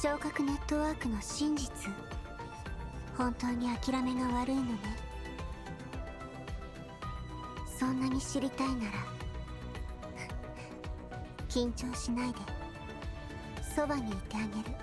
昇格ネットワークの真実、本当に諦めが悪いのね。そんなに知りたいなら緊張しないでそばにいてあげる。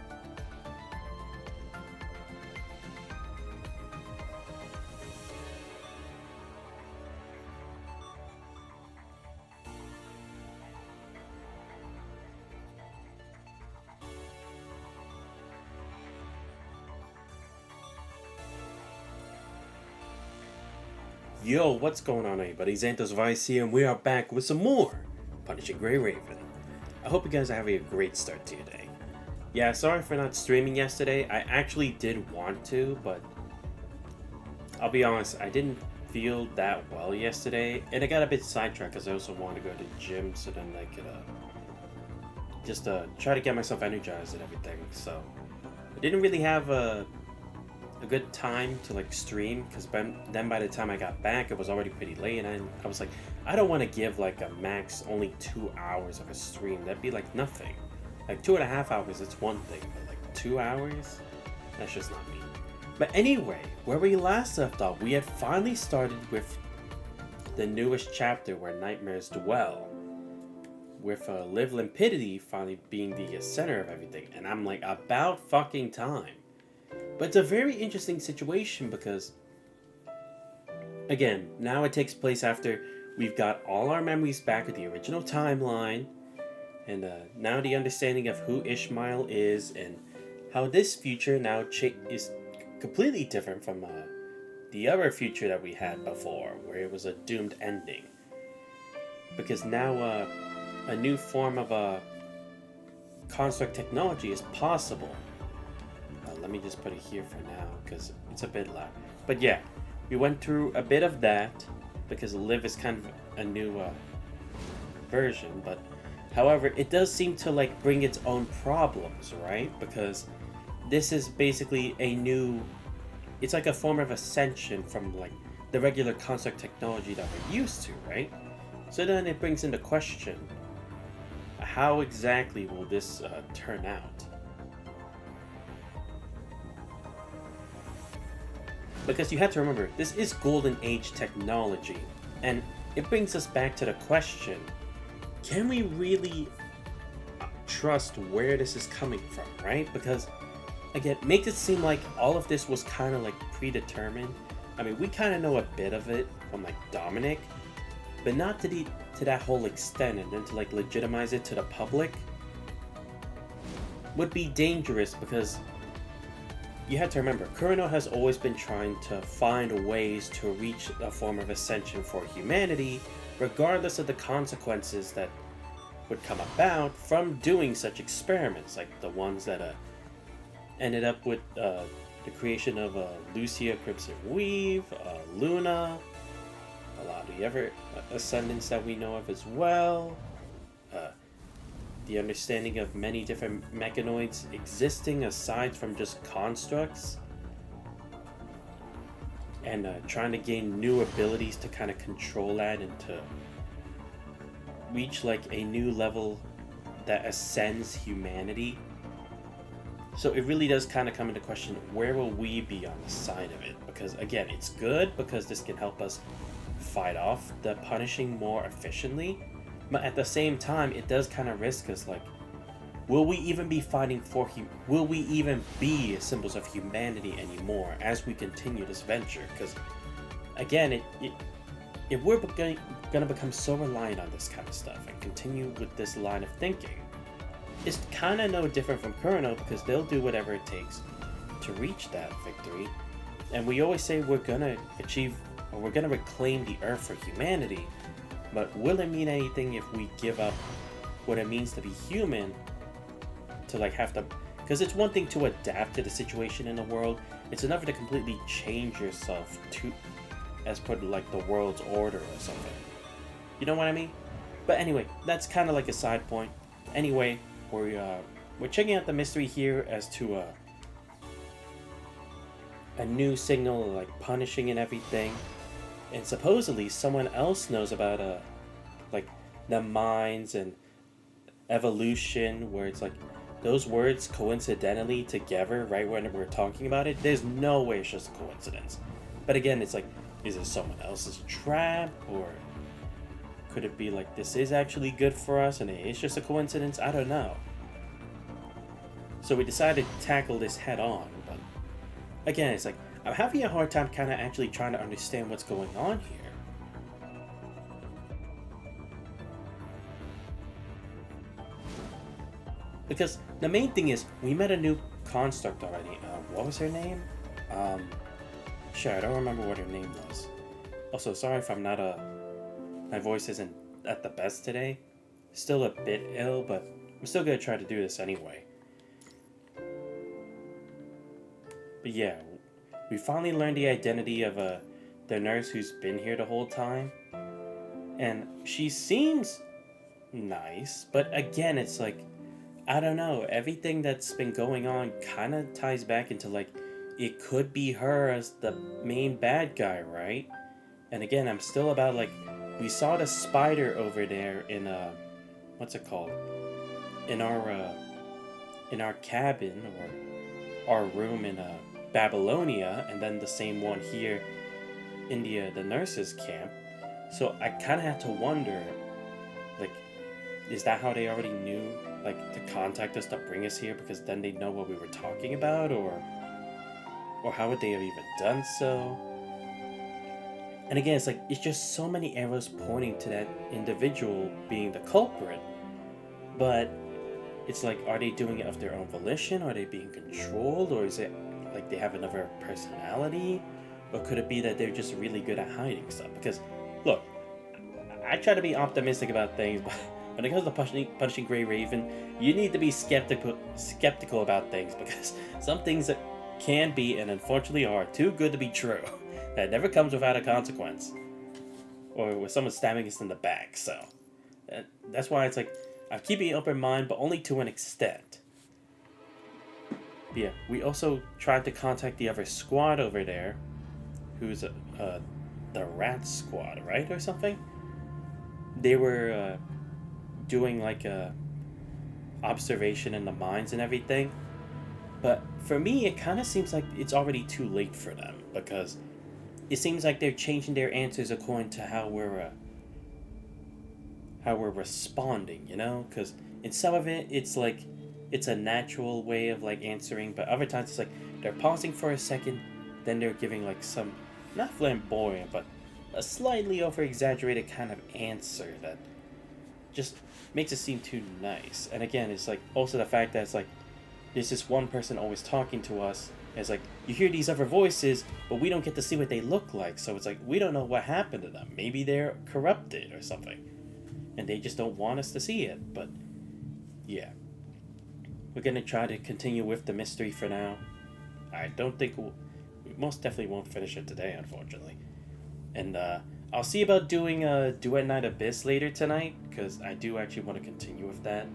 Yo, what's going on, everybody? Xanthos Vice here, and we are back with some more Punishing Grey Raven. I hope you guys are having a great start to your day. Yeah, sorry for not streaming yesterday. I actually did want to, but I'll be honest, I didn't feel that well yesterday, and I got a bit sidetracked because I also wanted to go to the gym so then I could just try to get myself energized and everything. So I didn't really have a good time to like stream, because then by the time I got back it was already pretty late, and I was like, I don't want to give like a max only 2 hours of a stream. That'd be like nothing. Like 2.5 hours, it's one thing, but like 2 hours, that's just not me. But anyway, where we last left off, we had finally started with the newest chapter where nightmares dwell, with Liv Limpidity finally being the center of everything, and I'm like, about fucking time. But it's a very interesting situation because, again, now it takes place after we've got all our memories back at the original timeline, and now the understanding of who Ishmael is and how this future now is completely different from the other future that we had before, where it was a doomed ending. Because now a new form of construct technology is possible. Let me just put it here for now because it's a bit loud. But yeah, we went through a bit of that because Liv is kind of a new version. But however, it does seem to like bring its own problems, right? Because this is basically it's like a form of ascension from like the regular construct technology that we're used to, right? So then it brings into question, how exactly will this turn out? Because you have to remember, this is Golden Age technology, and it brings us back to the question, can we really trust where this is coming from, right? Because, again, it makes it seem like all of this was kind of like predetermined. I mean, we kind of know a bit of it from like Dominic, but not to that whole extent, and then to like legitimize it to the public would be dangerous, because you have to remember, Kureno has always been trying to find ways to reach a form of ascension for humanity, regardless of the consequences that would come about from doing such experiments, like the ones that ended up with the creation of Lucia Crimson Weave, Luna, a lot of the other ascendants that we know of as well, the understanding of many different mechanoids existing aside from just constructs, and trying to gain new abilities to kind of control that and to reach like a new level that ascends humanity. So it really does kind of come into question, where will we be on the side of it? Because again, it's good because this can help us fight off the punishing more efficiently. But at the same time, it does kind of risk us, like, will we even be fighting for will we even be symbols of humanity anymore as we continue this venture? Because, again, if we're going to become so reliant on this kind of stuff and continue with this line of thinking, it's kind of no different from Kureno, because they'll do whatever it takes to reach that victory. And we always say we're going to achieve, or we're going to reclaim the Earth for humanity. But will it mean anything if we give up what it means to be human, to like have to, because it's one thing to adapt to the situation in the world, it's another to completely change yourself to, as per like the world's order or something. You know what I mean? But anyway, that's kind of like a side point. Anyway, we're checking out the mystery here as to a new signal, like punishing and everything. And supposedly someone else knows about like the minds and evolution, where it's like those words coincidentally together right when we're talking about it, there's no way it's just a coincidence. But again, it's like, is it someone else's trap, or could it be like this is actually good for us and it's just a coincidence? I don't know. So we decided to tackle this head on, but again, it's like, I'm having a hard time kind of actually trying to understand what's going on here. Because the main thing is, we met a new construct already. What was her name? Sure, I don't remember what her name was. Also, sorry if I'm not my voice isn't at the best today. Still a bit ill, but I'm still gonna try to do this anyway. But yeah, we finally learned the identity of the nurse who's been here the whole time. And she seems nice, but again, it's like, I don't know, everything that's been going on kind of ties back into like, it could be her as the main bad guy, right? And again, I'm still about like, we saw the spider over there in what's it called? In our cabin, or our room in Babylonia, and then the same one here in the nurses' camp. So I kind of had to wonder, like, is that how they already knew, like, to contact us to bring us here, because then they'd know what we were talking about, or how would they have even done so? And again, it's like, it's just so many arrows pointing to that individual being the culprit. But it's like, are they doing it of their own volition? Are they being controlled? Or is it like they have another personality? Or could it be that they're just really good at hiding stuff? Because, look, I try to be optimistic about things, but when it comes to punishing Grey Raven, you need to be skeptical about things, because some things that can be, and unfortunately are, too good to be true. That never comes without a consequence. Or with someone stabbing us in the back, so. That's why it's like, I'm keeping an open mind, but only to an extent. But yeah, we also tried to contact the other squad over there, who's the Rat Squad, right, or something? They were doing like a observation in the mines and everything. But for me, it kind of seems like it's already too late for them, because it seems like they're changing their answers according to how we're responding, you know? Because in some of it, it's like, it's a natural way of like answering, but other times it's like they're pausing for a second, then they're giving like some, not flamboyant, but a slightly over-exaggerated kind of answer that just makes it seem too nice. And again, it's like also the fact that it's like, there's this one person always talking to us. It's like, you hear these other voices, but we don't get to see what they look like. So it's like, we don't know what happened to them. Maybe they're corrupted or something, and they just don't want us to see it. But yeah, we're gonna try to continue with the mystery for now. I don't think we most definitely won't finish it today, unfortunately. And I'll see about doing a Duet Night Abyss later tonight, because I do actually want to continue with that.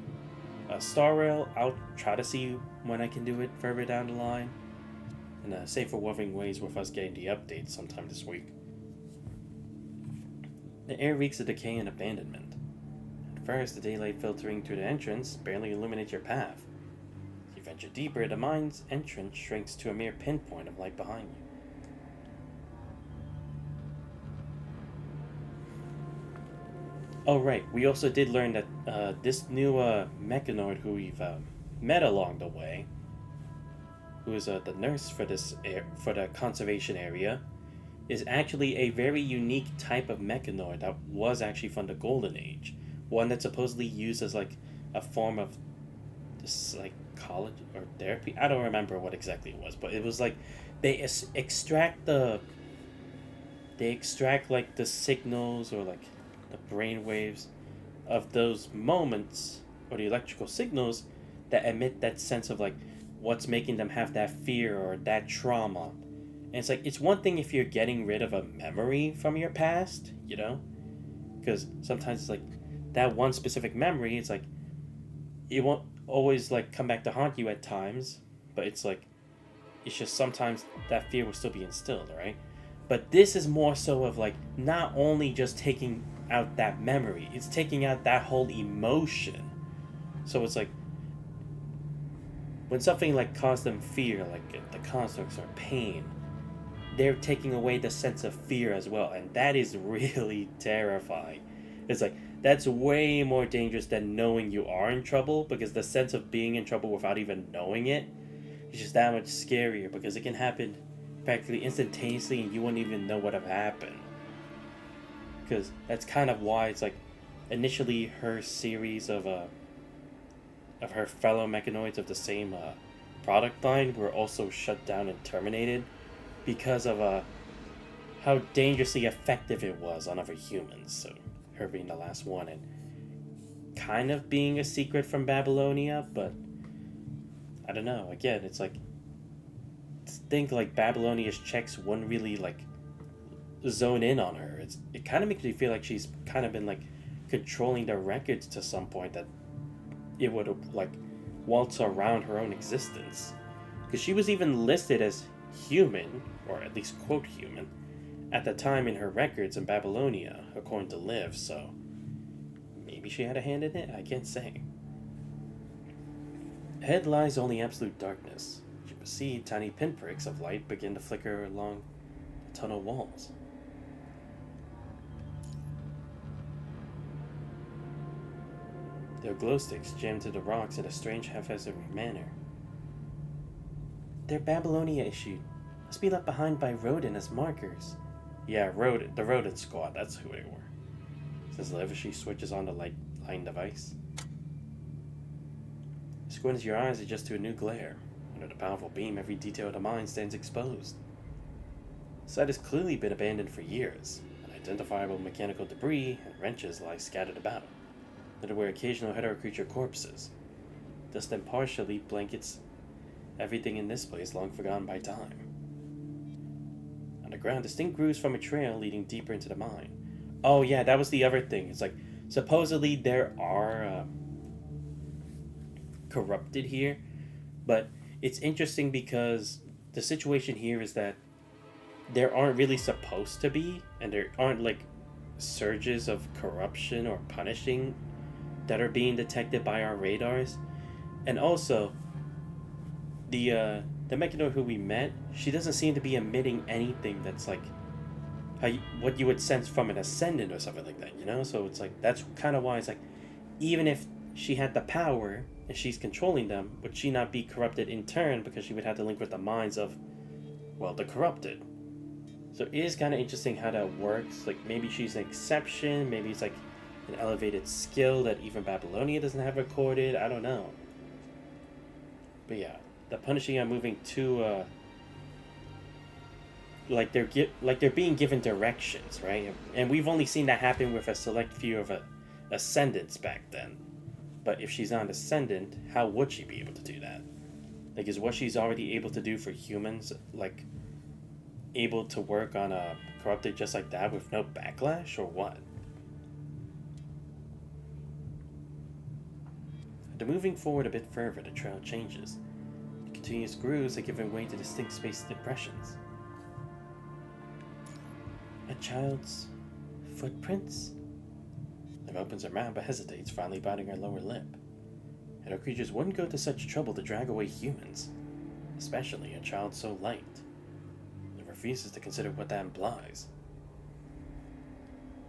Star Rail, I'll try to see when I can do it further down the line. And save for Wuthering Ways with us getting the update sometime this week. The air reeks of decay and abandonment. At first, the daylight filtering through the entrance barely illuminates your path. As you venture deeper, the mine's entrance shrinks to a mere pinpoint of light behind you. Oh right, we also did learn that this new mechanoid who we've met along the way, who is the nurse for for the conservation area, is actually a very unique type of mechanoid that was actually from the Golden Age. One that's supposedly used as like a form of psychology or therapy. I don't remember what exactly it was, but it was like they extract like the signals or like the brain waves of those moments, or the electrical signals that emit that sense of like what's making them have that fear or that trauma. And it's like, it's one thing if you're getting rid of a memory from your past, you know, because sometimes it's like that one specific memory, it's like it won't always like come back to haunt you at times, but it's like, it's just sometimes that fear will still be instilled, right? But this is more so of like not only just taking out that memory, it's taking out that whole emotion. So it's like when something like caused them fear, like the constructs or pain, they're taking away the sense of fear as well, and that is really terrifying. It's like that's way more dangerous than knowing you are in trouble, because the sense of being in trouble without even knowing it is just that much scarier, because it can happen practically instantaneously and you won't even know what have happened. Because that's kind of why it's like initially her series of her fellow mechanoids of the same product line were also shut down and terminated because of how dangerously effective it was on other humans. So her being the last one, and kind of being a secret from Babylonia, but I don't know. Again, it's like, think like Babylonia's checks wouldn't really like zone in on her. It kind of makes me feel like she's kind of been like controlling the records to some point, that it would like waltz around her own existence, because she was even listed as human, or at least quote human, at the time in her records in Babylonia, according to Liv. So maybe she had a hand in it. I can't say. Ahead lies only absolute darkness. You can see tiny pinpricks of light begin to flicker along the tunnel walls. There are glow sticks jammed to the rocks in a strange haphazard manner. They're Babylonia issued. Must be left behind by Rodin as markers. Yeah, the Rodin squad, that's who they were. Says Liv as she switches on the line device. Squints your eyes adjust to a new glare. Under the powerful beam, every detail of the mine stands exposed. The site has clearly been abandoned for years. Unidentifiable mechanical debris and wrenches lie scattered about. There were occasional hetero-creature corpses. Dust then partially blankets everything in this place, long forgotten by time. On the ground, distinct grooves from a trail leading deeper into the mine. Oh yeah, that was the other thing. It's like, supposedly there are corrupted here, but it's interesting because the situation here is that there aren't really supposed to be, and there aren't like surges of corruption or punishing that are being detected by our radars. And also, the mechanoid who we met, she doesn't seem to be emitting anything that's like what you would sense from an ascendant or something like that, you know? So it's like, that's kind of why it's like, even if she had the power and she's controlling them, would she not be corrupted in turn, because she would have to link with the minds of, well, the corrupted. So it is kind of interesting how that works. Like, maybe she's an exception, maybe it's like an elevated skill that even Babylonia doesn't have recorded. I don't know. But yeah, the punishing are moving to like they're being given directions, right? And we've only seen that happen with a select few of ascendants back then. But if she's not an ascendant, how would she be able to do that? Like, is what she's already able to do for humans like able to work on a corrupted just like that with no backlash, or what? After moving forward a bit further, the trail changes. The continuous grooves are giving way to distinct spaced impressions. A child's footprints? Liv opens her mouth but hesitates, finally biting her lower lip. And our creatures wouldn't go to such trouble to drag away humans, especially a child so light. Liv refuses to consider what that implies.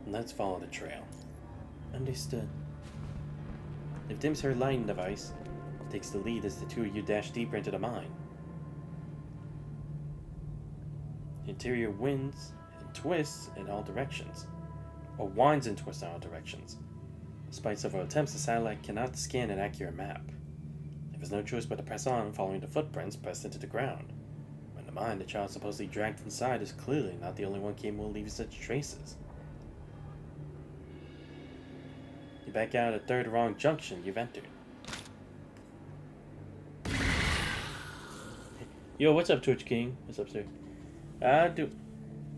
Let's follow the trail. Understood. Liv dims her line device, takes the lead as the two of you dash deeper into the mine. The interior winds and twists in all directions, or winds and twists in all directions. Despite several attempts, the satellite cannot scan an accurate map. There is no choice but to press on, following the footprints pressed into the ground. When the mine the child supposedly dragged inside is clearly not the only one capable of leaving such traces. You back out at third wrong junction you've entered. Yo, what's up, Twitch King? What's up, sir?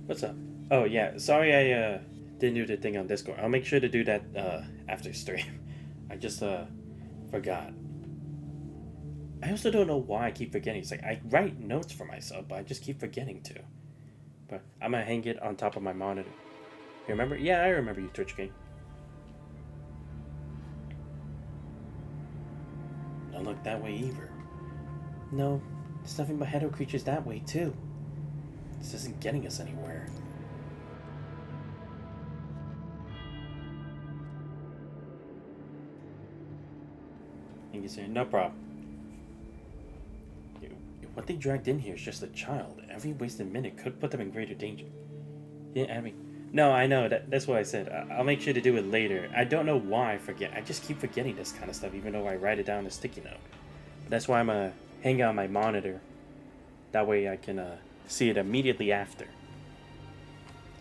What's up? Oh, yeah, sorry I, didn't do the thing on Discord. I'll make sure to do that, after stream. I just, forgot. I also don't know why I keep forgetting. It's like, I write notes for myself, but I just keep forgetting to. But I'm gonna hang it on top of my monitor. You remember? Yeah, I remember you, Twitch King. Don't look that way either. No, there's nothing but hetero creatures that way, too. This isn't getting us anywhere. And you say, no problem. What they dragged in here is just a child. Every wasted minute could put them in greater danger. Yeah, I mean, no, I know. That's what I said. I'll make sure to do it later. I don't know why I forget. I just keep forgetting this kind of stuff, even though I write it down in a sticky note. But that's why I'm going to hang out my monitor. That way I can see it immediately after.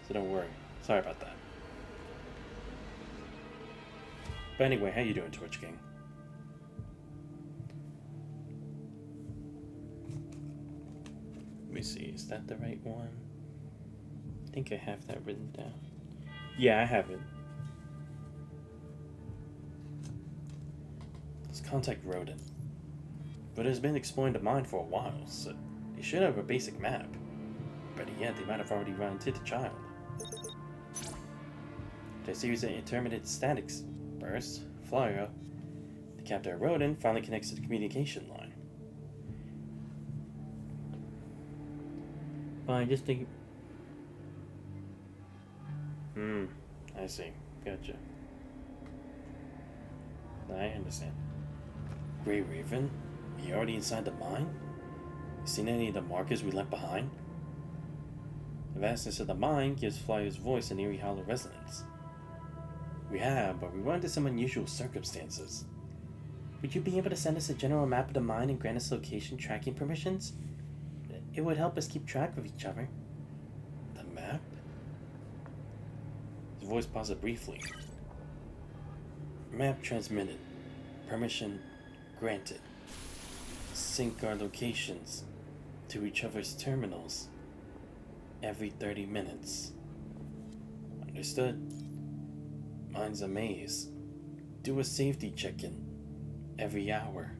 So don't worry. Sorry about that. But anyway, how you doing, Twitch King? Let me see. Is that the right one? I think I have that written down. Yeah, I have it. Let's contact Rodin. But it's been exploring the mine for a while, so they should have a basic map. But yet, they might have already run into the child. After a series of intermittent statics bursts, flare, the captain Rodin finally connects to the communication line. Well, I just think... I see. Gotcha. I understand. Grey Raven? Are you already inside the mine? You seen any of the markers we left behind? The vastness of the mine gives Flyer's voice an eerie hollow resonance. We have, but we run into some unusual circumstances. Would you be able to send us a general map of the mine and grant us location tracking permissions? It would help us keep track of each other. The map? His voice paused briefly. Map transmitted. Permission granted. Sync our locations to each other's terminals every 30 minutes. Understood? Mine's a maze. Do a safety check-in every hour.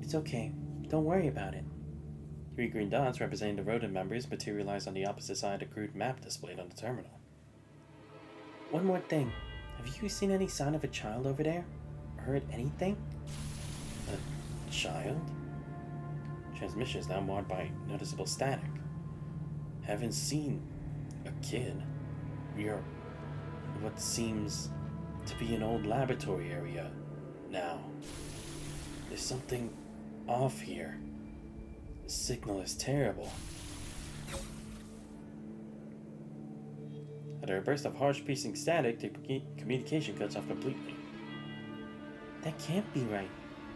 It's okay. Don't worry about it. 3 green dots representing the Rodin members materialize on the opposite side of the crude map displayed on the terminal. One more thing. Have you seen any sign of a child over there? Heard anything? A child? Transmission is now marred by noticeable static. Haven't seen a kid. We are what seems to be an old laboratory area now. There's something off here. The signal is terrible. After a burst of harsh piercing static, the communication cuts off completely. That can't be right.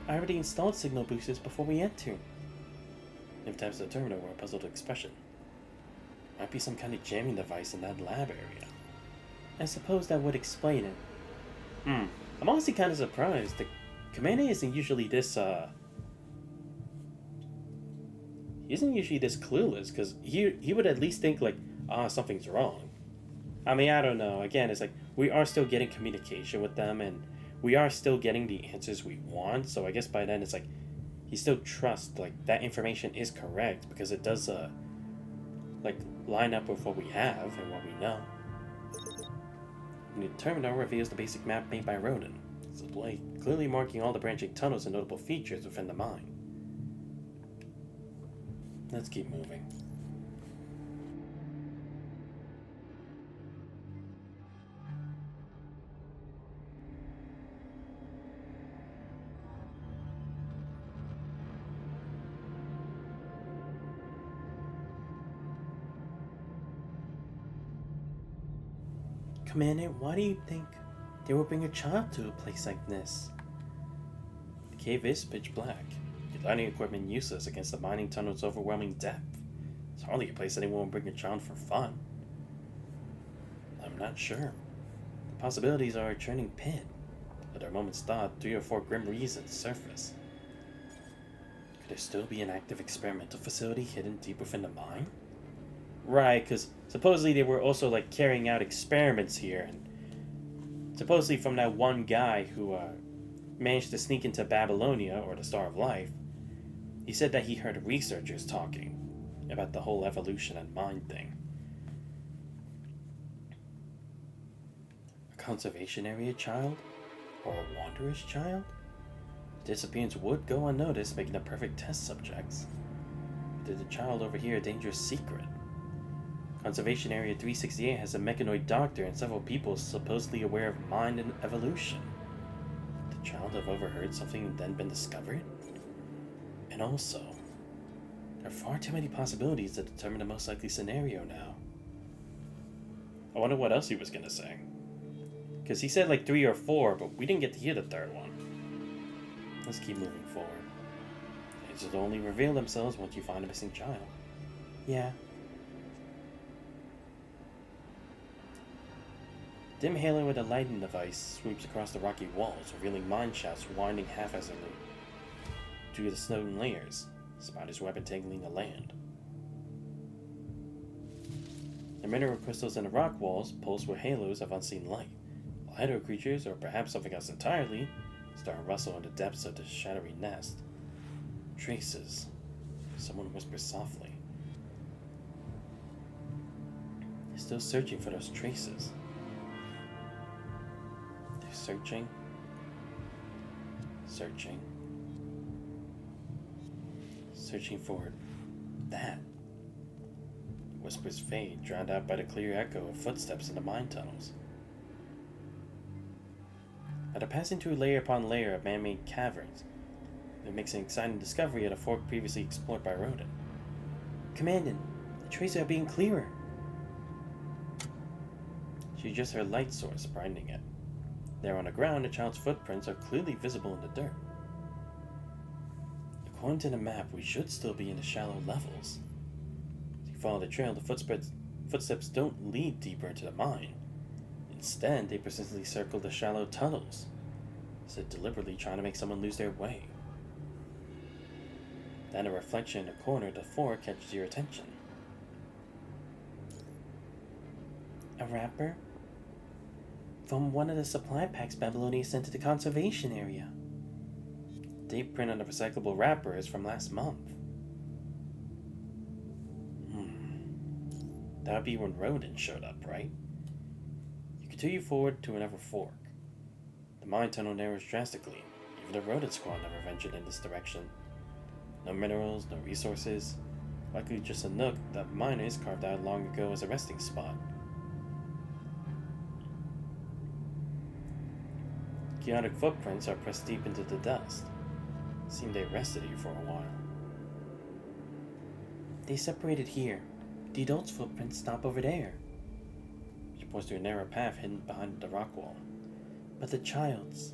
I already installed signal boosters before we entered. Niv taps the terminal with a puzzled expression. Might be some kind of jamming device in that lab area. I suppose that would explain it. I'm honestly kind of surprised. The commander isn't usually this, he isn't usually this clueless, because he would at least think, like, something's wrong. I mean, I don't know. Again, it's like, we are still getting communication with them, and we are still getting the answers we want, so I guess by then it's like, he still trusts, like, that information is correct, because it does, like, line up with what we have and what we know. And the terminal reveals the basic map made by Rodin. It's clearly marking all the branching tunnels and notable features within the mine. Let's keep moving. Commander, why do you think they would bring a child to a place like this? The cave is pitch black. The lighting equipment useless against the mining tunnel's overwhelming depth. It's hardly a place anyone would bring a child for fun. I'm not sure. The possibilities are a churning pit. At our moment's thought, 3 or 4 grim reasons surface. Could there still be an active experimental facility hidden deep within the mine? Right, because supposedly they were also, like, carrying out experiments here, and supposedly from that one guy who managed to sneak into Babylonia, or the Star of Life, he said that he heard researchers talking about the whole evolution and mind thing. A conservation area child? Or a wanderer's child? Disappearance would go unnoticed, making them perfect test subjects. Did the child overhear a dangerous secret? Conservation Area 368 has a mechanoid doctor and several people supposedly aware of mind and evolution. Did the child have overheard something and then been discovered? And also, there are far too many possibilities to determine the most likely scenario now. I wonder what else he was gonna say. Because he said like 3 or 4, but we didn't get to hear the third one. Let's keep moving forward. Answers only reveal themselves once you find a missing child. Yeah. Dim halo with a lighting device sweeps across the rocky walls, revealing mine shafts winding haphazardly due to the snowy layers, spider's web entangling the land. The mineral crystals in the rock walls pulse with halos of unseen light, while hydro creatures, or perhaps something else entirely, start to rustle in the depths of the shadowy nest. Traces. Someone whispers softly. They're still searching for those traces. They're searching. Searching. Searching for that. Whispers fade, drowned out by the clear echo of footsteps in the mine tunnels. After passing through layer upon layer of man-made caverns, it makes an exciting discovery at a fork previously explored by Rodin. Commandant, the traces are being clearer. She adjusts her light source, brightening it. There on the ground, the child's footprints are clearly visible in the dirt. According to the map, we should still be in the shallow levels. As you follow the trail, the footsteps don't lead deeper into the mine. Instead, they persistently circle the shallow tunnels, as if deliberately trying to make someone lose their way. Then a reflection in the corner of the fork catches your attention. A wrapper? From one of the supply packs Babylonia sent to the conservation area. The date print on the recyclable wrapper is from last month. That would be when Rodin showed up, right? You continue forward to another fork. The mine tunnel narrows drastically. Even the Rodin squad never ventured in this direction. No minerals, no resources. Likely just a nook that miners carved out long ago as a resting spot. Chaotic footprints are pressed deep into the dust. It seemed they rested here for a while. They separated here. The adult's footprints stop over there. She points to a narrow path hidden behind the rock wall. But the child's,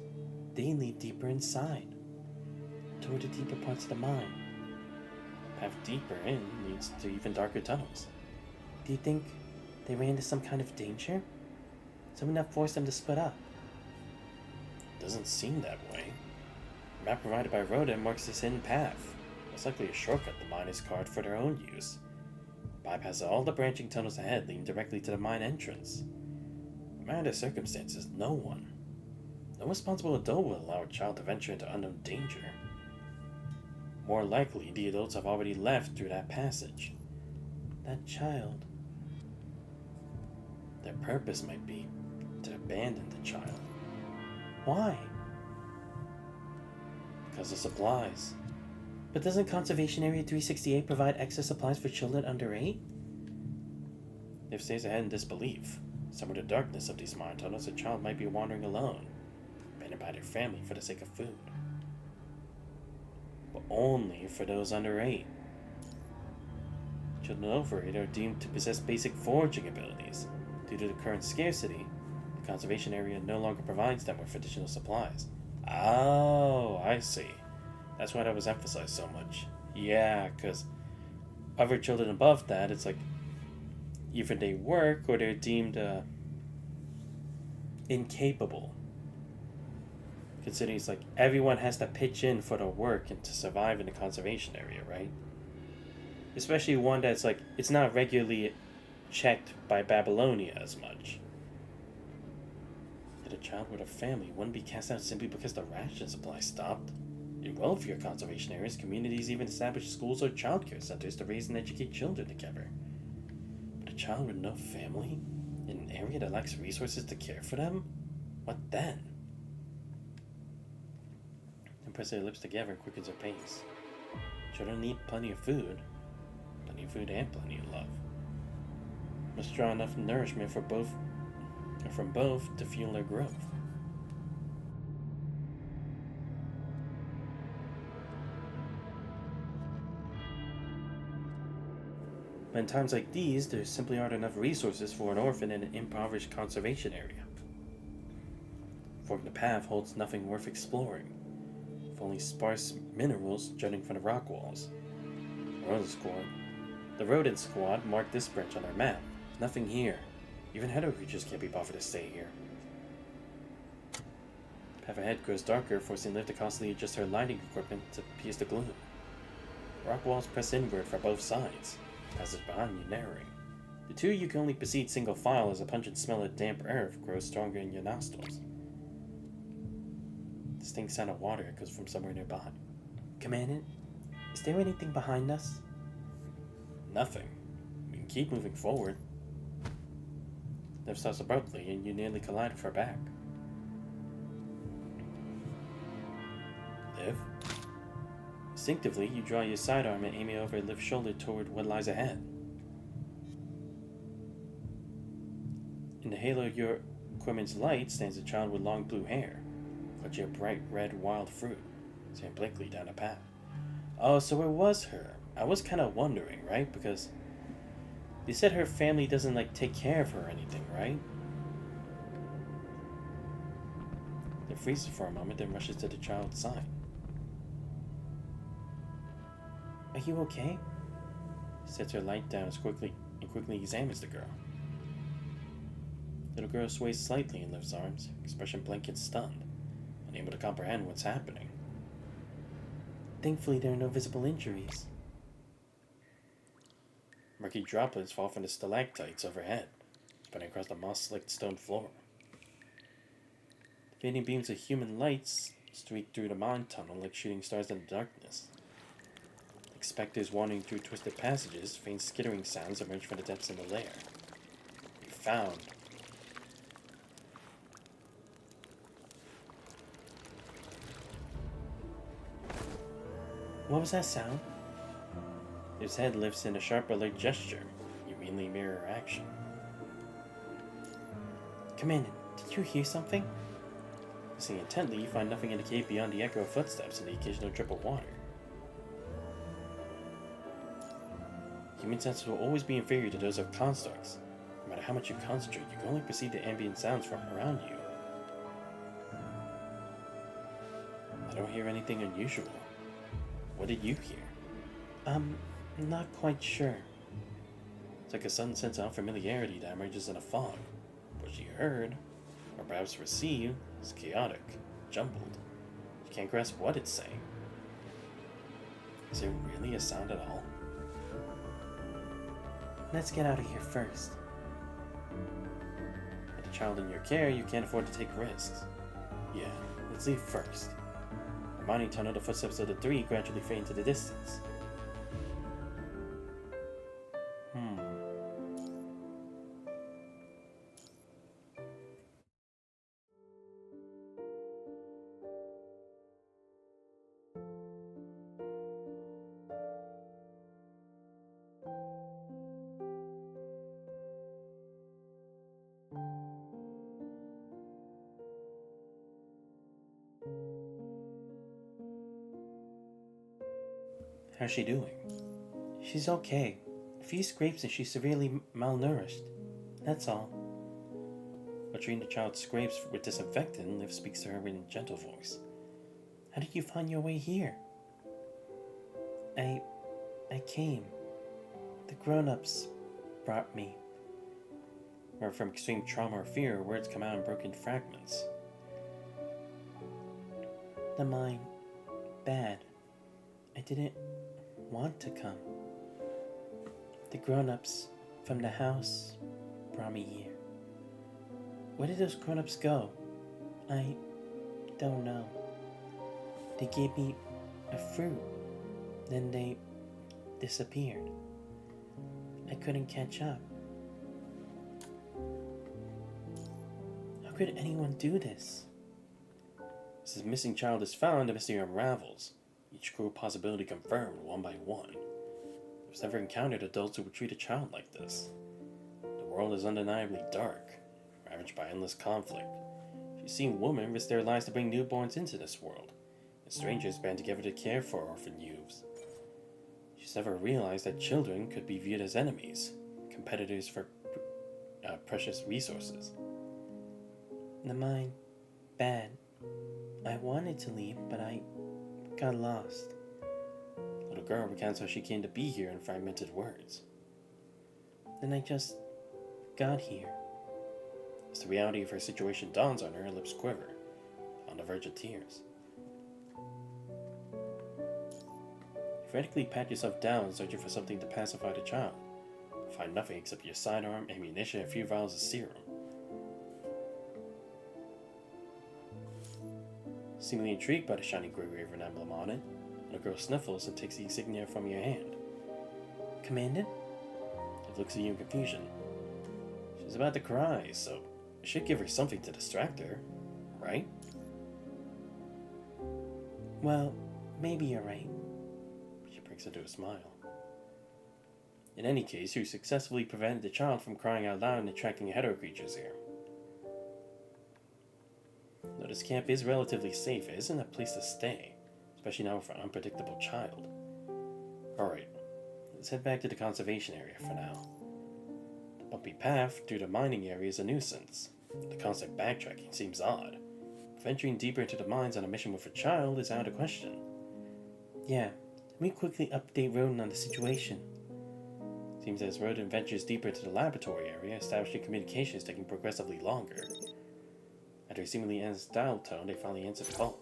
they lead deeper inside, toward the deeper parts of the mine. The path deeper in leads to even darker tunnels. Do you think they ran into some kind of danger? Something that forced them to split up? Doesn't seem that way. The map provided by Rodin marks this hidden path, most likely a shortcut the miners carved for their own use. Bypasses all the branching tunnels ahead leading directly to the mine entrance. No matter the circumstances, no responsible adult will allow a child to venture into unknown danger. More likely, the adults have already left through that passage. That child. Their purpose might be to abandon the child. Why? Because of supplies. But doesn't Conservation Area 368 provide extra supplies for children under 8? If stays ahead in disbelief, somewhere in the darkness of these mine tunnels, a child might be wandering alone, abandoned by their family for the sake of food. But only for those under 8. Children over 8 are deemed to possess basic foraging abilities. Due to the current scarcity, the conservation area no longer provides them with additional supplies. Oh, I see. That's why that was emphasized so much. Yeah, because other children above that, it's like either they work or they're deemed incapable. Considering it's like everyone has to pitch in for the work and to survive in the conservation area, right? Especially one that's like, it's not regularly checked by Babylonia as much. That a child with a family wouldn't be cast out simply because the ration supply stopped. In welfare conservation areas, communities even establish schools or childcare centers to raise and educate children together. But a child with no family, in an area that lacks resources to care for them? What then? The compress their lips together and quickens their pace. Children need plenty of food. Plenty of food and plenty of love. Must draw enough nourishment from both to fuel their growth. But in times like these, there simply aren't enough resources for an orphan in an impoverished conservation area. Forking the path holds nothing worth exploring, with only sparse minerals jutting from the rock walls. The rodent squad marked this branch on their map. Nothing here. Even hedge creatures can't be bothered to stay here. The path ahead grows darker, forcing Liv to constantly adjust her lighting equipment to pierce the gloom. Rock walls press inward from both sides. Passage behind you narrowing. The two you can only proceed single file as a pungent smell of damp earth grows stronger in your nostrils. Distinct sound of water echoes from somewhere nearby. Commandant, is there anything behind us? Nothing. We can keep moving forward. Liv stops abruptly and you nearly collide with her back. Liv? Instinctively, you draw your sidearm and aim it over Liv's shoulder toward what lies ahead. In the halo of your equipment's light stands a child with long blue hair, clutching a bright red wild fruit, staring blankly down a path. Oh, so it was her. I was kind of wondering, right? Because you said her family doesn't, take care of her or anything, right? It freezes for a moment, then rushes to the child's side. Are you okay? Sets her light down and quickly examines the girl. Little girl sways slightly in Liv's arms, expression blank and stunned, unable to comprehend what's happening. Thankfully, there are no visible injuries. Murky droplets fall from the stalactites overhead, spreading across the moss-slicked stone floor. Fading beams of human lights streak through the mine tunnel like shooting stars in the darkness. Like specters wandering through twisted passages, faint skittering sounds emerge from the depths of the lair. You found. What was that sound? His head lifts in a sharp alert gesture. You immediately mirror her action. Commandant, did you hear something? Listening intently, you find nothing in the cave beyond the echo of footsteps and the occasional drip of water. Human senses will always be inferior to those of constructs. No matter how much you concentrate, you can only perceive the ambient sounds from around you. I don't hear anything unusual. What did you hear? I'm not quite sure. It's like a sudden sense of unfamiliarity that emerges in a fog. What you heard, or perhaps received, is chaotic, jumbled. You can't grasp what it's saying. Is there really a sound at all? Let's get out of here first. With a child in your care, you can't afford to take risks. Yeah, let's leave first. The mining tunnel, the footsteps of the three gradually fade into the distance. How's she doing? She's okay. A few scrapes and she's severely malnourished. That's all. While treating the child's scrapes with disinfectant, Liv speaks to her in a gentle voice. How did you find your way here? I came. The grown-ups brought me. Whether from extreme trauma or fear, words come out in broken fragments. The mine. Bad. I didn't want to come. The grown-ups from the house brought me here. Where did those grown-ups go? I don't know. They gave me a fruit. Then they disappeared. I couldn't catch up. How could anyone do this? As the missing child is found, the mystery unravels, each cruel possibility confirmed one by one. There's never encountered adults who would treat a child like this. The world is undeniably dark, ravaged by endless conflict. She's seen women risk their lives to bring newborns into this world, and strangers band together to care for orphan youths. She's never realized that children could be viewed as enemies, competitors for precious resources. The mine, bad. I wanted to leave, but I got lost. The little girl recounts how she came to be here in fragmented words. Then I just got here. As the reality of her situation dawns on her, her lips quiver, on the verge of tears. You frantically pat yourself down, searching for something to pacify the child. You find nothing except your sidearm, ammunition, and a few vials of serum. Seemingly intrigued by the shiny Grey Raven emblem on it, the girl sniffles and takes the insignia from your hand. Commandant? It looks at you in confusion. She's about to cry, so it should give her something to distract her, right? Well, maybe you're right. She breaks into a smile. In any case, you successfully prevented the child from crying out loud and attracting hetero creatures here. Though this camp is relatively safe, it isn't a place to stay, especially now for an unpredictable child. Alright, let's head back to the conservation area for now. The bumpy path through the mining area is a nuisance. The constant backtracking seems odd. Venturing deeper into the mines on a mission with a child is out of question. Yeah, let me quickly update Roden on the situation. Seems as Roden ventures deeper into the laboratory area, establishing communication is taking progressively longer. After a seemingly ends dial tone, they finally answer the call.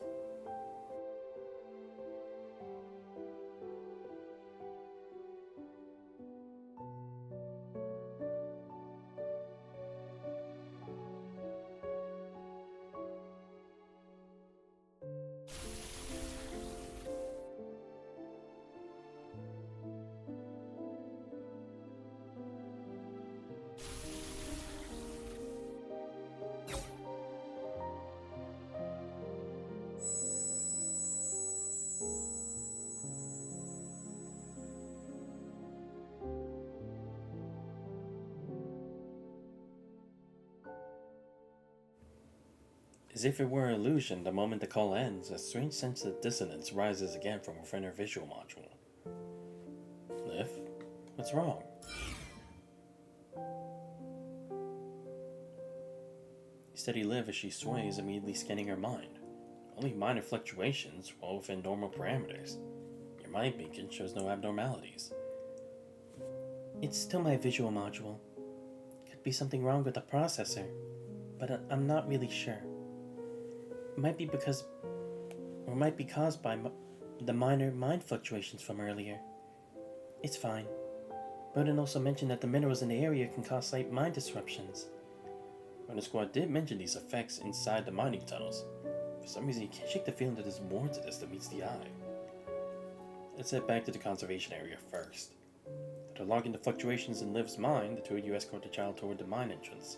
As if it were an illusion, the moment the call ends, a strange sense of dissonance rises again from within her visual module. Liv? What's wrong? You steady Liv as she sways, immediately scanning her mind. Only minor fluctuations, well within normal parameters. Your mind beacon shows no abnormalities. It's still my visual module. Could be something wrong with the processor, but I'm not really sure. It might be caused by the minor mind fluctuations from earlier. It's fine. Roden also mentioned that the minerals in the area can cause slight mind disruptions. Roden Squad did mention these effects inside the mining tunnels. For some reason, you can't shake the feeling that there's more to this than meets the eye. Let's head back to the conservation area first. After logging the fluctuations in Liv's mind, the two of you escort the child toward the mine entrance.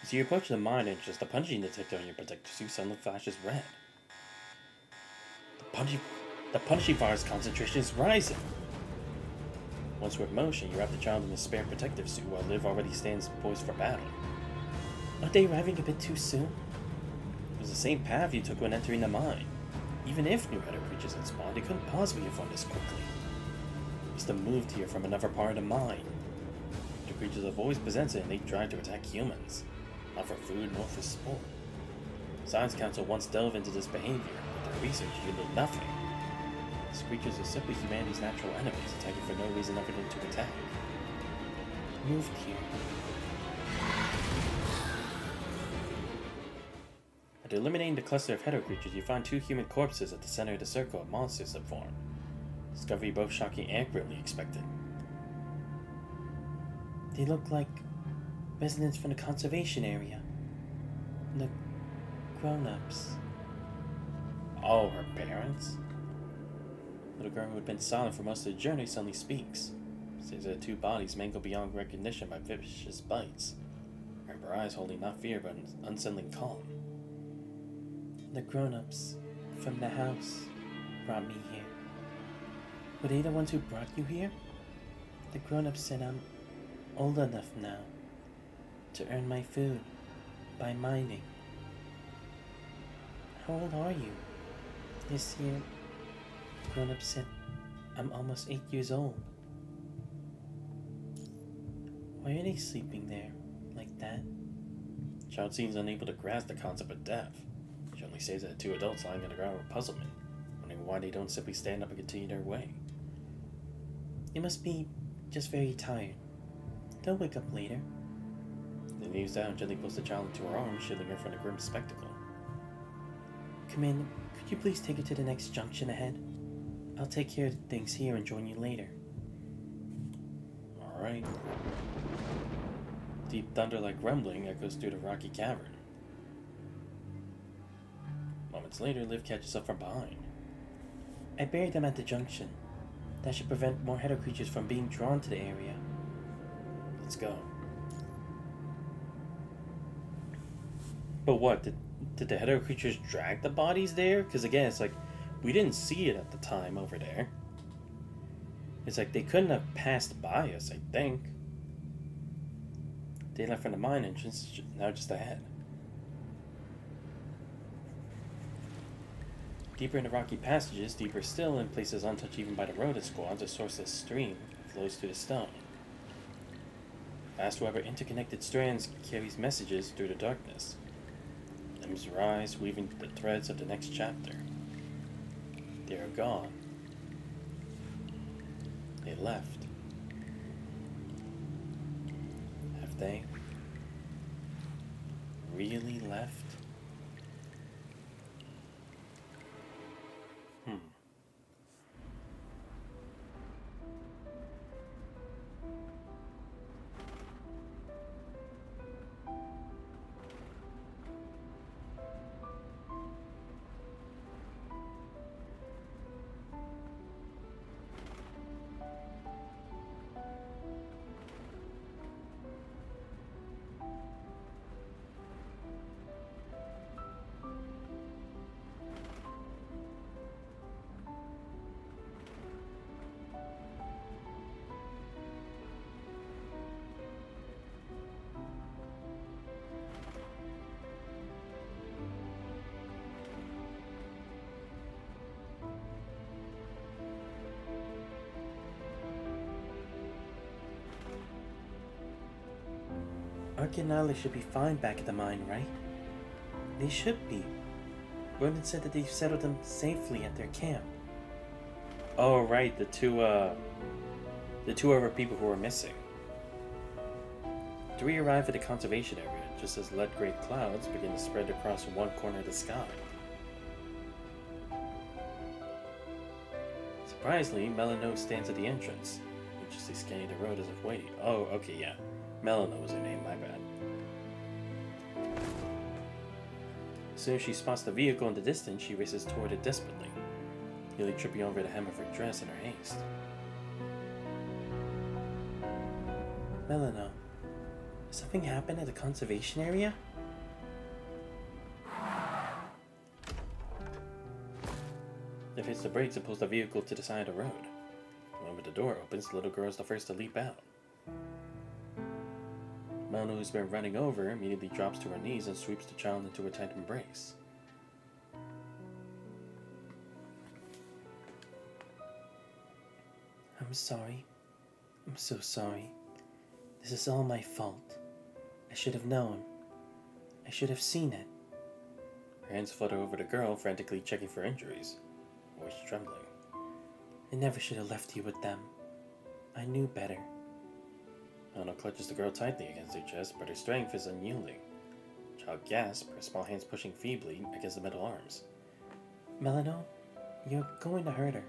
As you approach the mine entrance, the punching detector on your protector suit suddenly flashes red. The punching virus concentration is rising! Once with motion, you wrap the child in the spare protective suit while Liv already stands poised for battle. Aren't they arriving a bit too soon? It was the same path you took when entering the mine. Even if new hetero creatures had spawned, they couldn't possibly have run this quickly. They must have moved here from another part of the mine. The creatures have always presented and they tried to attack humans. Not for food, nor for sport. Science Council once delved into this behavior, but their research yielded nothing. These creatures are simply humanity's natural enemies, attacking for no reason other than to attack. Moved here. After eliminating the cluster of hetero creatures, you find two human corpses at the center of the circle of monsters that formed. Discovery both shocking and greatly expected. They look like residents from the conservation area. The grown-ups. Oh, her parents? Little girl who had been silent for most of the journey suddenly speaks. Says that two bodies mangled beyond recognition by vicious bites. Her eyes holding not fear but an unsettling calm. The grown-ups from the house brought me here. Were they the ones who brought you here? The grown-ups said I'm old enough now to earn my food by mining. How old are you? This year, the grown-ups said I'm almost 8 years old. Why are they sleeping there like that? The child seems unable to grasp the concept of death. She only says that the two adults lying on the ground with puzzlement, wondering why they don't simply stand up and continue their way. You must be just very tired. They'll wake up later. Then kneels down and gently pulls the child into her arms, shielding her from the grim spectacle. Commander, could you please take her to the next junction ahead? I'll take care of things here and join you later. Alright. Deep thunder-like rumbling echoes through the rocky cavern. Moments later, Liv catches up from behind. I buried them at the junction. That should prevent more Hedda creatures from being drawn to the area. Let's go. But what? Did the Hedda creatures drag the bodies there? Because again, it's like, we didn't see it at the time over there. It's like they couldn't have passed by us, I think. They left from the mine entrance, now just ahead. Deeper in the rocky passages, deeper still, in places untouched even by the rodent squads, a sourceless stream flows through the stone. Fast, however, interconnected strands carries messages through the darkness. Limbs rise, weaving the threads of the next chapter. They are gone. They left. Have they really left? Ark and Nyla should be fine back at the mine, right? They should be. Ronan said that they've settled them safely at their camp. Oh, right, the two other people who were missing. Three arrive at the conservation area just as lead-gray clouds begin to spread across one corner of the sky. Surprisingly, Melano stands at the entrance, anxiously scanning the road as if waiting. Oh, okay, yeah. Melano was her name, my bad. As soon as she spots the vehicle in the distance, she races toward it desperately, nearly tripping over the hem of her dress in her haste. Melano, something happened at the conservation area? Liv hits the brakes and pulls the vehicle to the side of the road. The moment the door opens, the little girl is the first to leap out. Melano, who's been running over, immediately drops to her knees and sweeps the child into a tight embrace. I'm sorry. I'm so sorry. This is all my fault. I should have known. I should have seen it. Her hands flutter over the girl, frantically checking for injuries, voice trembling. I never should have left you with them. I knew better. Melano clutches the girl tightly against her chest, but her strength is unyielding. The child gasps, her small hands pushing feebly against the metal arms. Melano, you're going to hurt her.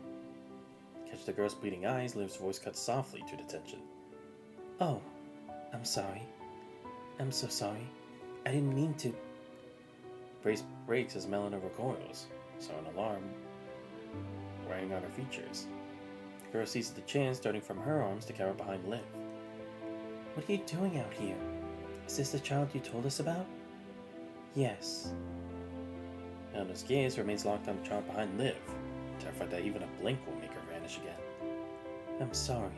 Catch the girl's bleeding eyes, Liv's voice cuts softly through the tension. Oh, I'm sorry. I'm so sorry. I didn't mean to. Brace breaks as Melina recoils, so an alarm rang on her features. The girl seizes the chance, darting from her arms to cower behind Liv. What are you doing out here? Is this the child you told us about? Yes. Melina's gaze remains locked on the child behind Liv, terrified that even a blink will make her vanish again. I'm sorry.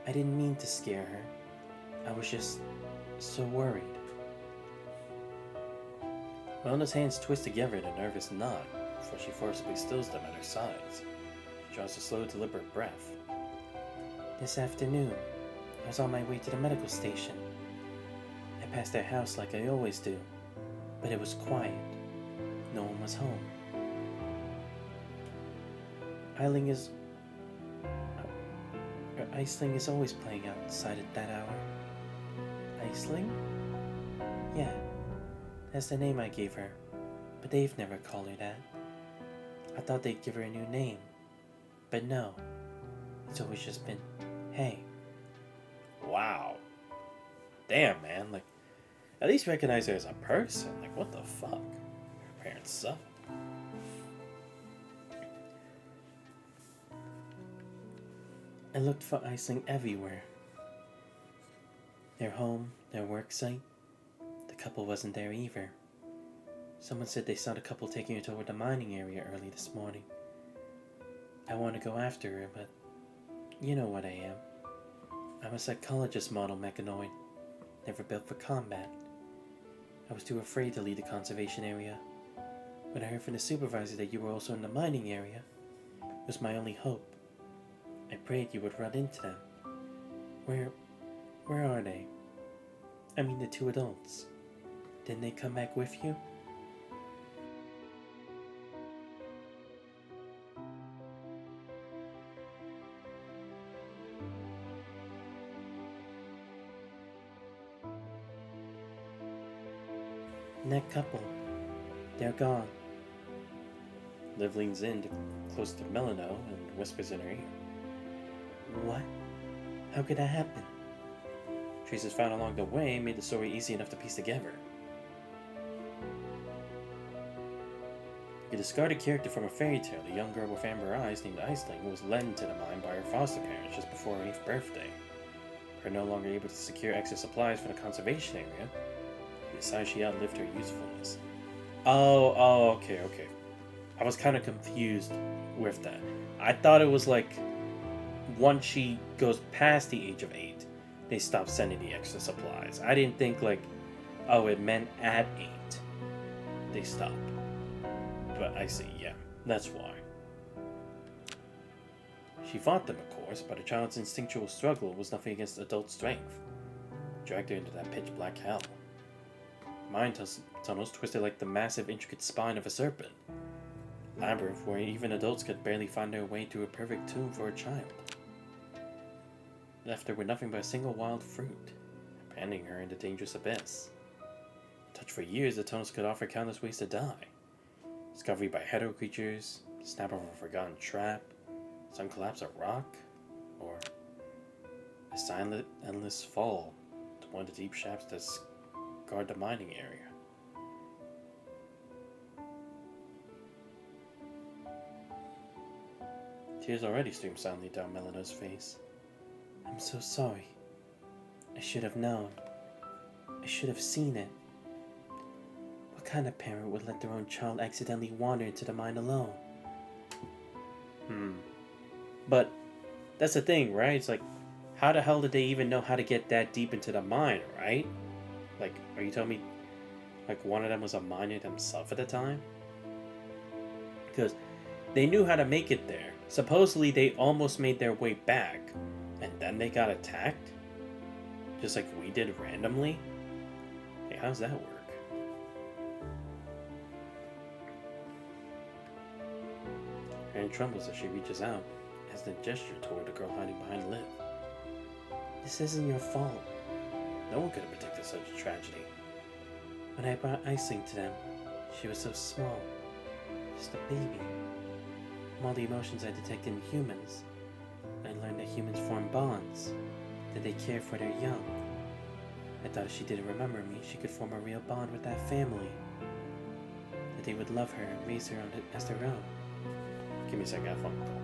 I didn't mean to scare her. I was just so worried. Melina's hands twist together in a nervous knot before she forcibly stills them at her sides. She draws a slow, deliberate breath. This afternoon, I was on my way to the medical station. I passed their house like I always do, but it was quiet. No one was home. Aisling is always playing outside at that hour. Aisling? Yeah, that's the name I gave her, but they've never called her that. I thought they'd give her a new name, but no, it's always just been, hey. Wow. Damn, man, like, at least recognize her as a person. Like, what the fuck? Her parents suck. I looked for Aisling everywhere. Their home, their work site. The couple wasn't there either. Someone said they saw the couple taking her toward the mining area early this morning. I want to go after her, but you know what I am. I'm a psychologist model mechanoid, never built for combat. I was too afraid to leave the conservation area. When I heard from the supervisor that you were also in the mining area, it was my only hope. I prayed you would run into them. Where are they? I mean the two adults. Didn't they come back with you? And that couple, they're gone. Liv leans in close to Melina and whispers in her ear. What? How could that happen? Traces found along the way made the story easy enough to piece together. A discarded character from a fairy tale, the young girl with amber eyes named Aisling, was led into the mine by her foster parents just before her 8th birthday. Her no longer able to secure extra supplies for the conservation area, they decided she outlived her usefulness. Okay. I was kind of confused with that. I thought it was like, once she goes past the age of 8, they stop sending the extra supplies. I didn't think like, oh, it meant at 8 they stop. But I see, yeah, that's why. She fought them, of course, but a child's instinctual struggle was nothing against adult strength. Dragged her into that pitch black hell. Mine tunnels twisted like the massive, intricate spine of a serpent. Labyrinth where even adults could barely find their way to a perfect tomb for a child. Left her with nothing but a single wild fruit, abandoning her in the dangerous abyss. Touched for years, the tunnels could offer countless ways to die. Discovery by hetero creatures, snap of a forgotten trap, some collapse of rock, or a silent, endless fall to one of the deep shafts that guard the mining area. Tears already streamed silently down Melina's face. I'm so sorry. I should have known. I should have seen it. What kind of parent would let their own child accidentally wander into the mine alone? But that's the thing, right? It's like, how the hell did they even know how to get that deep into the mine, right? Like, are you telling me, like, one of them was a miner themselves at the time? Because they knew how to make it there. Supposedly, they almost made their way back, and then they got attacked? Just like we did randomly? Hey, how's that work? Her hand trembles as she reaches out, as the gesture toward the girl hiding behind Liv. This isn't your fault. No one could have predicted such a tragedy. When I brought Aisling to them, she was so small. Just a baby. From all the emotions I detected in humans, I learned that humans form bonds, that they care for their young. I thought if she didn't remember me, she could form a real bond with that family. that they would love her and raise her on it as their own. Give me a second, I have a phone call.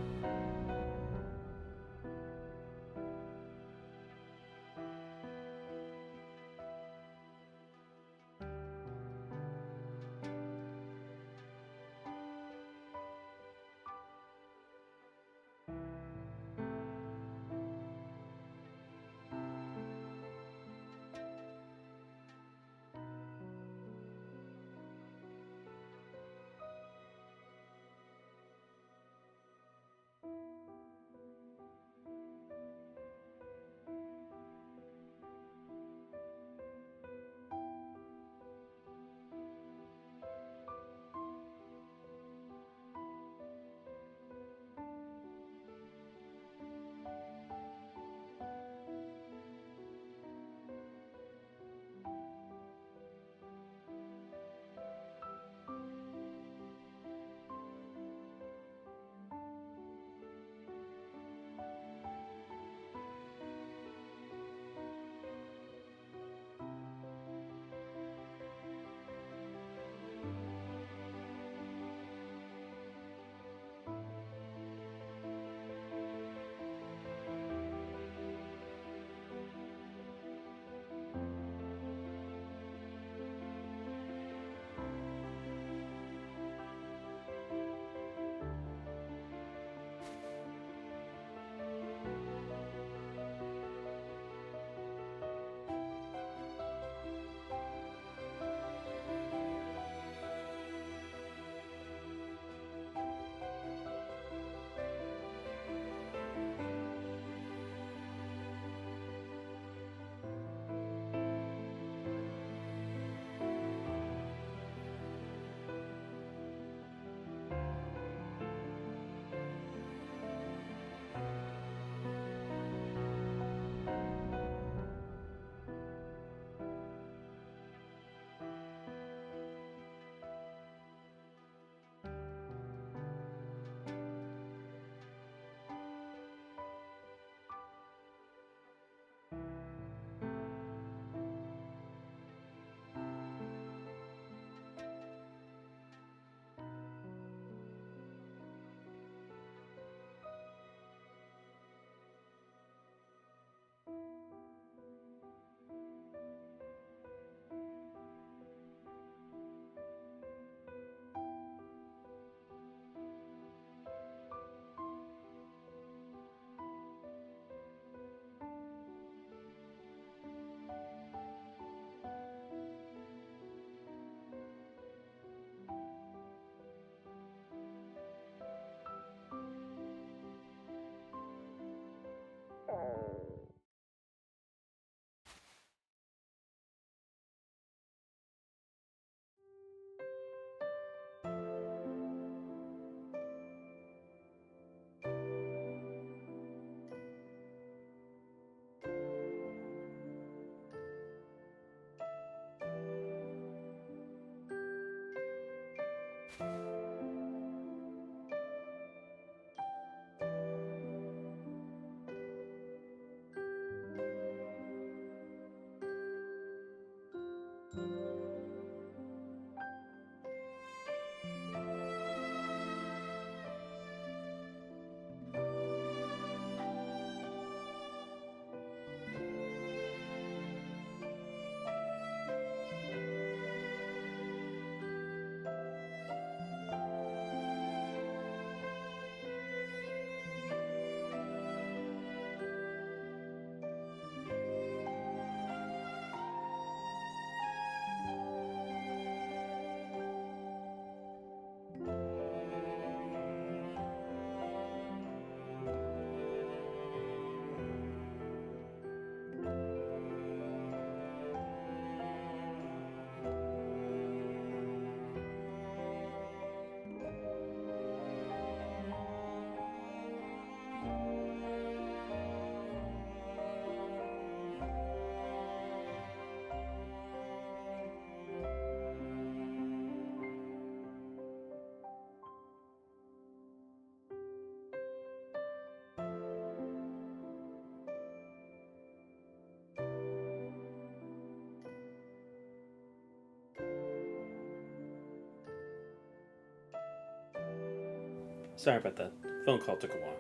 Sorry about that. Phone call took a while.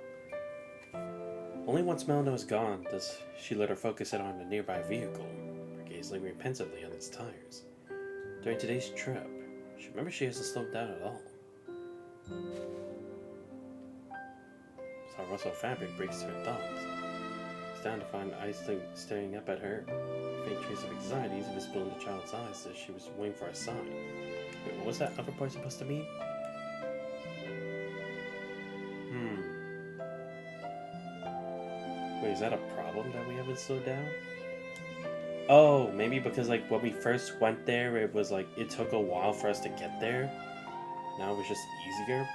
Only once Melina was gone does she let her focus it on a nearby vehicle, her gaze lingering pensively on its tires. During today's trip, she remembers she hasn't slowed down at all. Saw rustle of fabric breaks her thoughts. It's down to find Aisling staring up at her. A faint trace of anxiety is visible in the child's eyes as she was waiting for a sign. Wait, what was that other part supposed to mean? Wait, is that a problem that we haven't slowed down? Oh, maybe because like when we first went there, it was like it took a while for us to get there. Now it was just easier.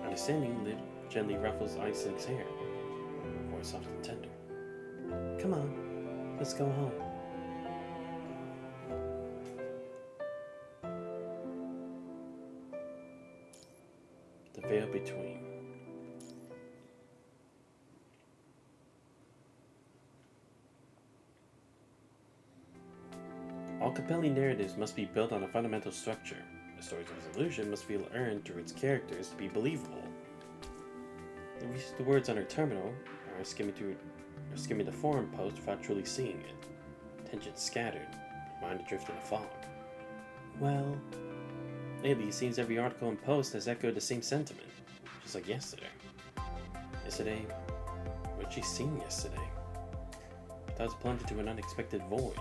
Understanding, Liv gently ruffles Aisling's hair. Her voice soft and tender. Come on, let's go home. The veil between. All compelling narratives must be built on a fundamental structure. A story's resolution must feel earned through its characters to be believable. The words on her terminal are skimming the forum post without truly seeing it. Tension scattered, mind adrift in a fog. Well, lately it seems every article and post has echoed the same sentiment, just like yesterday. Yesterday, what had she seen yesterday? I was plunged into an unexpected void.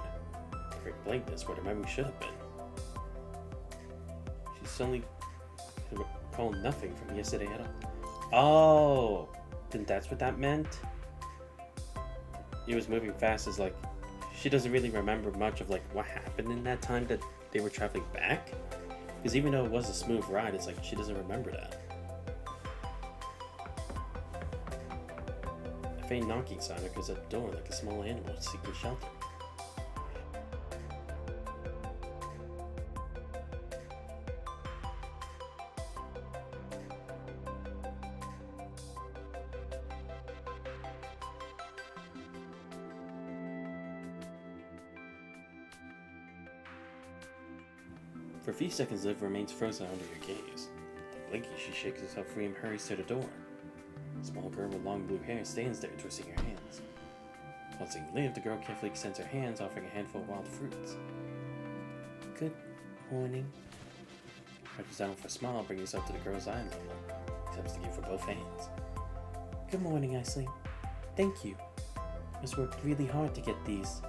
Perfect blankness where the memory should have been. She suddenly could recall nothing from yesterday at all. Oh, then that's what that meant? It was moving fast as like, she doesn't really remember much of like what happened in that time that they were traveling back? Because even though it was a smooth ride, it's like she doesn't remember that. A faint knocking sound echoes at the door like a small animal seeking shelter. For a few seconds, Liv remains frozen under your gaze. Blinking, she shakes herself free and hurries to the door. A small girl with long blue hair stands there, twisting her hands. While seeing Liv, the girl carefully extends her hands, offering a handful of wild fruits. Good morning. Crouches down with a smile, bringing herself to the girl's eye level. Accepts the gift for both hands. Good morning, Aisling. Thank you. It's worked really hard to get these.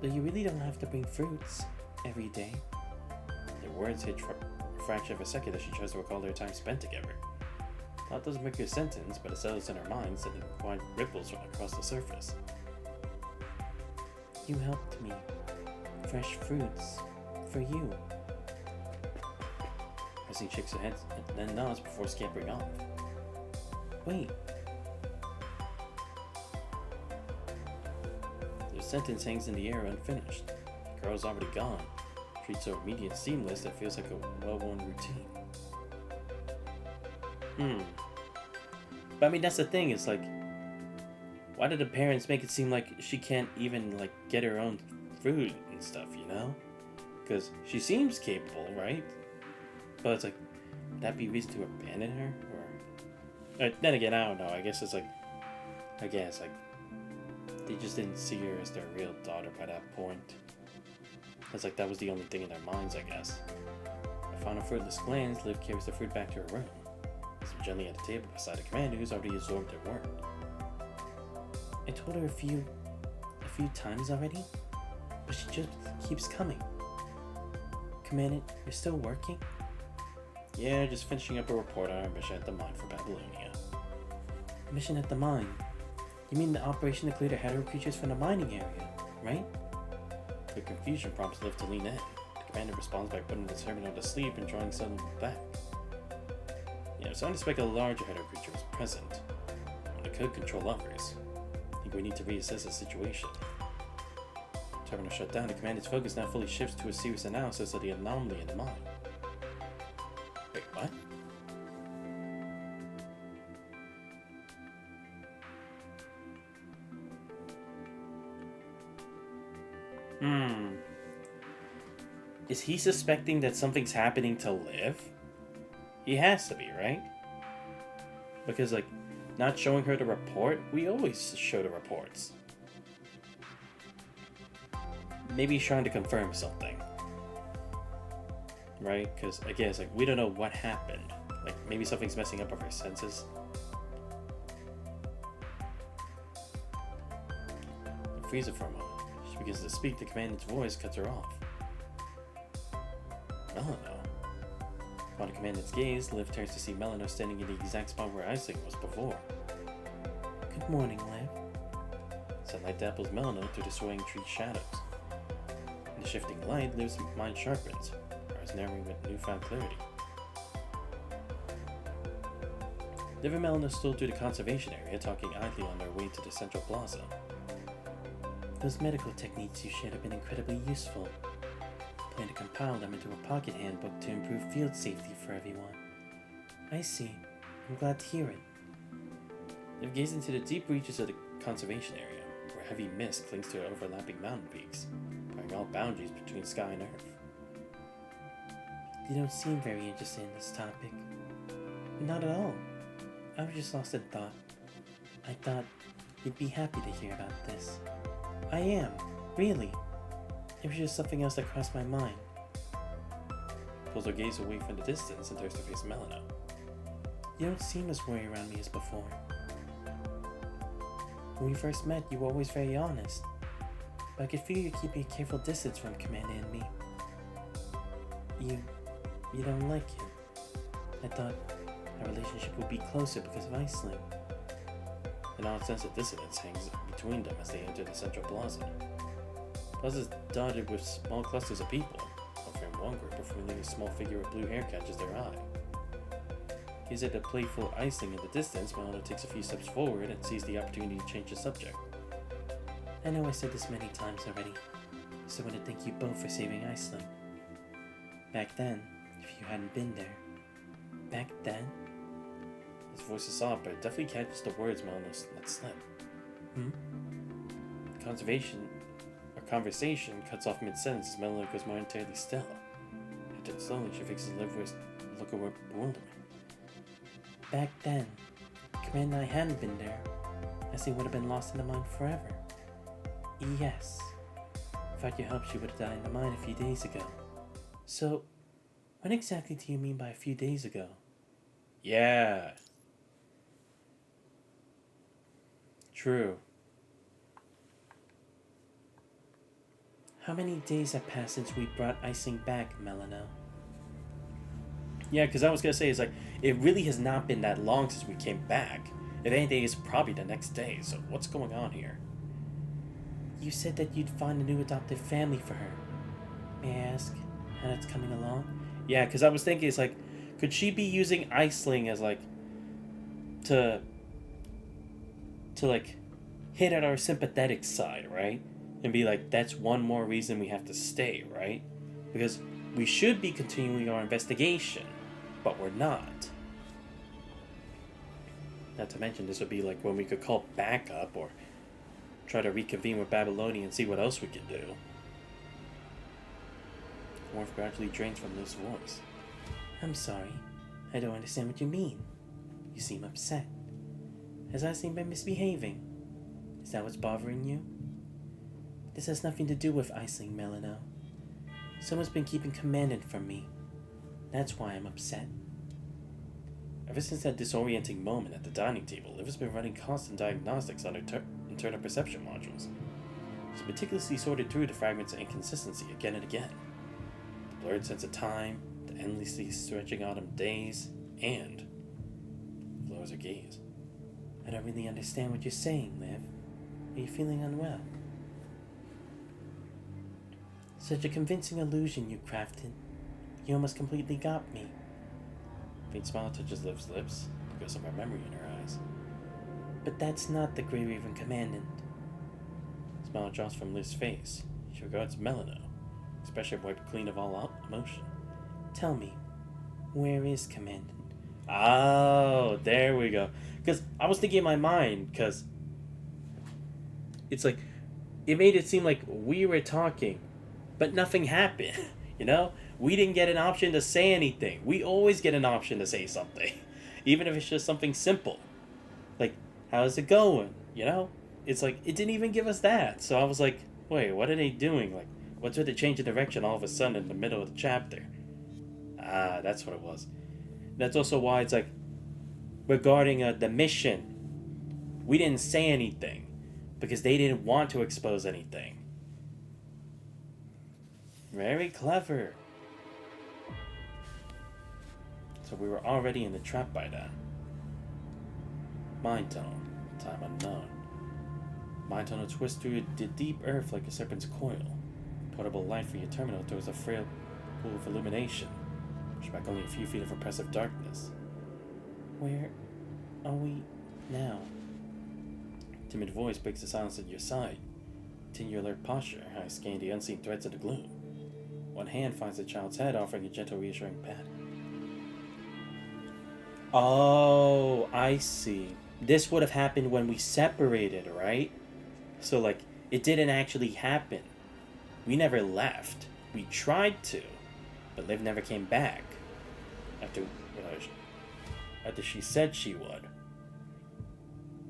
Though you really don't have to bring fruits every day. Their words hitch for a fraction of a second as she tries to recall their time spent together. Thought doesn't make her a sentence, but it settles in her mind, sending wide ripples across the surface. You helped me. Fresh fruits. For you. Aisling shakes her head and then nods before scampering off. Wait. The sentence hangs in the air unfinished. The girl's already gone. Treats so immediate and seamless that feels like a well-worn routine. But I mean, that's the thing, it's like, why did the parents make it seem like she can't even, like, get her own food and stuff, you know? Because she seems capable, right? But it's like, would that be reason to abandon her? Or then again, I don't know, I guess, like, they just didn't see her as their real daughter by that point. It's like that was the only thing in their minds, I guess. Upon a fruitless glance, Liv carries the fruit back to her room. Sits gently at the table beside the commander who's already absorbed her work. I told her a few times already, but she just keeps coming. Commander, you're still working? Yeah, just finishing up a report on our mission at the mine for Babylonia. Mission at the mine? You mean the operation to clear the hetero creatures from the mining area, right? The confusion prompts Liv to lean in. The commander responds by putting the terminal to sleep and drawing suddenly back. Yeah, so I suspect a larger hetero creature was present. And it could control others. I think we need to reassess the situation. Terminal shut down, the commander's focus now fully shifts to a serious analysis of the anomaly in the mine. Wait, what? Is he suspecting that something's happening to Liv? He has to be, right? Because, like, not showing her the report? We always show the reports. Maybe he's trying to confirm something. Right? Because, again, it's like, we don't know what happened. Like, maybe something's messing up with her senses. I freeze it for a moment. She begins to speak. The commandant's voice cuts her off. Melano. Upon the commandant's gaze, Liv turns to see Melano standing in the exact spot where Aisling was before. Good morning, Liv. Sunlight dapples Melano through the swaying tree shadows. In the shifting light, Liv's mind sharpens, her eyes narrowing with newfound clarity. Liv and Melano strolled through the conservation area, talking idly on their way to the central plaza. Those medical techniques you shared have been incredibly useful. I plan to compile them into a pocket handbook to improve field safety for everyone. I see. I'm glad to hear it. Liv gazed into the deep reaches of the conservation area, where heavy mist clings to overlapping mountain peaks, blurring all boundaries between sky and earth. You don't seem very interested in this topic. Not at all. I was just lost in thought. I thought you'd be happy to hear about this. I am, really. It was just something else that crossed my mind. Pulls her gaze away from the distance and turns to face Melano. You don't seem as worried around me as before. When we first met, you were always very honest. But I could feel you keeping a careful distance from Commander and me. You don't like him. I thought our relationship would be closer because of Aisling. An odd sense of dissonance hangs between them as they enter the central plaza. Plaza's dotted with small clusters of people, offering one group before a small figure with blue hair catches their eye. He's at a playful Aisling in the distance. Melano takes a few steps forward and sees the opportunity to change the subject. I know I said this many times already, so I want to thank you both for saving Aisling. Back then, if you hadn't been there. Back then? His voice is soft, but it definitely catches the words Melano let slip. Conversation cuts off mid-sentence as Melano goes momentarily still. And then slowly she fixes Liv with a look of bewilderment. Back then, Commander and I hadn't been there, as he would have been lost in the mine forever. Yes. Without your help, she would have died in the mine a few days ago. So, what exactly do you mean by a few days ago? Yeah. True. How many days have passed since we brought Aisling back, Melano? Yeah, because I was going to say, it's like, it really has not been that long since we came back. If anything, it's probably the next day, so what's going on here? You said that you'd find a new adoptive family for her. May I ask how that's coming along? Yeah, because I was thinking, it's like, could she be using Aisling as, like, to like, hit at our sympathetic side, right? And be like, that's one more reason we have to stay, right? Because we should be continuing our investigation, but we're not. Not to mention, this would be like when we could call backup or try to reconvene with Babylonia and see what else we can do. Warmth gradually drains from Liv's voice. I'm sorry. I don't understand what you mean. You seem upset. Has Aisling been misbehaving? Is that what's bothering you? This has nothing to do with Aisling, Melano. Someone's been keeping Commandant from me. That's why I'm upset. Ever since that disorienting moment at the dining table, Liv has been running constant diagnostics on her internal perception modules. She's meticulously sorted through the fragments of inconsistency again and again. The blurred sense of time, the endlessly stretching autumn days, and lowers her gaze. I don't really understand what you're saying, Liv. Are you feeling unwell? Such a convincing illusion you crafted. You almost completely got me. A faint smile touches Liv's lips, because of her memory in her eyes. But that's not the Grey Raven Commandant. A smile drops from Liv's face. She regards Melano, expression wiped clean of all emotion. Tell me, where is Commandant? Oh, there we go. Because I was thinking in my mind, because it's like, it made it seem like we were talking, but nothing happened. You know, we didn't get an option to say anything. We always get an option to say something, even if it's just something simple. Like, how's it going? You know? It's like, it didn't even give us that. So I was like, wait, what are they doing? Like, what's with the change of direction all of a sudden in the middle of the chapter? Ah, that's what it was. That's also why it's like, regarding the mission, we didn't say anything because they didn't want to expose anything. Very clever. So we were already in the trap by then. Mind tunnel. Time unknown. Mind tunnel twists through the deep earth like a serpent's coil. Portable light for your terminal throws a frail pool of illumination. Push back only a few feet of oppressive darkness. Where are we now? Timid voice breaks the silence at your side. Continue your alert posture, I scan the unseen threads of the gloom. One hand finds the child's head, offering a gentle, reassuring pat. Oh, I see. This would have happened when we separated, right? So, like, it didn't actually happen. We never left. We tried to, but Liv never came back. After she said she would.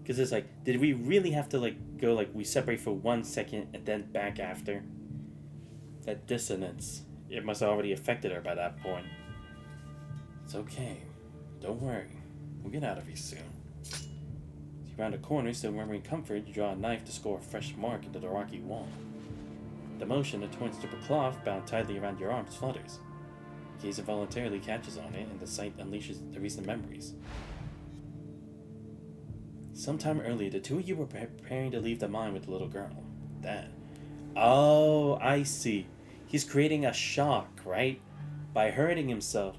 Because it's like, did we really have to, like, go, like, we separate for 1 second and then back after? That dissonance, it must have already affected her by that point. It's okay. Don't worry. We'll get out of here soon. As you round a corner, still murmuring comfort, you draw a knife to score a fresh mark into the rocky wall. The motion, a torn strip of cloth bound tightly around your arms flutters. Gaze involuntarily catches on it, and the sight unleashes the recent memories. Sometime earlier, the two of you were preparing to leave the mine with the little girl. Then, oh, I see. He's creating a shock, right? By hurting himself,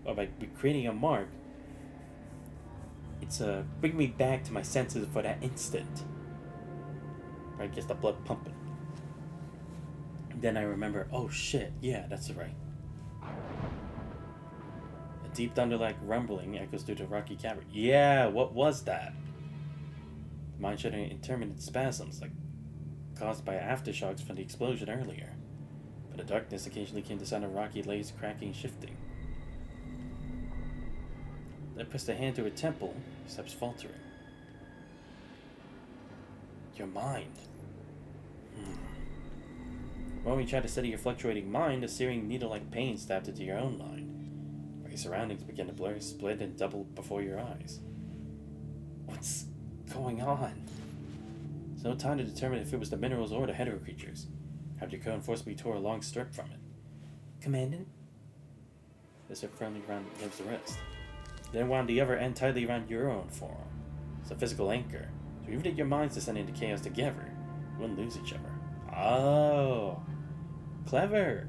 or by creating a mark. It's bring me back to my senses for that instant. Right, gets the blood pumping. Then I remember, oh shit, yeah, that's right. A deep thunder-like rumbling echoes through the rocky cavern. Yeah, what was that? Mind shuddering intermittent spasms, like caused by aftershocks from the explosion earlier. But the darkness occasionally came to sound of rocky layers cracking and shifting. Then pressed a hand to her temple, steps faltering. Your mind. When you try to steady your fluctuating mind, a searing needle-like pain stabbed into your own mind. Your surroundings began to blur, split, and double before your eyes. What's going on? There's no time to determine if it was the minerals or the hetero creatures. Abdicone forcibly tore a long strip from it. Commandant? This strip firmly around Liv's wrist. Then wound the other end tightly around your own forearm. It's a physical anchor. So even if your minds descend into chaos together, you wouldn't lose each other. Oh. Clever.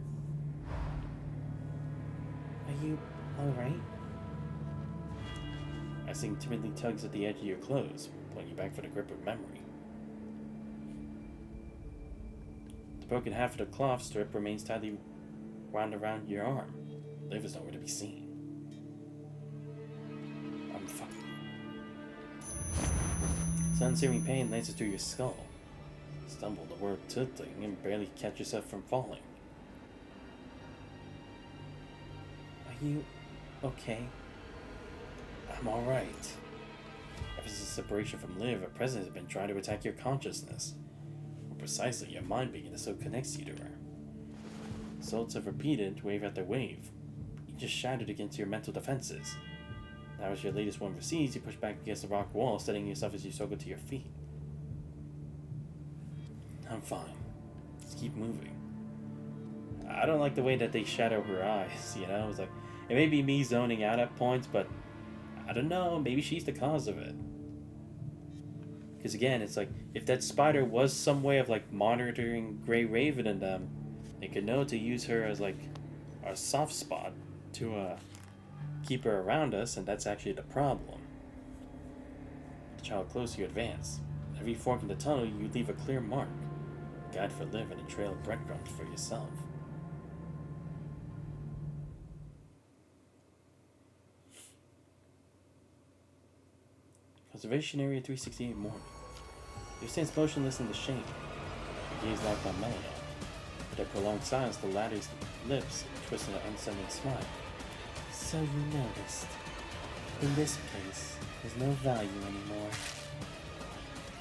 Are you alright? Icing timidly tugs at the edge of your clothes, pulling you back for the grip of memory. The broken half of the cloth strip remains tightly wound around your arm. Liv is nowhere to be seen. I'm fine. Sudden searing pain lances through your skull. Stumble, the word tilting, and barely catch yourself from falling. Are you okay? I'm alright. Ever since separation from Liv, a presence has been trying to attack your consciousness. More precisely, your mind being that so connects you to her. Assaults have repeated, wave after wave. You just shattered against your mental defenses. Now as your latest one recedes, you push back against the rock wall, steadying yourself as you struggle to your feet. I'm fine. Just keep moving. I don't like the way that they shadow her eyes, you know? It's like, it may be me zoning out at points, but I don't know, maybe she's the cause of it. Because again, it's like, if that spider was some way of like monitoring Grey Raven and them, they could know to use her as like our soft spot to keep her around us, and that's actually the problem. The child closer you advance. Every fork in the tunnel, you leave a clear mark. A guide for Liv and a trail of breadcrumbs for yourself. Observation Area 368 morning. You stands motionless in the shade. Your gaze locked on Melanie. After a prolonged silence, the latter's lips twisted an unsettling smile. So you noticed. In this place, there's no value anymore.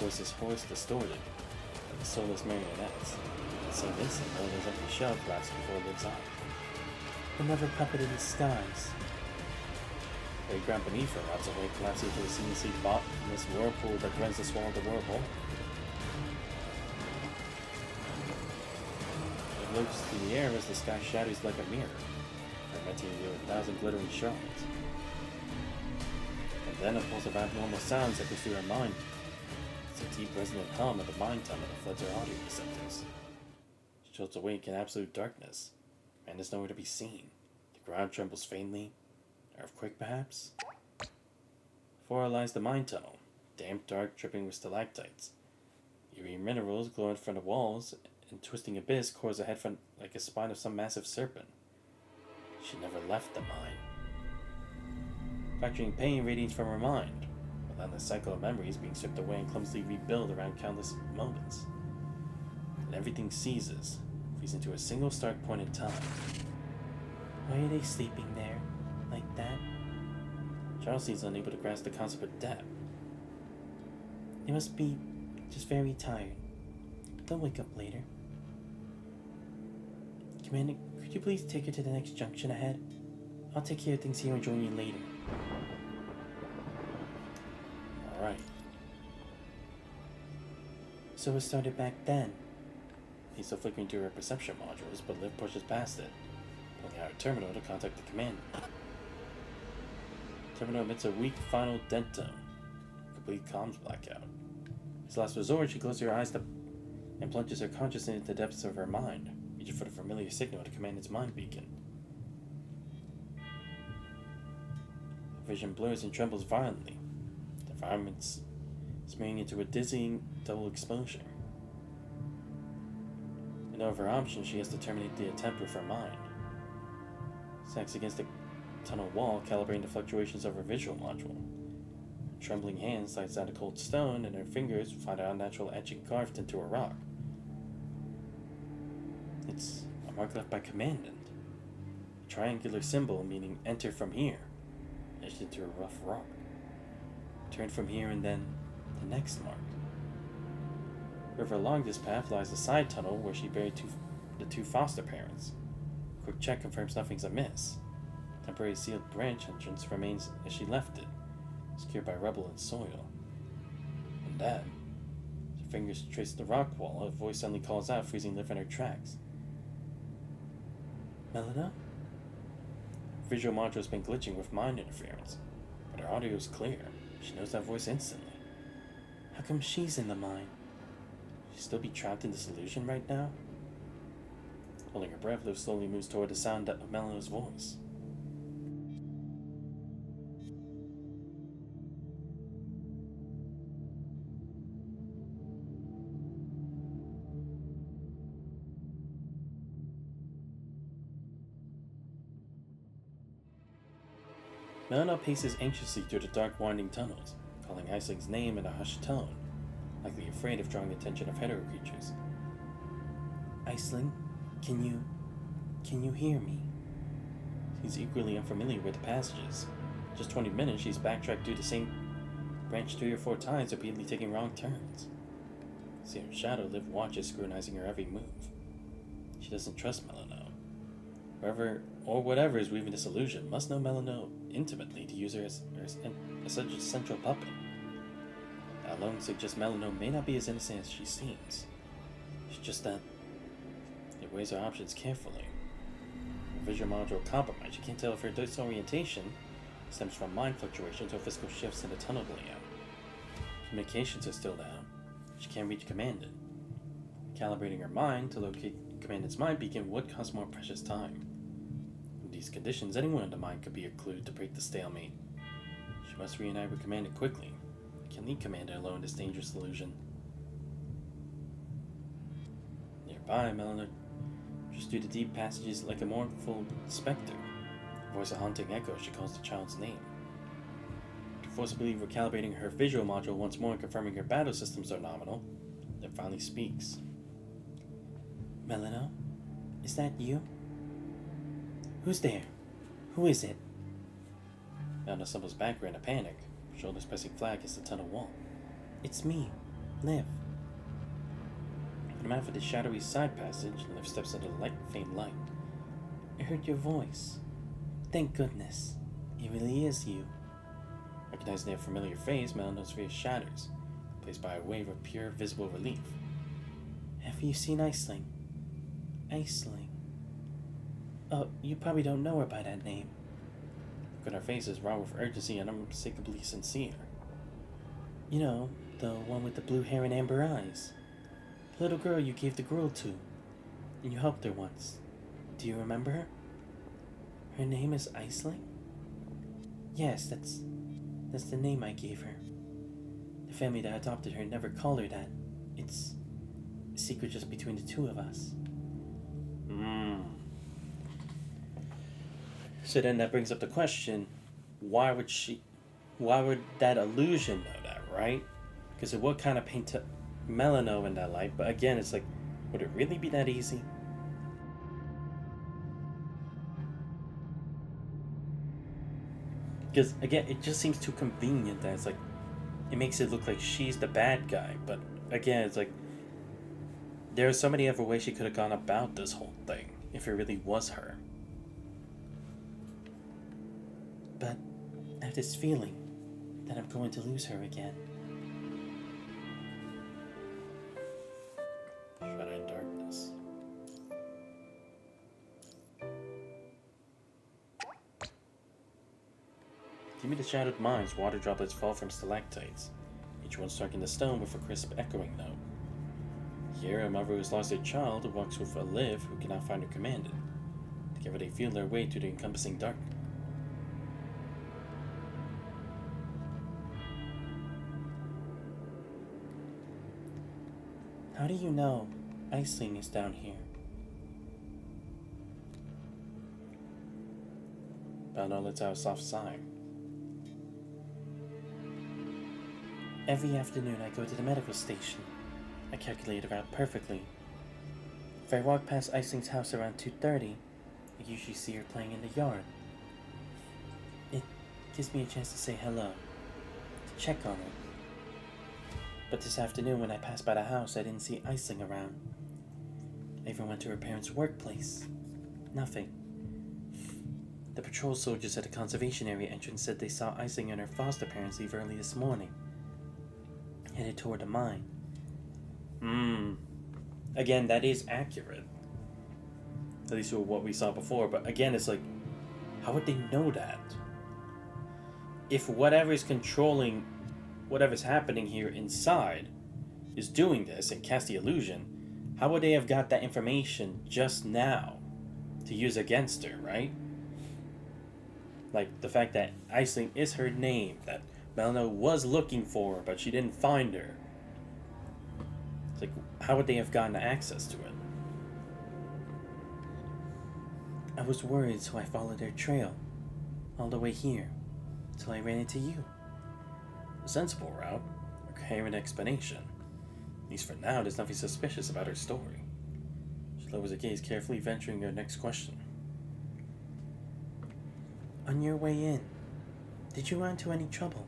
Voices hoarse, distorted, like a soulless marionettes. At the same instant, Melena's empty shell collapsed before Liv's eyes. Another puppet in disguise. The ground beneath her rots away, collapsing into a seamlessly bottomless whirlpool that threatens to swallow the world whole. It looks through the air as the sky shadows like a mirror, fragmenting into 1,000 glittering shards. And then a pulse of abnormal sounds echoes through her mind. It's a deep resonant hum of the mind tunnel that floods her audio receptors. She jolts awake in absolute darkness, and is nowhere to be seen. The ground trembles faintly. Earthquake, perhaps? Before her lies the mine tunnel, damp, dark, dripping with stalactites. Eerie minerals glow in front of walls, and twisting abyss cores ahead from like a spine of some massive serpent. She never left the mine. Factoring pain radiates from her mind, while the cycle of memories being stripped away and clumsily rebuilt around countless moments. And everything ceases, freezing to a single stark point in time. Why are they sleeping there? Like that? Charles seems unable to grasp the concept of death. They must be just very tired. They'll wake up later. Commander, could you please take her to the next junction ahead? I'll take care of things here and join you later. Alright. So it started back then. He's still flickering through her perception modules, but Liv pushes past it, pulling out her terminal to contact the commander. Terminal emits a weak final dent tone. Complete comms blackout. As last resort, she closes her eyes and plunges her consciousness into the depths of her mind, reaching for the familiar signal to command its mind beacon. Her vision blurs and trembles violently. The environment's smearing into a dizzying double exposure. In all of her options, she has to terminate the attempt with her mind. Sacks against the tunnel wall, calibrating the fluctuations of her visual module. Her trembling hand slides down a cold stone, and her fingers find an unnatural etching carved into a rock. It's a mark left by Commandant. A triangular symbol meaning enter from here, etched into a rough rock. Turn from here and then the next mark. Further along this path lies a side tunnel where she buried the two foster parents. A quick check confirms nothing's amiss. Temporary sealed branch entrance remains as she left it, secured by rubble and soil. And then, as her fingers trace the rock wall, a voice suddenly calls out, freezing Liv in her tracks. Melina? Visual module's been glitching with mind interference, but her audio is clear. She knows that voice instantly. How come she's in the mine? Should she still be trapped in this illusion right now? Holding her breath, Liv slowly moves toward the sound of Melina's voice. Melina paces anxiously through the dark, winding tunnels, calling Aisling's name in a hushed tone, likely afraid of drawing the attention of hetero creatures. Aisling, can you hear me? She's equally unfamiliar with the passages. Just 20 minutes, she's backtracked through the same branch 3 or 4 times, repeatedly taking wrong turns. Seeing her shadow, Liv watches, scrutinizing her every move. She doesn't trust Melina. Whoever or whatever is weaving this illusion must know Melina intimately to use her as such a central puppet. That alone suggests Melina may not be as innocent as she seems. It's just that it weighs her options carefully. Her visual module compromised. She can't tell if her disorientation stems from mind fluctuations or physical shifts in the tunnel layout. Communications are still down. She can't reach Commandant. Calibrating her mind to locate Commandant's mind beacon would cost more precious time. In these conditions, anyone in the mind could be a clue to break the stalemate. She must reunite with Commandant quickly. Can't leave Commandant alone in this dangerous illusion. Nearby, Melina just through the deep passages like a mournful specter. Her voice a haunting echo as she calls the child's name. Forcibly recalibrating her visual module once more and confirming her battle systems are nominal, then finally speaks. Melina, Is that you? Who's there? Who is it? Melno stumbles backward in a panic, shoulders pressing flat against the tunnel wall. It's me, Liv. I'm out for the shadowy side passage, and Liv steps into the faint light. I heard your voice. Thank goodness. It really is you. Recognizing their familiar face, Melno's face shatters, placed by a wave of pure visible relief. Have you seen Aisling? Aisling. Oh, you probably don't know her by that name. Look on her face is raw with urgency and unmistakably sincere. You know, the one with the blue hair and amber eyes. The little girl you gave the gruel to, and you helped her once. Do you remember her? Her name is Aisling? Yes, that's the name I gave her. The family that adopted her never called her that. It's a secret just between the two of us. So then that brings up the question, why would that illusion know that, right? Because it would kind of paint Melano in that light, but again, it's like, would it really be that easy? Because again, it just seems too convenient that it's like, it makes it look like she's the bad guy, but again, it's like, there are so many other ways she could have gone about this whole thing, if it really was her. But I have this feeling that I'm going to lose her again. Shut in darkness. Give me the shattered mines, water droplets fall from stalactites, each one struck in the stone with a crisp echoing note. Here, a mother who has lost a child walks with a Liv who cannot find her commandant. Together they feel their way through the encompassing darkness. How do you know Aisling is down here? Melno lets out a soft sigh. Every afternoon I go to the medical station. I calculate it out perfectly. If I walk past Aisling's house around 2:30, I usually see her playing in the yard. It gives me a chance to say hello, to check on her. But this afternoon when I passed by the house, I didn't see Aisling around. I even went to her parents' workplace. Nothing. The patrol soldiers at the conservation area entrance said they saw Aisling and her foster parents leave early this morning, headed toward the mine. Again, that is accurate. At least with what we saw before, but again, it's like, how would they know that? If whatever is controlling whatever's happening here inside is doing this and cast the illusion, how would they have got that information just now to use against her, right? Like the fact that Aisling is her name, that Melno was looking for her, but she didn't find her. It's like, how would they have gotten access to it? I was worried, so I followed their trail all the way here, till I ran into you. A sensible route, a coherent explanation. At least for now, there's nothing suspicious about her story. She lowers her gaze carefully, venturing her next question. On your way in, did you run into any trouble?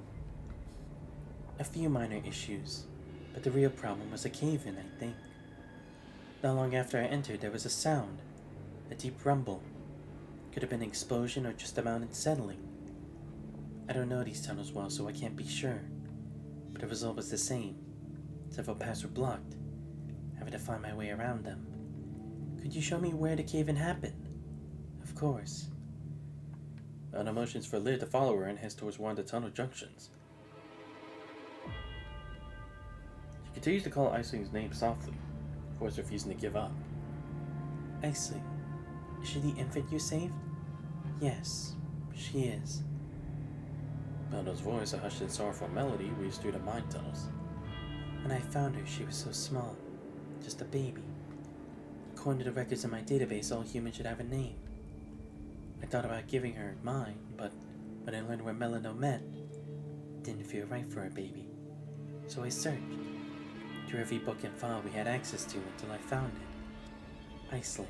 A few minor issues, but the real problem was a cave-in, I think. Not long after I entered, there was a sound, a deep rumble. Could have been an explosion or just a mountain unsettling. I don't know these tunnels well, so I can't be sure, but the result was the same. Several paths were blocked, having to find my way around them. Could you show me where the cave-in happened? Of course. Melno motions for Liv to follow her and heads towards one of the tunnel junctions. She continues to call Aisling's name softly, of course refusing to give up. Aisling, is she the infant you saved? Yes, she is. Melno's voice, a hushed and sorrowful melody, weaves through the mine tunnels. When I found her, she was so small, just a baby. According to the records in my database, all humans should have a name. I thought about giving her mine, but when I learned where Melano met, it didn't feel right for a baby. So I searched through every book and file we had access to until I found it. Aisling.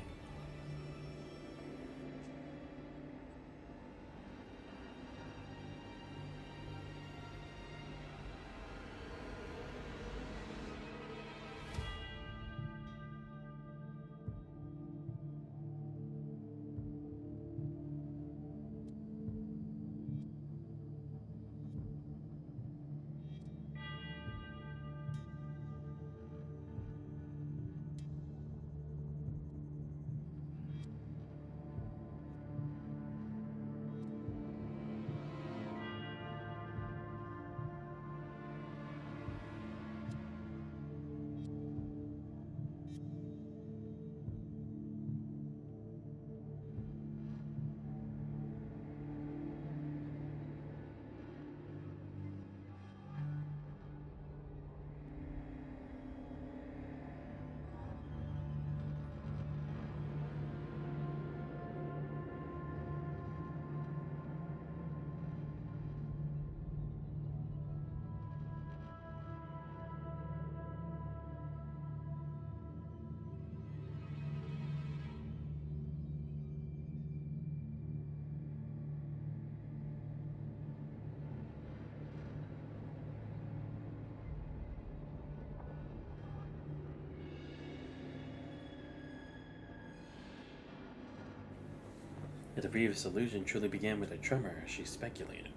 Yet the previous illusion truly began with a tremor, as she speculated.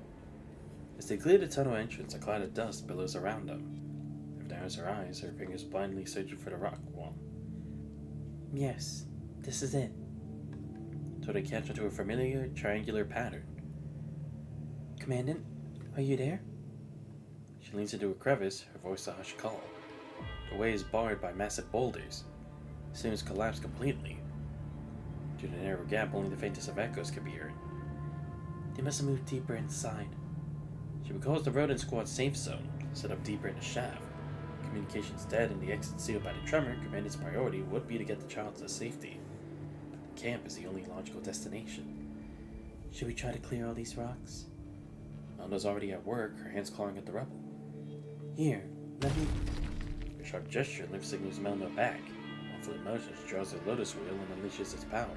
As they cleared the tunnel entrance, a cloud of dust billows around them. If narrows her eyes, her fingers blindly searching for the rock wall. Yes, this is it. So they catch onto a familiar triangular pattern. Commandant, are you there? She leans into a crevice, her voice a hushed call. The way is barred by massive boulders. It seems to collapse completely. Through the narrow gap, only the faintest of echoes can be heard. They must have moved deeper inside. She recalls the rodent squad's safe zone, set up deeper in the shaft. Communications dead and the exit sealed by the tremor, Commandant's priority would be to get the child to safety. The camp is the only logical destination. Should we try to clear all these rocks? Anna's already at work, her hands clawing at the rubble. Here, let me... Her sharp gesture lift signals Melna back. One foot motion draws the lotus wheel and unleashes its power.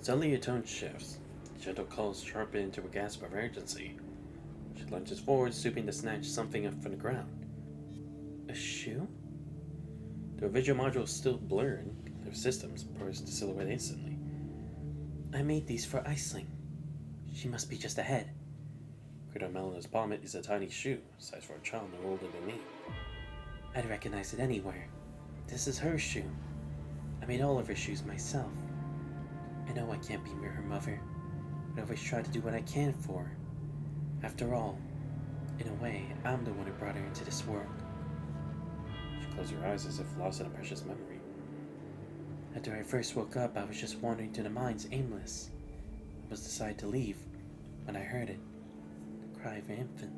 Suddenly her tone shifts. Gentle calls sharpen into a gasp of urgency. She lunges forward, stooping to snatch something up from the ground. A shoe? The visual module is still blurred. Their systems burst the silhouette instantly. I made these for Aisling. She must be just ahead. Cradle Melena's palm is a tiny shoe, sized for a child no older than me. I'd recognize it anywhere. This is her shoe. I made all of her shoes myself. I know I can't be her mother, but I always try to do what I can for her. After all, in a way, I'm the one who brought her into this world. She closed her eyes as if lost in a precious memory. After I first woke up, I was just wandering through the mines, aimless. I was decided to leave when I heard it. The cry of an infant.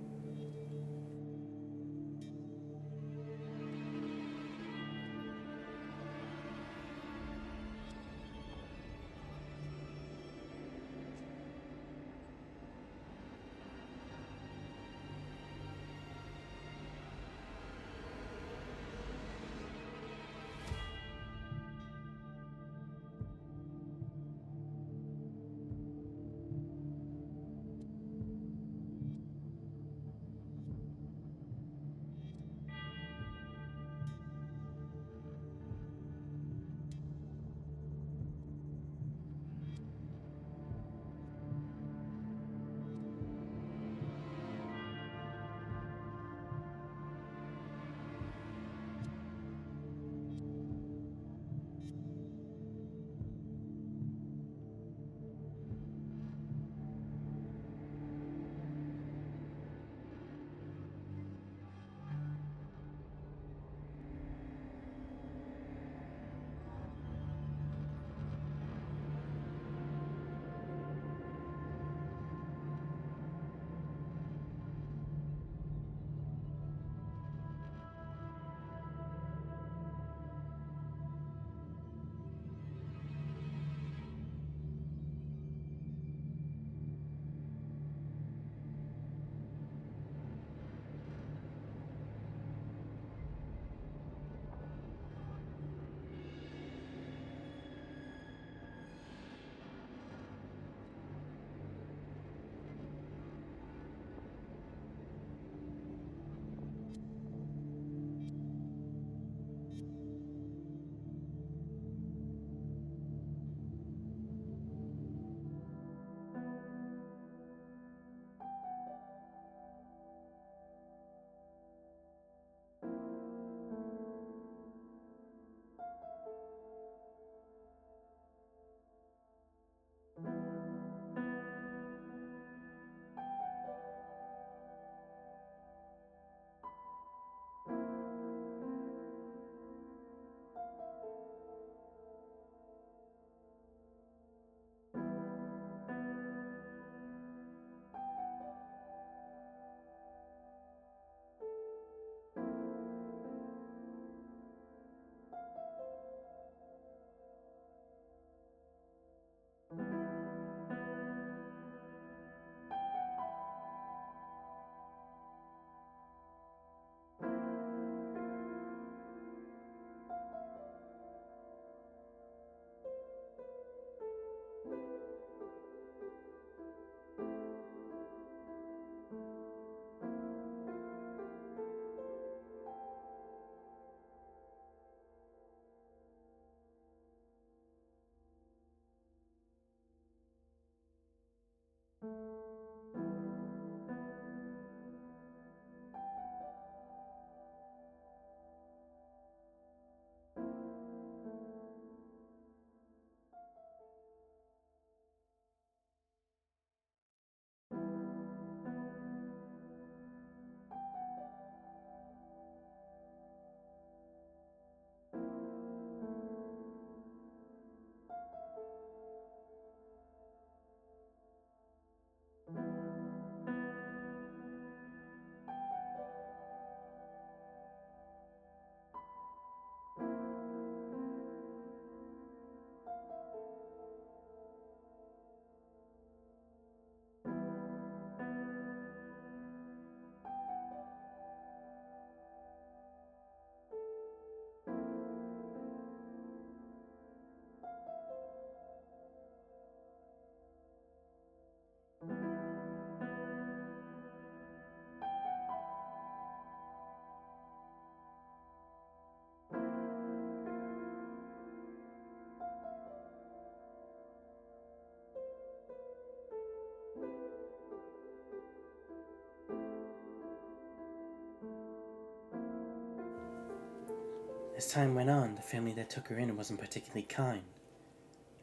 As time went on, the family that took her in wasn't particularly kind.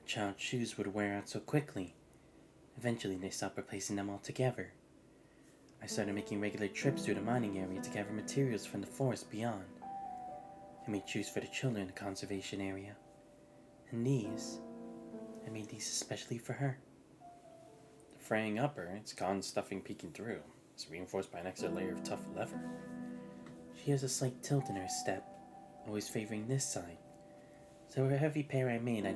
The child's shoes would wear out so quickly. Eventually, they stopped replacing them altogether. I started making regular trips through the mining area to gather materials from the forest beyond. I made shoes for the children in the conservation area. And I made these especially for her. The fraying upper, its cotton stuffing peeking through, is reinforced by an extra layer of tough leather. She has a slight tilt in her step, always favoring this side. So for every pair I made, I'd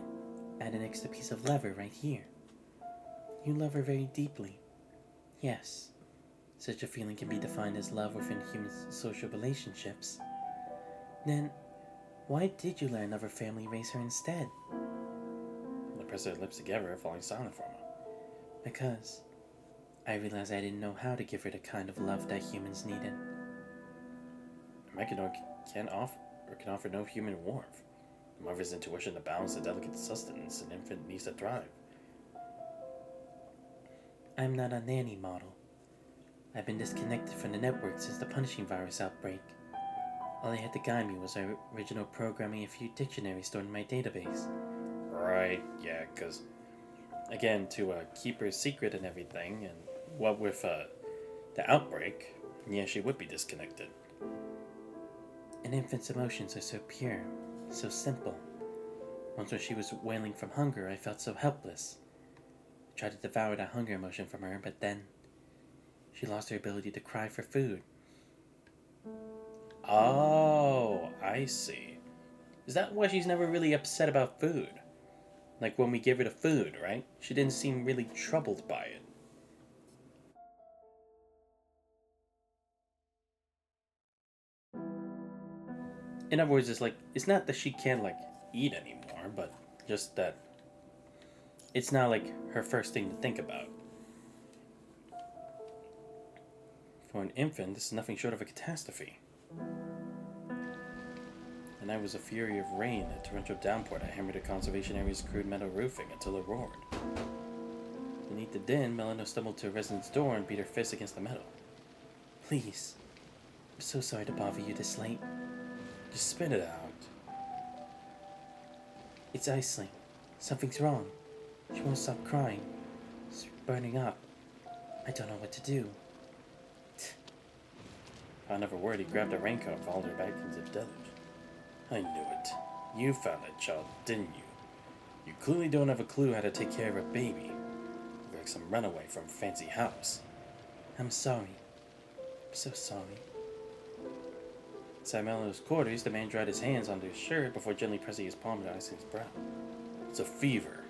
add an extra piece of leather right here. You love her very deeply. Yes, such a feeling can be defined as love within human social relationships. Then, why did you let another family raise her instead? They pressed their lips together, falling silent for a moment. Because I realized I didn't know how to give her the kind of love that humans needed. A mechanoid can offer no human warmth. A mother's intuition to balance the delicate sustenance an infant needs to thrive. I'm not a nanny model. I've been disconnected from the network since the punishing virus outbreak. All I had to guide me was our original programming and a few dictionaries stored in my database. Right, yeah, because, again, to keep her secret and everything, and what with the outbreak, yeah, she would be disconnected. An infant's emotions are so pure, so simple. Once when she was wailing from hunger, I felt so helpless. I tried to devour that hunger emotion from her, but then she lost her ability to cry for food. Oh, I see. Is that why she's never really upset about food? Like when we give her the food, right? She didn't seem really troubled by it. In other words, it's not that she can't eat anymore, but just that it's not her first thing to think about. For an infant, this is nothing short of a catastrophe. The night was a fury of rain, a torrential downpour that hammered the conservation area's crude metal roofing until it roared. Beneath the din, Melina stumbled to a resident's door and beat her fist against the metal. Please, I'm so sorry to bother you this late. Just spit it out. It's Aisling. Something's wrong. She won't stop crying. It's burning up. I don't know what to do. Found every word, he grabbed a raincoat and followed her back into the deluge. I knew it. You found that child, didn't you? You clearly don't have a clue how to take care of a baby. You're like some runaway from a fancy house. I'm sorry. I'm so sorry. Inside Melino's quarters, the man dried his hands onto his shirt before gently pressing his palm to Aisling's brow. It's a fever.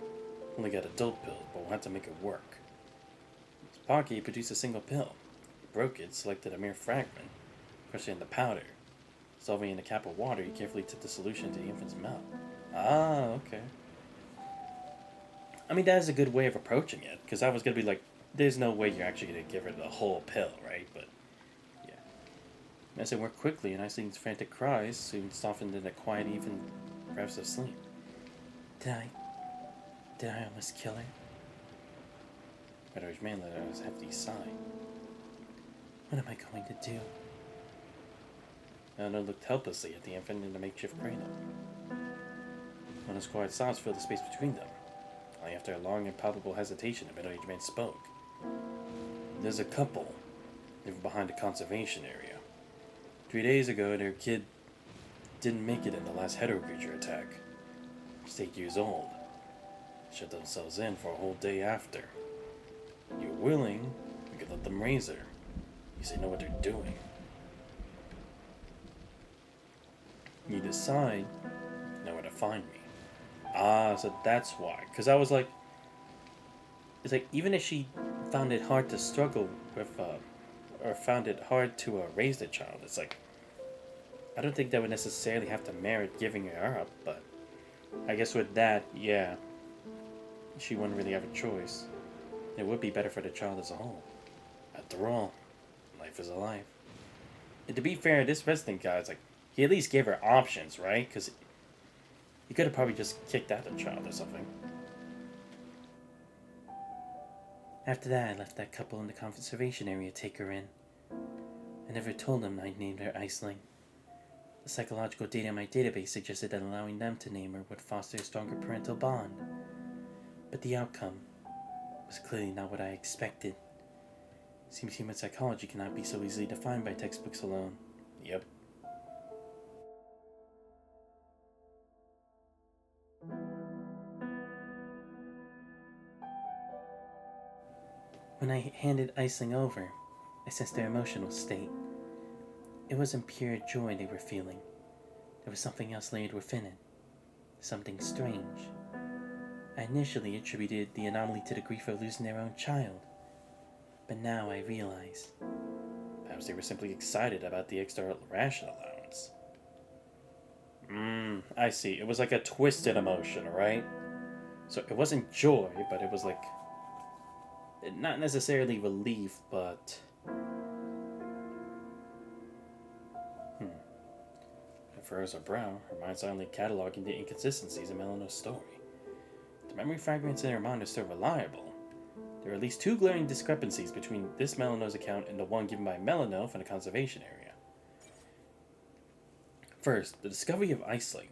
Only got adult pills, but we'll have to make it work. In his pocket, he produced a single pill. He broke it, selected a mere fragment, crushed it into powder. Dissolving in a cap of water, he carefully tipped the solution into the infant's mouth. Ah, okay. I mean, that is a good way of approaching it, because I was going to be like, there's no way you're actually going to give her the whole pill, right? But, yeah. As it worked quickly, and Aisling's frantic cries soon softened into quiet, even breaths of sleep. Did I almost kill her? The red-haired man let out a hefty sigh. What am I going to do? Eleanor looked helplessly at the infant in the makeshift cradle. When his quiet sobs filled the space between them. Only after a long and palpable hesitation, the middle-aged man spoke. There's a couple living behind the conservation area. 3 days ago, their kid didn't make it in the last hetero creature attack. He's 8 years old. Shut themselves in for a whole day after. You're willing, we could let them raise her. You say know what they're doing. You decide, you know where to find me. Ah, so that's why. Because I was like, it's like, even if she found it hard to struggle with, or found it hard to raise the child, it's like, I don't think that would necessarily have to merit giving her up, but I guess with that, yeah, she wouldn't really have a choice. It would be better for the child as a whole. After all, life is a life. And to be fair, this resident guy is like, he at least gave her options, right? Because he could have probably just kicked out the child or something. After that, I left that couple in the conservation area take her in. I never told them I'd named her Aisling. The psychological data in my database suggested that allowing them to name her would foster a stronger parental bond. But the outcome was clearly not what I expected. Seems human psychology cannot be so easily defined by textbooks alone. Yep. When I handed Aisling over, I sensed their emotional state. It wasn't pure joy they were feeling. There was something else layered within it. Something strange. I initially attributed the anomaly to the grief of losing their own child. But now I realize. Perhaps they were simply excited about the extra ration allowance. I see. It was like a twisted emotion, right? So it wasn't joy, but it was like... not necessarily relief, but... At furrows her brow, her mind silently cataloging the inconsistencies in Melino's story. The memory fragments in her mind are still reliable. There are at least 2 glaring discrepancies between this Melino's account and the one given by Melino from the conservation area. First, the discovery of Aisling.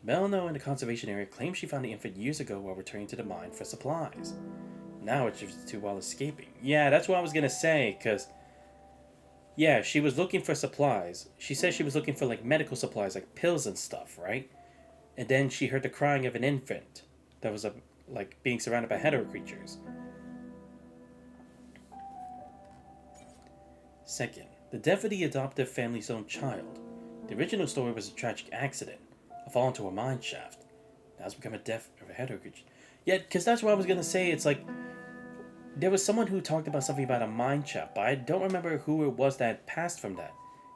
The Melino in the conservation area claims she found the infant years ago while returning to the mine for supplies. Now it shifts to while escaping. Yeah, that's what I was gonna say, because... yeah, she was looking for supplies. She said she was looking for, like, medical supplies, like pills and stuff, right? And then she heard the crying of an infant that was, like, being surrounded by hetero creatures. Second, the death of the adoptive family's own child. The original story was a tragic accident, a fall into a mine shaft. Now it's become a death of a hetero creature. Yeah, because that's what I was gonna say. It's like, there was someone who talked about something about a mine shaft, but I don't remember who it was that passed from that.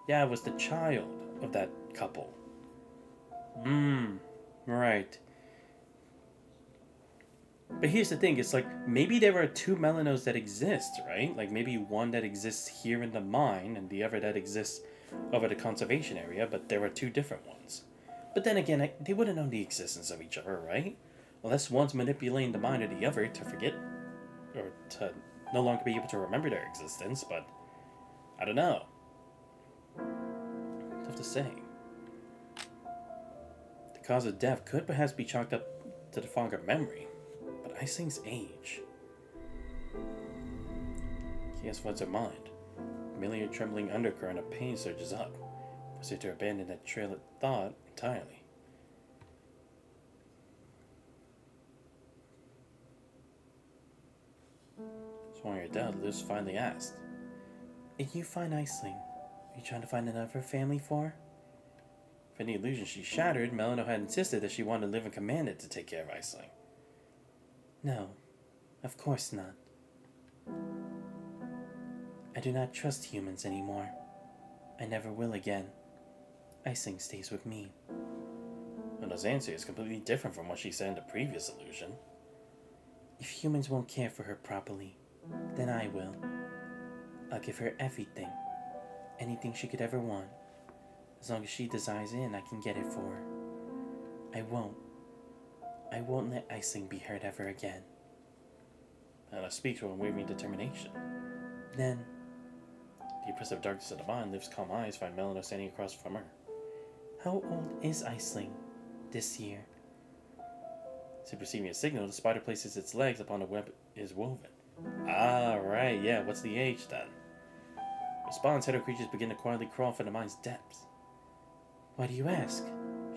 Yeah, it was the child of that couple. Right. But here's the thing, it's like, maybe there are 2 Melinos that exist, right? Like, maybe one that exists here in the mine, and the other that exists over the conservation area, but there are 2 different ones. But then again, they wouldn't know the existence of each other, right? Unless one's manipulating the mind of the other to forget, or to no longer be able to remember their existence, but I don't know. Tough to say. The cause of death could perhaps be chalked up to the fog of memory, but Aisling's age. Chaos floods her mind. A familiar trembling undercurrent of pain surges up, forcing her to abandon that trail of thought entirely. Swallowing her down, Liz finally asked, If you find Aisling, are you trying to find another family for her? For any illusion she shattered, Melino had insisted that she wanted to live and commanded to take care of Aisling. No, of course not. I do not trust humans anymore. I never will again. Aisling stays with me. Melino's answer is completely different from what she said in the previous illusion. If humans won't care for her properly, then I will. I'll give her everything. Anything she could ever want. As long as she desires it and I can get it for her. I won't let Aisling be hurt ever again. Melino speaks with unwavering determination. Then, The oppressive darkness of the mind lifts calm eyes find Melino standing across from her. how old is Aisling this year? So receiving a signal, the spider places its legs upon the web is woven. Ah, right, yeah, what's the age then? Response, hetero creatures begin to quietly crawl from the mind's depths. Why do you ask?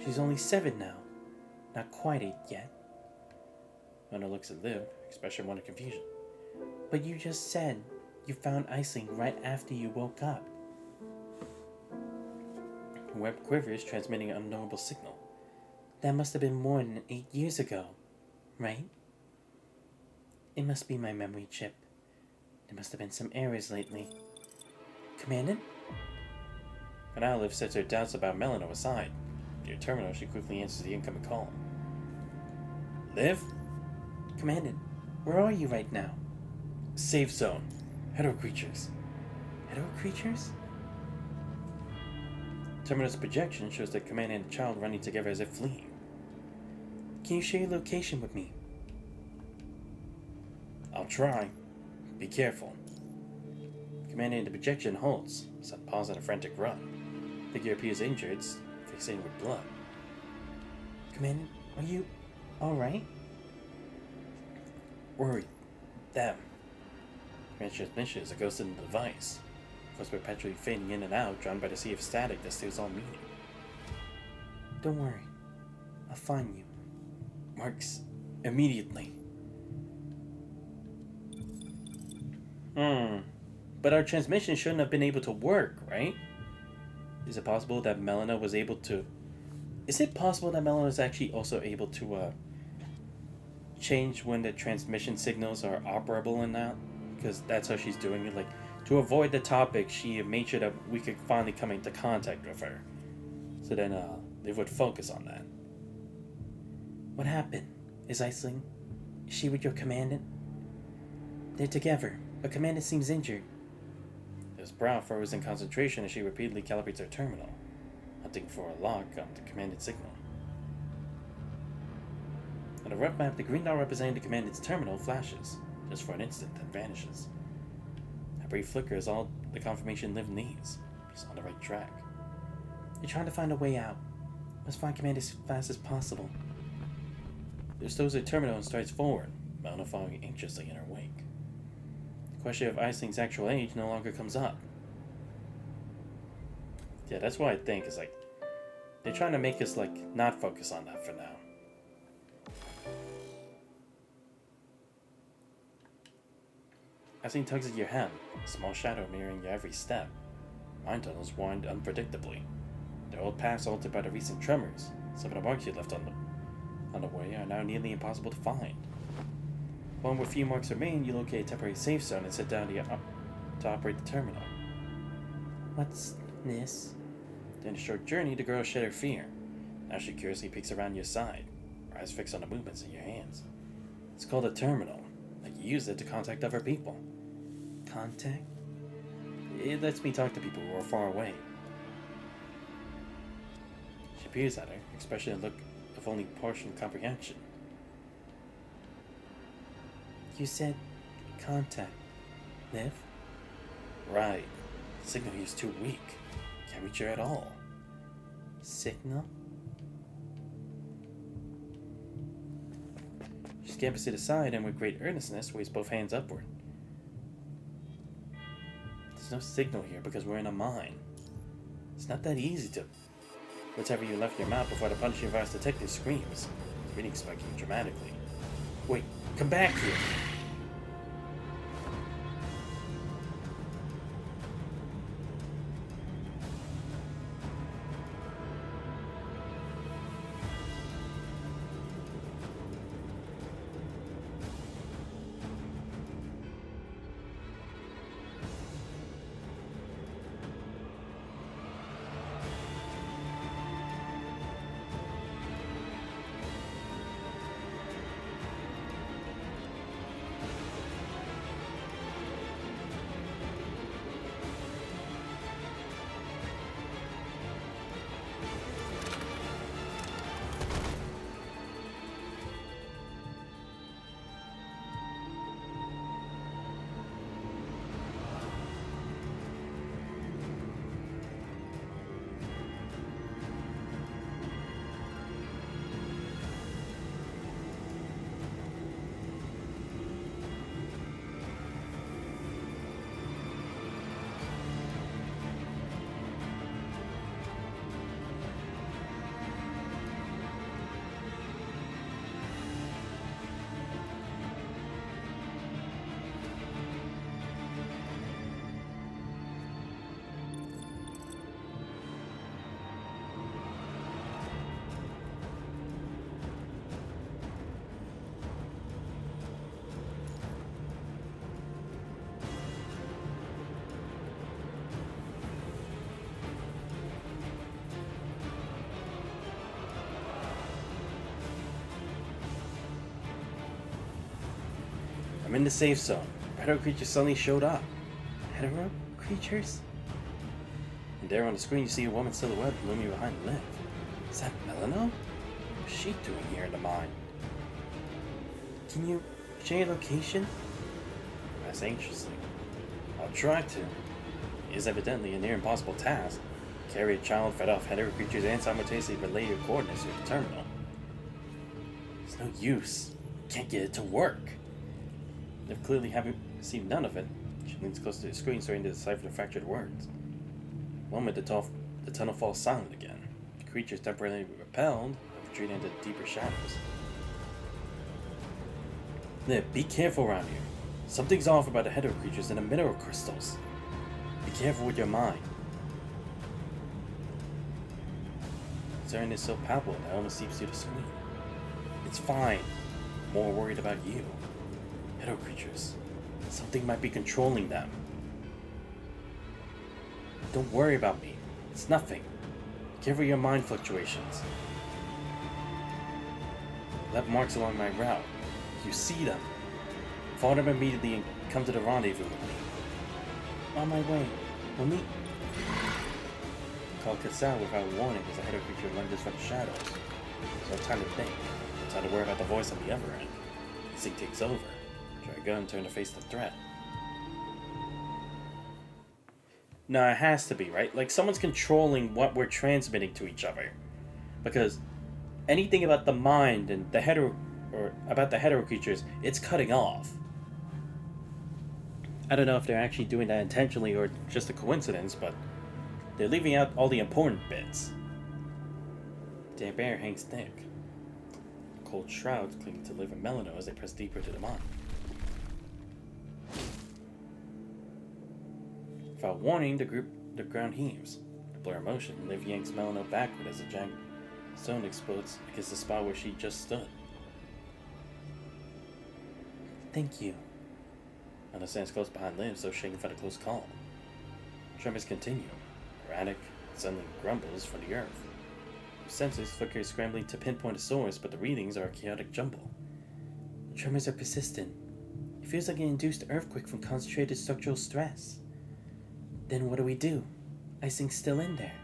She's only 7 now. Not quite 8 yet. Melino looks at Liv, expression one of confusion. But you just said you found Aisling right after you woke up. Her web quivers, transmitting an unknowable signal. That must have been more than 8 years ago, right? It must be my memory chip. There must have been some errors lately. Commandant? For now, Liv sets her doubts about Melino aside. Near terminal, she quickly answers the incoming call. Liv? Commandant, where are you right now? Safe zone. Hetero creatures. Hetero creatures? Terminal's projection shows the commander and the child running together as if fleeing. Can you share your location with me? I'll try. Be careful. Commander in the projection halts, some pause in a frantic run. Figure appears injured, They stained with blood. Commander, are you alright? Worried. Them. Command transmission is a ghost in the device. Force perpetually fading in and out, drawn by the sea of static that steals all meaning. Don't worry. I'll find you. Marks, immediately. But our transmission shouldn't have been able to work, right? Is it possible that Melina was able to... Is it possible that Melina was actually also able to, change when the transmission signals are operable and not? Because that's how she's doing it. Like, to avoid the topic, she made sure that we could finally come into contact with her. So then, they would focus on that. What happened? Is Aisling... Is she with your commandant? They're together. Her commandant seems injured. His brow froze in concentration as she repeatedly calibrates her terminal, hunting for a lock on the commandant signal. On the rough map, the green dot representing the commandant's terminal flashes, just for an instant, then vanishes. A brief flicker is all the confirmation Liv needs. He's on the right track. You're trying to find a way out. Must find command as fast as possible. Liv stows her terminal and strides forward, Melina following anxiously in her wake. The question of Aisling's actual age no longer comes up. Yeah, that's what I think, is like, they're trying to make us, like, not focus on that for now. Aisling tugs at your hem, a small shadow mirroring your every step. Mind tunnels wind unpredictably. Their old paths altered by the recent tremors. Some of the marks you left on the way are now nearly impossible to find. When where few marks remain, you locate a temporary safe zone and sit down to operate the terminal. What's this? During a short journey, the girl shed her fear. Now she curiously peeks around your side, her eyes fixed on the movements in your hands. It's called a terminal, like you use it to contact other people. Contact? It lets me talk to people who are far away. She peers at her, expression and look of only partial comprehension. You said contact, Liv? Right. The signal here is too weak. Can't reach her at all. Signal? She scampers to the side and with great earnestness waves both hands upward. There's no signal here because we're in a mine. It's not that easy to... Whatever you left your mouth before the punishing virus detective screams, reading spiking dramatically. Wait, come back here! I'm in the safe zone. Hetero creatures suddenly showed up. Hetero creatures? And there on the screen you see a woman's silhouette looming behind Liv. Is that Melina? What's she doing here in the mine? Can you share your location? That's anxiously. I'll try to. It is evidently a near impossible task. carry a child fed off hetero creatures and simultaneously relay your coordinates to the terminal. It's no use. Can't get it to work. They've clearly haven't received none of it. She leans close to the screen, starting to decipher the fractured words. One moment, the tunnel falls silent again. The creatures temporarily repelled, retreating into deeper shadows. Nib, be careful around here. Something's off about the hetero creatures and the mineral crystals. Be careful with your mind. Concern is so palpable that it almost seeps through the screen. It's fine. I'm more worried about you. Hetero creatures. Something might be controlling them. Don't worry about me. It's nothing. Be careful with your mind fluctuations. Left marks along my route. You see them. Follow them immediately and come to the rendezvous with me. On my way. We'll meet. The call cuts out without warning as a hetero creature lunges from the shadows. So time to think. Time to worry about the voice on the other end. Instinct takes over. Try a gun, turn to face the threat. No, it has to be, right? Like, someone's controlling what we're transmitting to each other. Because anything about the mind and the hetero creatures, it's cutting off. I don't know if they're actually doing that intentionally or just a coincidence, but they're leaving out all the important bits. Damp air hangs thick. Cold shrouds cling to liver melano as they press deeper to the mind. Without warning, the ground heaves. A blur of motion, Liv yanks Melano backward as the giant stone explodes against the spot where she just stood. Thank you. Melano stands close behind Liv, so shaken by the close call. Tremors continue, erratic, and suddenly grumbles from the earth. Sensors flicker scrambling to pinpoint a source, but the readings are a chaotic jumble. The tremors are persistent. It feels like an induced earthquake from concentrated structural stress. Then what do? Icing's still in there.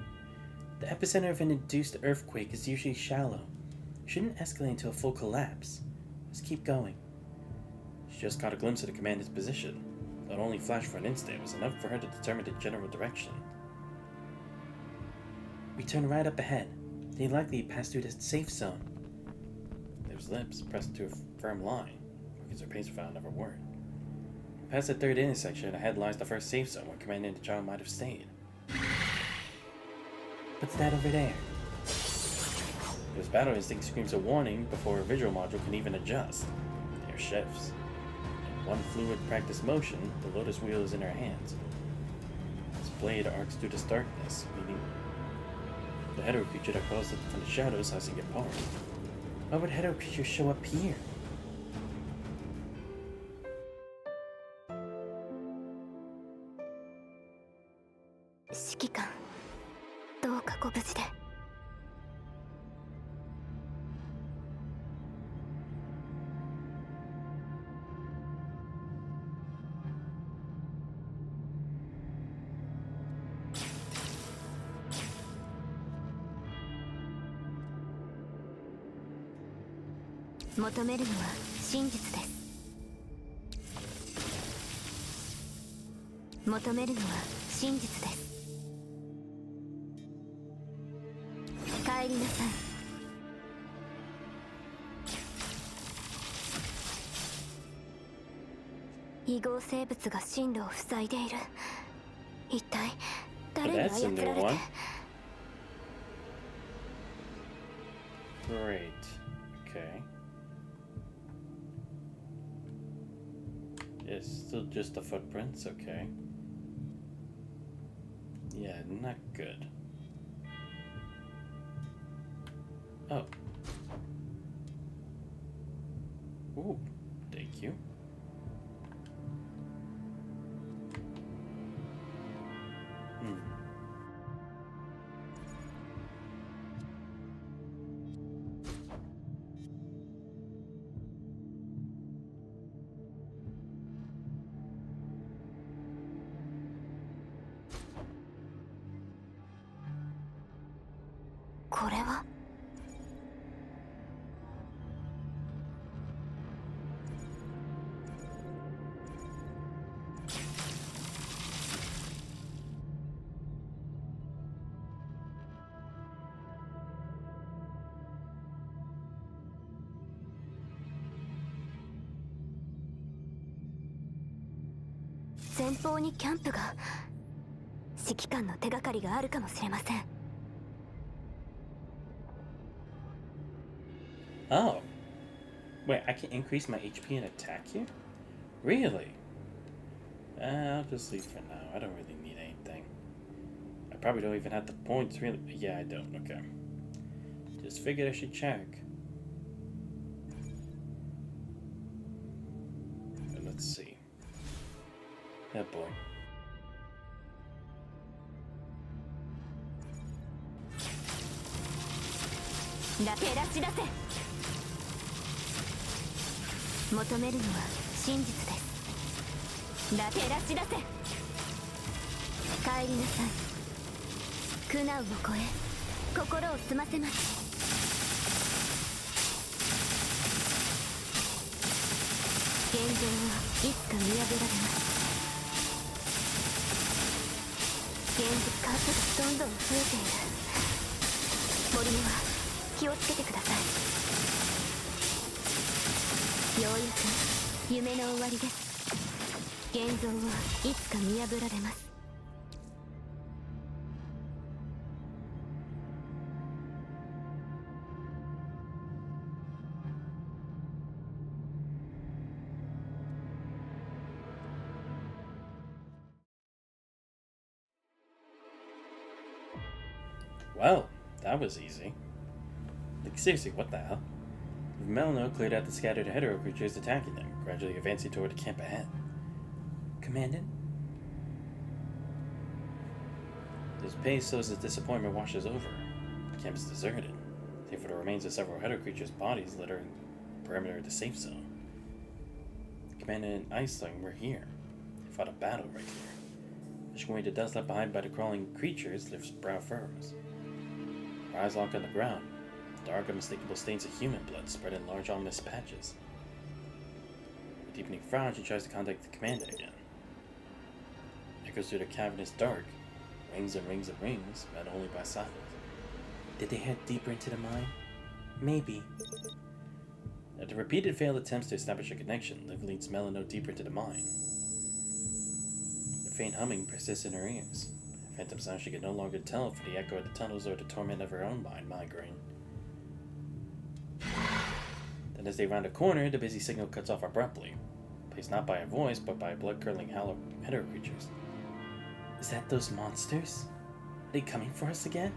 The epicenter of an induced earthquake is usually shallow. It shouldn't escalate into a full collapse. Let's keep going. She just caught a glimpse of the commander's position. Though it only flashed for an instant, it was enough for her to determine the general direction. We turn right up ahead. They likely pass through the safe zone. Liv's lips pressed into a firm line, because her pace without another word. Past the third intersection, ahead lies the first safe zone where Commander and the child might have stayed. What's that over there? Liv's battle instinct screams a warning before her visual module can even adjust. The air shifts. In one fluid practice motion, the lotus wheel is in her hands. Its blade arcs through the darkness, meaning the hetero creature that calls it from the shadows has to get apart. Why would hetero creatures show up here?求めるのは真実です。求めるのは真実です。帰りなさい。異合生物が進路を塞いでいる。一体誰に操られて。Great. Okay. It's still just the footprints, okay. Yeah, not good. Oh. Ooh, thank you. Hmm. これは前方にキャンプが。指揮官の手がかりがあるかもしれません。Oh. Wait, I can increase my HP and attack here? Really? I'll just leave for now. I don't really need anything. I probably don't even have the points, really. Yeah, I don't. Okay. Just figured I should check. And let's see. Oh boy. Let 求めるのは真実です。ラ照らし出せ。帰りなさい。苦難を超え心を澄ませます。現状はいつか見破られます。現実数がどんどん増えている。モルモは気をつけてください。ようやく夢の終わりです。現像はいつか見破られます。Well, that was easy. Like, seriously, what the hell? Melano cleared out the scattered hetero creatures attacking them, gradually advancing toward the camp ahead. Commandant? His pace slows as disappointment washes over. The camp is deserted, save for the remains of several hetero creatures' bodies littering the perimeter of the safe zone. The Commandant and Iceling were here. They fought a battle right here. Pushing away the dust left behind by the crawling creatures, lifts brow furrows. Her eyes lock on the ground. Dark, unmistakable stains of human blood spread in large, ominous patches. With a deepening frown, she tries to contact the Commandant again. Echoes through the cavernous dark, rings and rings and rings, met only by silence. Did they head deeper into the mine? Maybe. After repeated failed attempts to establish a connection, Liv leads Melano deeper into the mine. The faint humming persists in her ears. A phantom sound she could no longer tell for the echo of the tunnels or the torment of her own mind migraine. Then as they round a corner, the busy signal cuts off abruptly, placed not by a voice, but by blood-curdling howl of hetero creatures. Is that those monsters? Are they coming for us again?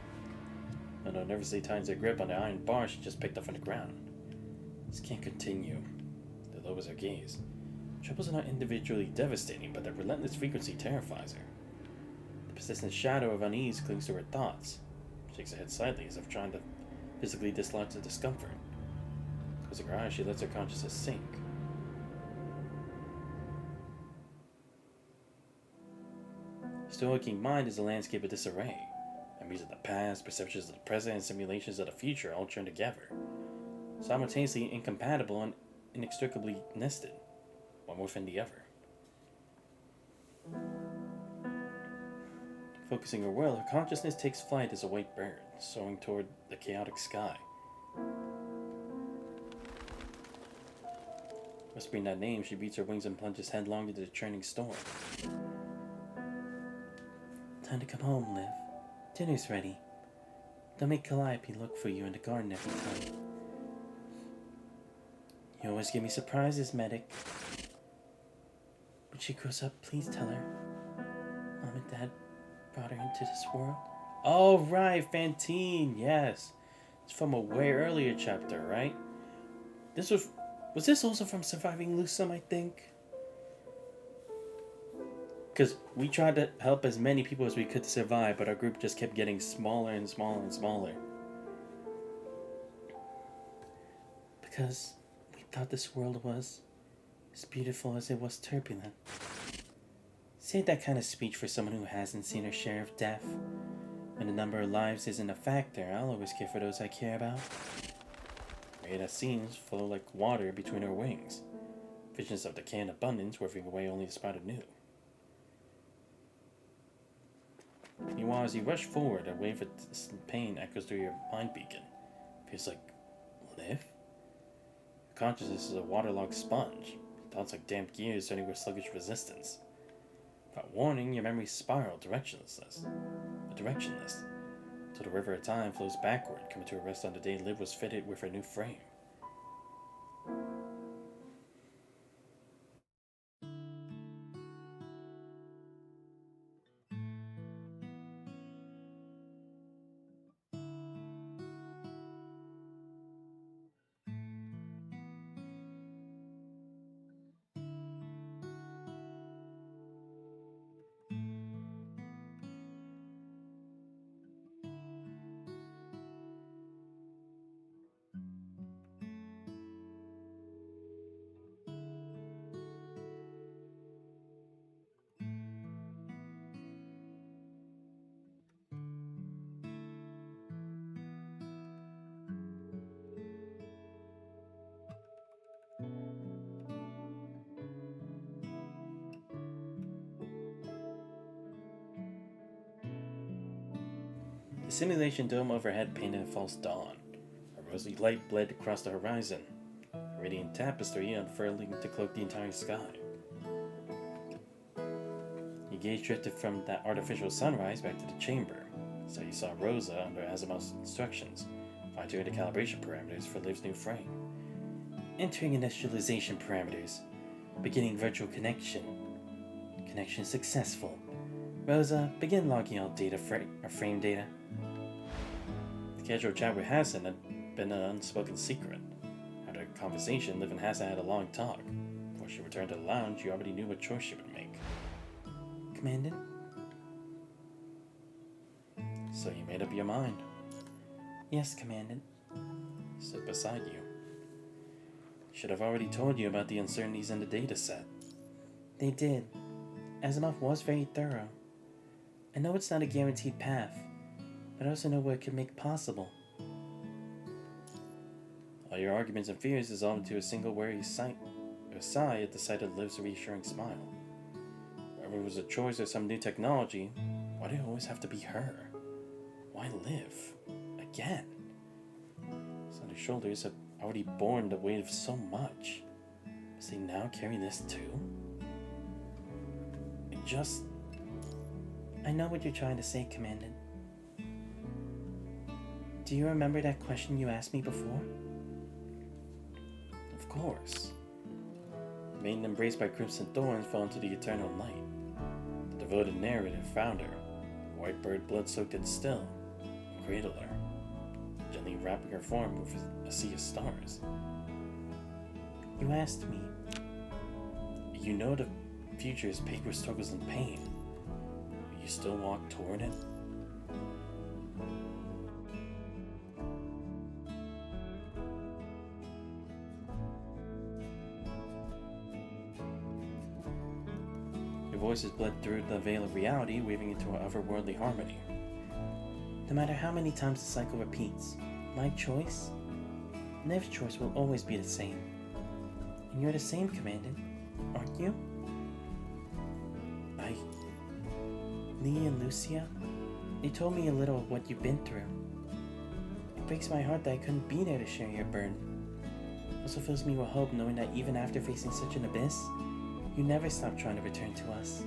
Melano nervously tightens her grip on the iron bar she just picked up from the ground. This can't continue. They lowers her gaze. Troubles are not individually devastating, but their relentless frequency terrifies her. The persistent shadow of unease clings to her thoughts. She shakes her head slightly as if trying to physically dislodge the discomfort. Closing her eyes, she lets her consciousness sink. The still waking mind is a landscape of disarray. Memories of the past, perceptions of the present, and simulations of the future all join together. Simultaneously incompatible and inextricably nested, one within the other. Focusing her will, her consciousness takes flight as a white bird, soaring toward the chaotic sky. Whispering that name, she beats her wings and plunges headlong into the churning storm. Time to come home, Liv. Dinner's ready. Don't make Calliope look for you in the garden every time. You always give me surprises, Medic. When she grows up, please tell her Mom and Dad brought her into this world. Oh, right, Fantine, yes. It's from a way earlier chapter, right? Was this also from Surviving Lusum, I think? Because we tried to help as many people as we could to survive, but our group just kept getting smaller and smaller and smaller. Because we thought this world was as beautiful as it was turbulent. Save that kind of speech for someone who hasn't seen her share of death. When the number of lives isn't a factor, I'll always care for those I care about. Marietta scenes flow like water between her wings. Visions of decay and abundance whirling away only to spot anew. Meanwhile, as you rush forward, a wave of pain echoes through your mind beacon. Feels like, Liv? Your consciousness is a waterlogged sponge. Thoughts like damp gears turning with sluggish resistance. Without warning, your memories spiral directionless. Till the river of time flows backward, coming to a rest on the day Liv was fitted with her new frame. The simulation dome overhead painted a false dawn. A rosy light bled across the horizon, a radiant tapestry unfurling to cloak the entire sky. Your gaze drifted from that artificial sunrise back to the chamber, so you saw Rosa under Asimov's instructions, fine-tuning the calibration parameters for Liv's new frame. Entering initialization parameters. Beginning virtual connection. Connection successful. Rosa, begin logging all data frame data. The casual chat with Hassan had been an unspoken secret. After a conversation, Liv and Hassan had a long talk. Before she returned to the lounge, you already knew what choice she would make. Commandant? So you made up your mind? Yes, Commandant. Stood beside you. Should have already told you about the uncertainties in the data set. They did. Asimov was very thorough. I know it's not a guaranteed path, but I also know what it could make possible. All your arguments and fears dissolved into a single weary sigh at the sight of Liv's reassuring smile. Whether it was a choice or some new technology, why did it always have to be her? Why Liv? Again? On their shoulders have already borne the weight of so much. Must they now carry this too? I know what you're trying to say, Commandant. Do you remember that question you asked me before? Of course. The maiden embraced by crimson thorns fell into the eternal night. The devoted narrative found her, a white bird blood-soaked and still, and cradled her, gently wrapping her form with a sea of stars. You asked me. You know the future is paved with struggles and pain. Will you still walk toward it? Your voices bled through the veil of reality, weaving into an otherworldly harmony. No matter how many times the cycle repeats, my choice, Liv's choice will always be the same. And you're the same, Commandant, aren't you? Lee and Lucia, they told me a little of what you've been through. It breaks my heart that I couldn't be there to share your burden. It also fills me with hope knowing that even after facing such an abyss, you never stopped trying to return to us.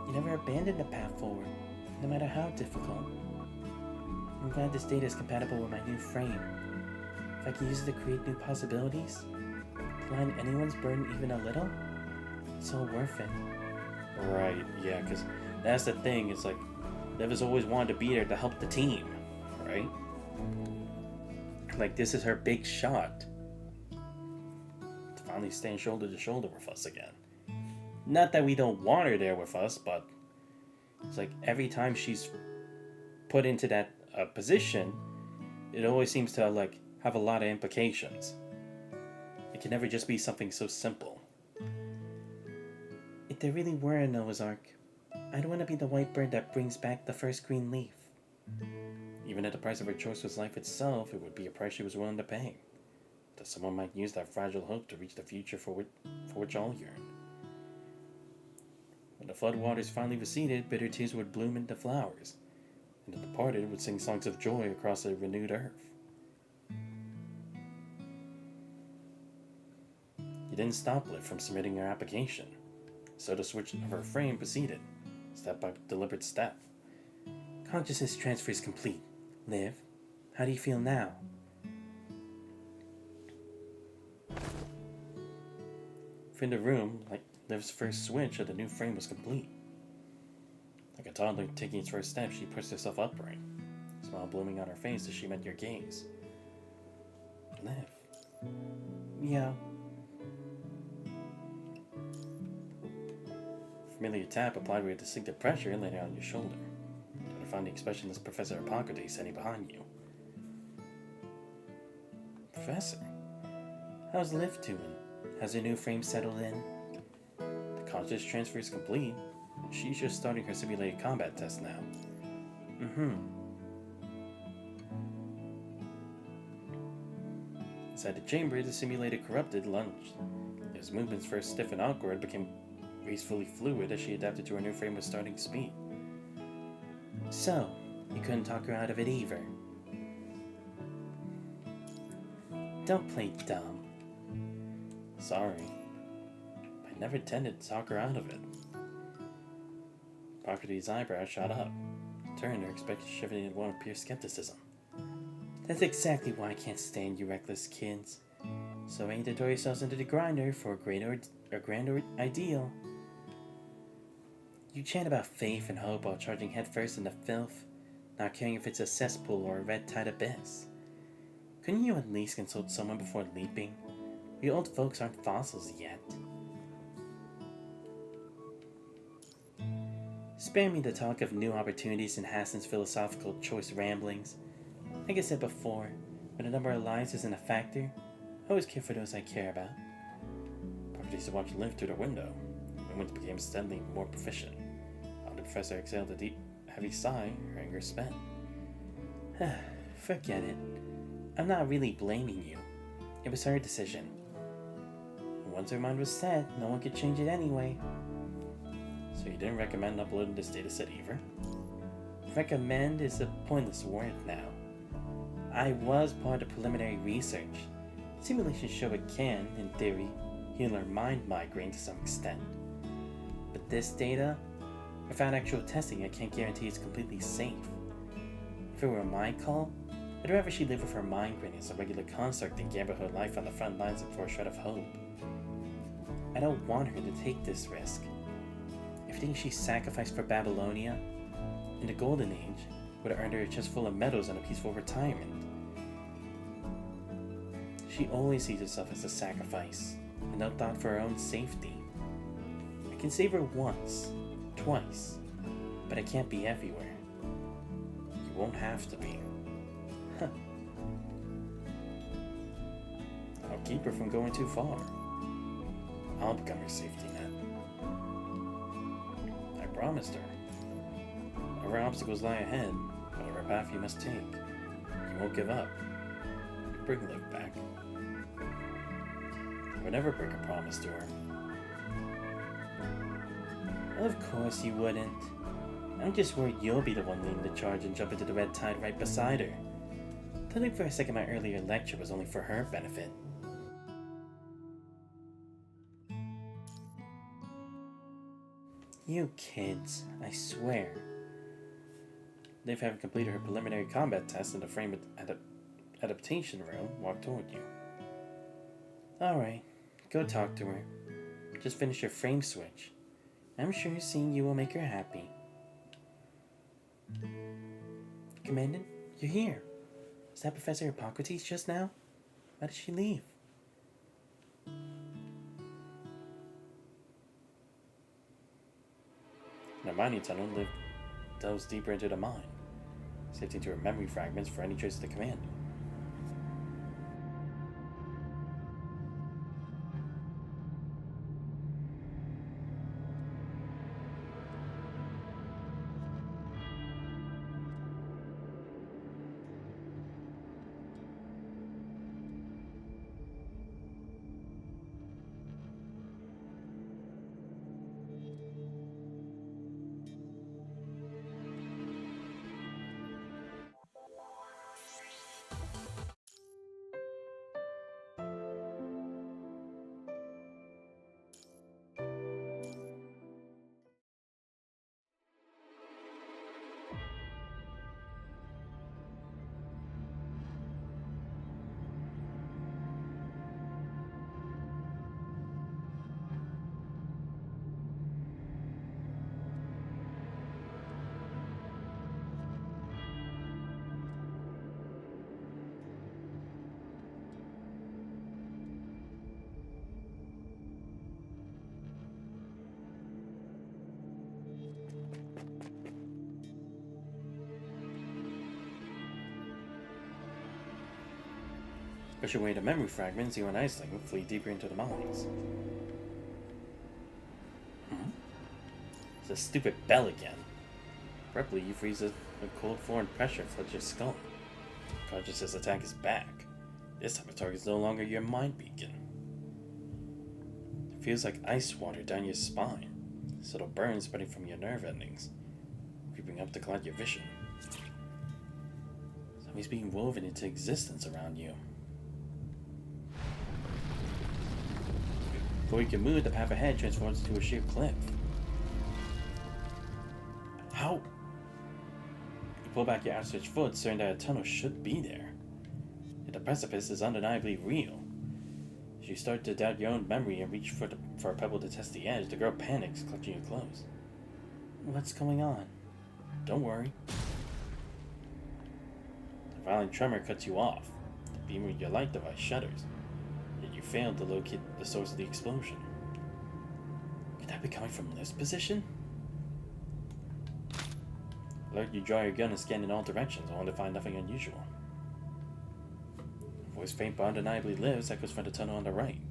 You never abandoned the path forward, no matter how difficult. I'm glad this data is compatible with my new frame. If I can use it to create new possibilities, to lighten anyone's burden even a little, it's all worth it. Right, yeah, because that's the thing, it's like, Liv has always wanted to be there to help the team, right? Like, this is her big shot to finally stand shoulder to shoulder with us again. Not that we don't want her there with us, but it's like every time she's put into that position, it always seems to like have a lot of implications. It can never just be something so simple. If there really were a Noah's Ark, I'd want to be the white bird that brings back the first green leaf. Even if the price of her choice was life itself, it would be a price she was willing to pay. That someone might use that fragile hope to reach the future for which all yearn. When the floodwaters finally receded, bitter tears would bloom into flowers, and the departed would sing songs of joy across a renewed earth. You didn't stop Liv from submitting her application. So the switch of her frame proceeded, step by deliberate step. Consciousness transfer is complete. Liv, how do you feel now? From the room, like Liv's first switch of the new frame was complete. Like a toddler taking its first step, she pushed herself upright, a smile blooming on her face as she met your gaze. Liv. Yeah. Familiar tap applied with a distinctive pressure laid on your shoulder. To find the expressionless Professor Hippocrates standing behind you. Professor, how's Liv doing? Has her new frame settled in? The conscious transfer is complete. She's just starting her simulated combat test now. Inside the chamber, the simulated corrupted lunged. His movements, first stiff and awkward, became gracefully fluid as she adapted to her new frame with starting speed. So, you couldn't talk her out of it either. Don't play dumb. Sorry. I never intended to talk her out of it. Hippocrates' eyebrows shot up. Turner expected shifting into one of pure skepticism. That's exactly why I can't stand you reckless kids. So ready to throw yourselves into the grinder for a grander ideal. You chant about faith and hope while charging headfirst into filth, not caring if it's a cesspool or a red-tide abyss. Couldn't you at least consult someone before leaping? We old folks aren't fossils yet. Spare me the talk of new opportunities in Hassan's philosophical choice ramblings. Like I said before, when the number of lives isn't a factor, I always care for those I care about. Hippocrates watched Liv through the window. Movements became steadily more proficient. The professor exhaled a deep, heavy sigh, her anger spent. Forget it. I'm not really blaming you. It was her decision. Once her mind was set, no one could change it anyway. So you didn't recommend uploading this dataset either? Recommend is a pointless word now. I was part of preliminary research. Simulations show it can, in theory, heal our mind migraine to some extent. But this data, without actual testing, I can't guarantee it's completely safe. If it were my call, I'd rather she live with her migraine as a regular construct than gamble her life on the front lines for a shred of hope. I don't want her to take this risk. Everything she sacrificed for Babylonia, in the Golden Age, would have earned her a chest full of medals and a peaceful retirement. She always sees herself as a sacrifice, and no thought for her own safety. I can save her once, twice, but I can't be everywhere. You won't have to be. Huh. I'll keep her from going too far. I'll become her safety net. I promised her. Whatever obstacles lie ahead, whatever path you must take, you won't give up. You bring Liv back. I would never break a promise to her. Of course you wouldn't. I'm just worried you'll be the one leading the charge and jump into the red tide right beside her. To think for a second my earlier lecture was only for her benefit. You kids, I swear. Liv, having completed her preliminary combat test in the frame adaptation room, walked toward you. Alright, go talk to her. Just finish your frame switch. I'm sure seeing you will make her happy. Commandant, you're here. Was that Professor Hippocrates just now? Why did she leave? The mining tunnel delves deeper into the mine, sifting through her memory fragments for any trace of the command. Push away the memory fragments, you and Aisling flee deeper into the mines. It's a stupid bell again. Abruptly, you freeze a cold foreign pressure floods your skull. Consciousness attack is back. This time the target is no longer your mind beacon. It feels like ice water down your spine. Subtle burns spreading from your nerve endings, creeping up to cloud your vision. Something's being woven into existence around you. Before you can move, the path ahead transforms into a sheer cliff. How? You pull back your outstretched foot, certain that a tunnel should be there. Yet the precipice is undeniably real. As you start to doubt your own memory and reach for a pebble to test the edge, the girl panics, clutching you close. What's going on? Don't worry. A violent tremor cuts you off. The beam of your light device shudders. Yet you fail to locate the source of the explosion. Could that be coming from this position? Alert, you draw your gun and scan in all directions, only to find nothing unusual. A voice faint but undeniably lives echoes from the tunnel on the right.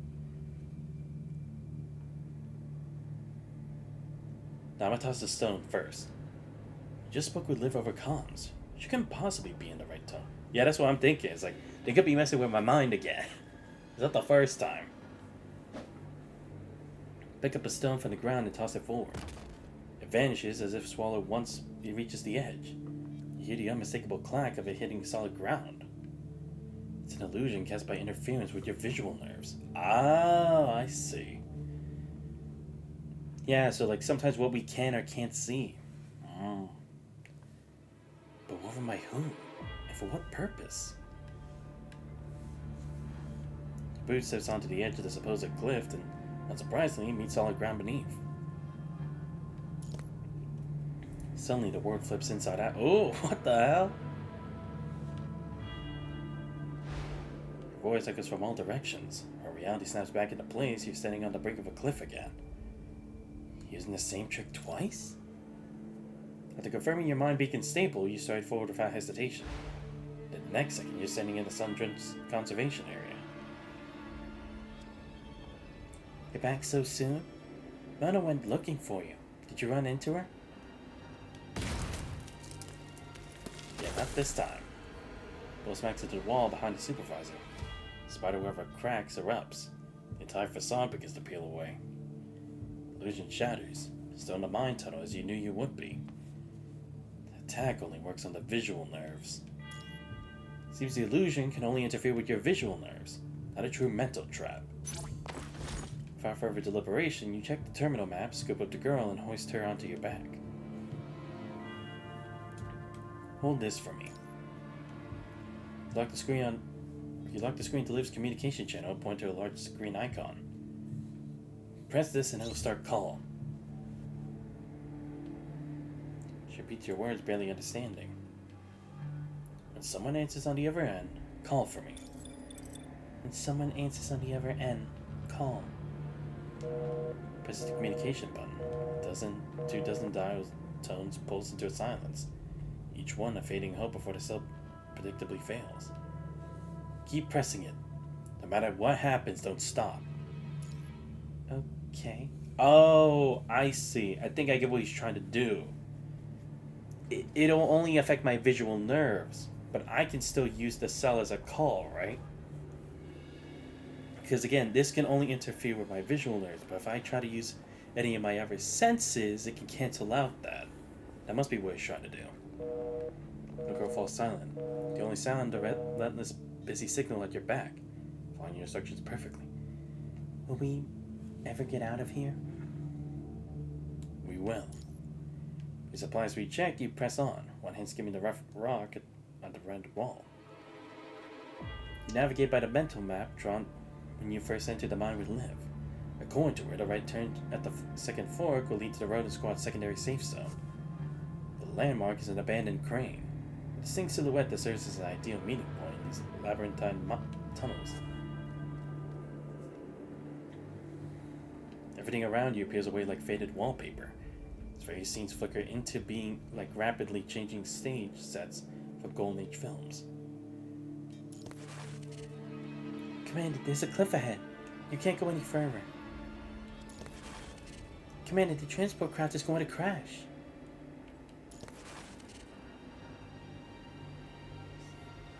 Now I'm gonna toss the stone first. You just spoke with Liv over comms. She couldn't possibly be in the right tunnel. Yeah, that's what I'm thinking. It's like, they could be messing with my mind again. Is that the first time? Pick up a stone from the ground and toss it forward. It vanishes as if swallowed once it reaches the edge. You hear the unmistakable clack of it hitting solid ground. It's an illusion cast by interference with your visual nerves. Ah, I see. Yeah, so like sometimes what we can or can't see. But woven by whom? And for what purpose? The boot steps onto the edge of the supposed cliff and, unsurprisingly, meets solid ground beneath. Suddenly, the world flips inside out. Oh, what the hell? Your voice echoes from all directions. Our reality snaps back into place. You're standing on the brink of a cliff again. Using the same trick twice? After confirming your mind beacon stable, you stride forward without hesitation. The next second, you're standing in the sun-drenched conservation area. You're back so soon? Mona went looking for you. Did you run into her? Yeah, not this time. Bill smacks into the wall behind the supervisor. Spiderweb of cracks erupts. The entire facade begins to peel away. Illusion shatters. Still in the mind tunnel as you knew you would be. The attack only works on the visual nerves. Seems the illusion can only interfere with your visual nerves, not a true mental trap. Without further deliberation, you check the terminal map, scoop up the girl, and hoist her onto your back. Hold this for me. You lock the screen to Liv's communication channel, point to a large screen icon. Press this and it'll start call. She repeats your words, barely understanding. When someone answers on the other end, call for me. When someone answers on the other end, call. Presses the communication button. Two dozen dial tones pulse into a silence. Each one a fading hope before the cell predictably fails. Keep pressing it. No matter what happens, don't stop. Okay. Oh, I see. I think I get what he's trying to do. It'll only affect my visual nerves, but I can still use the cell as a call, right? Because again, this can only interfere with my visual nerves, but if I try to use any of my other senses, it can cancel out that. That must be what he's trying to do. The girl falls silent. The only sound, the relentless busy signal at your back, following your instructions perfectly. Will we ever get out of here? We will. Your supplies rechecked, you press on, one hand skimming the rough rock on the red wall. You navigate by the mental map drawn when you first entered the mine with Liv. According to her, the right turn at the second fork will lead to the road and squad's secondary safe zone. The landmark is an abandoned crane, a distinct silhouette that serves as an ideal meeting point in these labyrinthine tunnels. Everything around you appears away like faded wallpaper. Its various scenes flicker into being like rapidly changing stage sets for Golden Age films. Commander, there's a cliff ahead. You can't go any further. Commander, the transport craft is going to crash.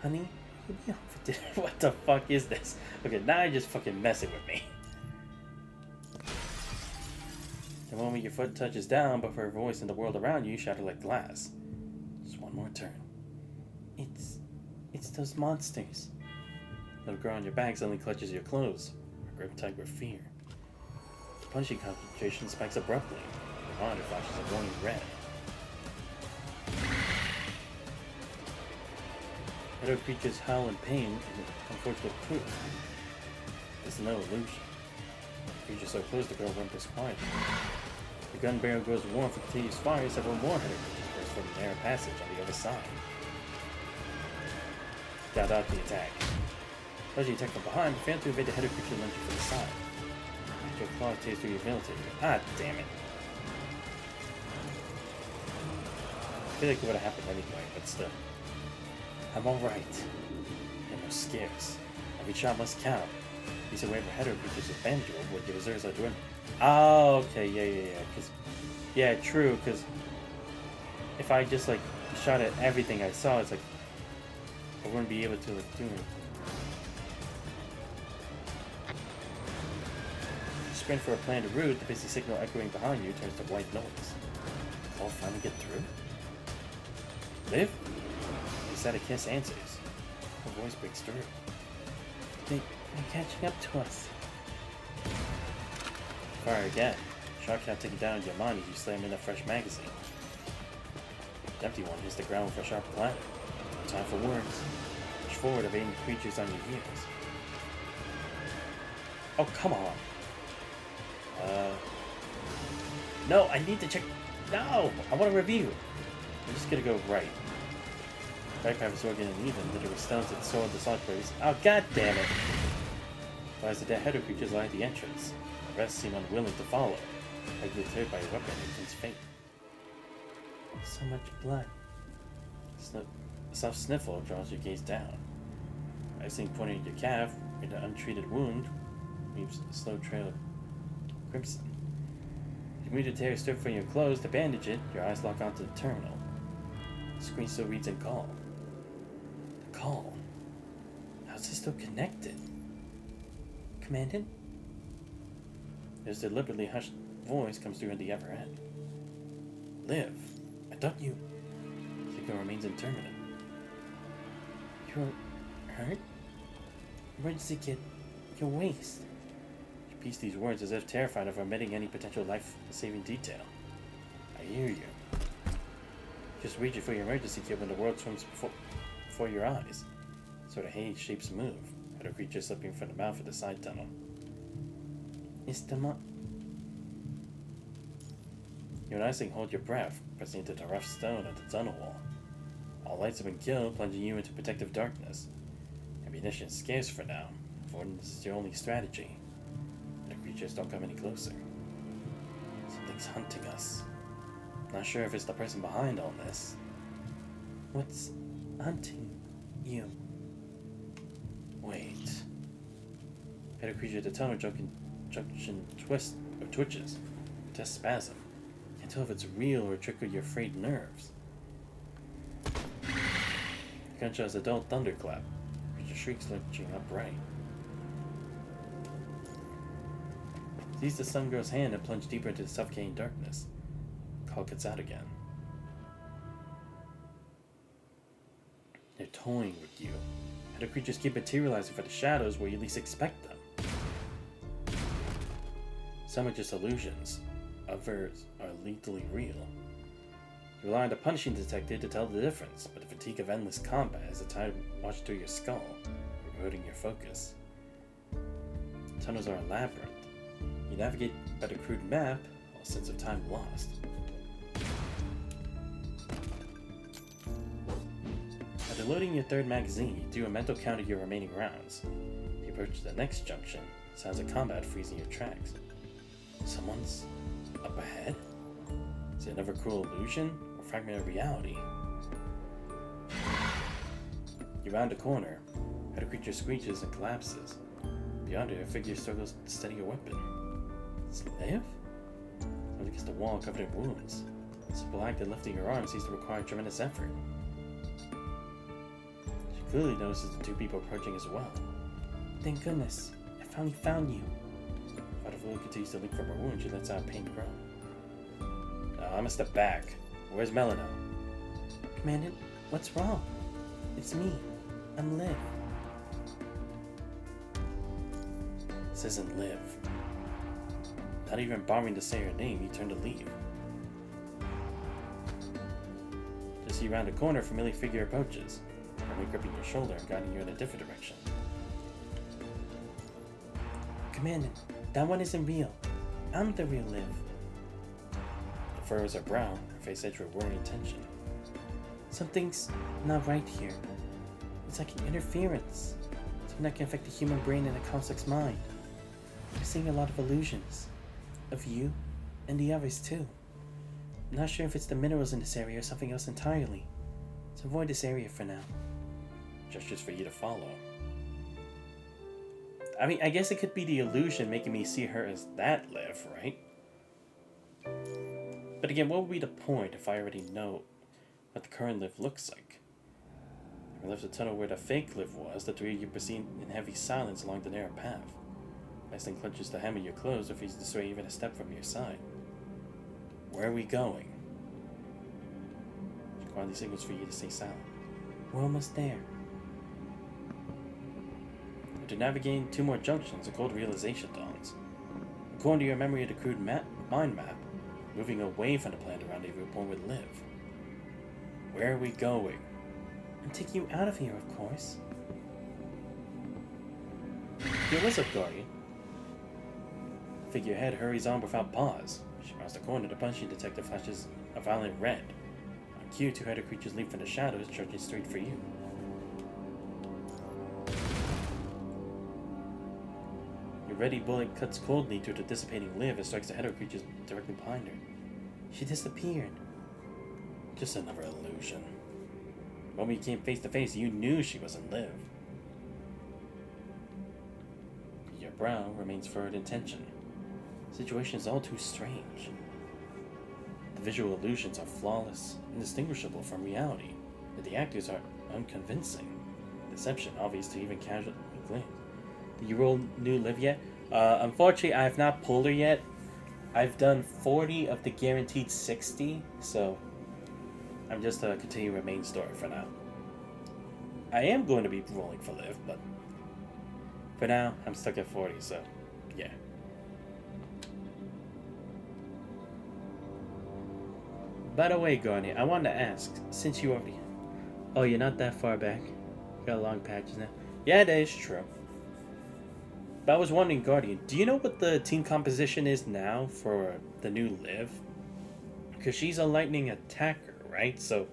Honey, you'll be home for dinner. What the fuck is this? Okay, now you're just fucking messing with me. The moment your foot touches down, but for a voice in the world around you shattered like glass. Just one more turn. It's those monsters. Little girl on your back suddenly clutches your clothes, her grip tight with fear. The punching concentration spikes abruptly. Your monitor flashes a warning red. Other creatures howl in pain and unfortunate proof. It's no illusion. The creature so close the girl whimpers quietly. The gun barrel grows warm from continuous fire. Several more header creatures burst from the narrow passage on the other side. Got out the attack. As you attack from behind, fail to evade the header creature lunging from the side. Your claws taste through your military. Ah, damn it. I feel like it would have happened anyway, but still. I'm alright. And no scares. Every shot must count. These are waiver header creatures are manageable, what your reserves are doing. Oh, okay, yeah. True, because if I just like shot at everything I saw, it's like I wouldn't be able to like do it. Sprint for a planned route, the busy signal echoing behind you turns to white noise. I'll finally get through. Liv? Kiss answers. Her voice breaks through. They're catching up to us. Fire again. Shark cap taking down Yamani as you slam in a fresh magazine. The empty one hits the ground with a sharp clatter. Time for words. Push forward, evading the creatures on your heels. Oh, come on. No, I need to check. No! I want to review. I'm just gonna go right. Backpack is working uneven, littered with stones that soiled the salt berries. Oh, god damn it! As the dead header creatures lie at the entrance, the rest seem unwilling to follow, like deterred by a weapon against fate. So much blood. A soft sniffle draws your gaze down. Icing pointing at your calf, in an untreated wound, leaves a slow trail of crimson. You move to tear a strip from your clothes to bandage it, your eyes lock onto the terminal. The screen still reads in call. The call? How's this still connected? Commandant? His deliberately hushed voice comes through in the other end. Liv, I thought you... Signal remains intermittent. You're hurt? Emergency kit. Your waist. She pieced these words as if terrified of omitting any potential life-saving detail. I hear you. Just reach it for your emergency kit when the world swims before your eyes. Sort of haze shapes move. Had a creature slipping from the mouth of the side tunnel. It's the You and Icing hold your breath, pressing into the rough stone at the tunnel wall. All lights have been killed, plunging you into protective darkness. Ammunition is scarce for now. Avoidance is your only strategy. The creatures don't come any closer. Something's hunting us. Not sure if it's the person behind all this. What's hunting you? Wait. Had a creature at the tunnel junction twitches. Test spasm. Can't tell if it's real or a trick of your frayed nerves. Gunshot is a dull thunderclap. Creature shrieks, lurching upright. Sees the sun girl's hand and plunge deeper into the suffocating darkness. Call gets out again. They're toying with you. How do creatures keep materializing for the shadows where you least expect them? Some are just illusions. Others are lethally real. You rely on the punishing detector to tell the difference, but the fatigue of endless combat as the tide washes through your skull, eroding your focus. Tunnels are a labyrinth. You navigate by the crude map, all sense of time lost. After loading your third magazine, you do a mental count of your remaining rounds. You approach the next junction, sounds of combat freezing your tracks. Someone's up ahead? Is it another cruel illusion or fragment of reality? You round a corner, and a creature screeches and collapses. Beyond it, a figure struggles to steady a weapon. It's Liv? Up against the wall covered in wounds. The simple act of lifting her arm seems to require tremendous effort. She clearly notices the two people approaching as well. Thank goodness. I finally found you. While the fluid continues to leak from her wound, she lets out a pained groan. I'm gonna step back. Where's Melina? Commandant, what's wrong? It's me. I'm Liv. This isn't Liv. Not even bothering to say her name, you turn to leave. Just see around the corner, a familiar figure approaches, firmly gripping your shoulder and guiding you in a different direction. Commandant, that one isn't real. I'm the real Liv. The furrows are brown, her face edged with worrying tension. Something's not right here. It's like an interference. Something that can affect the human brain and a complex mind. I'm seeing a lot of illusions. Of you, and the others too. I'm not sure if it's the minerals in this area or something else entirely. So avoid this area for now. Gestures for you to follow. I mean, I guess it could be the illusion making me see her as that Liv, right? But again, what would be the point if I already know what the current Liv looks like? I left the tunnel where the fake Liv was. The three of you proceed in heavy silence along the narrow path. Iceland clenches the hem of your clothes, refuses to sway even a step from your side. Where are we going? She quietly signals for you to stay silent. We're almost there. After navigating 2 more junctions, a cold realization dawns. According to your memory of the crude mind map, moving away from the planned rendezvous point with Liv. Where are we going? I'm taking you out of here, of course. Yo, what's up, Guardian? Figurehead hurries on without pause. She rounds the corner. The punching detector flashes a violent red. On cue, 2 headed creatures leap from the shadows, charging straight for you. Your ready bullet cuts coldly through the dissipating Liv and strikes the header creatures directly behind her. She disappeared. Just another illusion. When we came face to face, you knew she wasn't Liv. Your brow remains furrowed in tension. The situation is all too strange. The visual illusions are flawless, indistinguishable from reality, but the actors are unconvincing. Deception obvious to even casual glance. Did you roll new Liv yet? Unfortunately, I have not pulled her yet. I've done 40 of the guaranteed 60, so I'm just continuing the main story for now. I am going to be rolling for Liv, but for now, I'm stuck at 40, so yeah. By the way, Garnet, I wanted to ask, since you already... Oh, you're not that far back. You got long patches now. Yeah, that is true. But I was wondering, Guardian, do you know what the team composition is now for the new Liv? Because she's a lightning attacker, right? So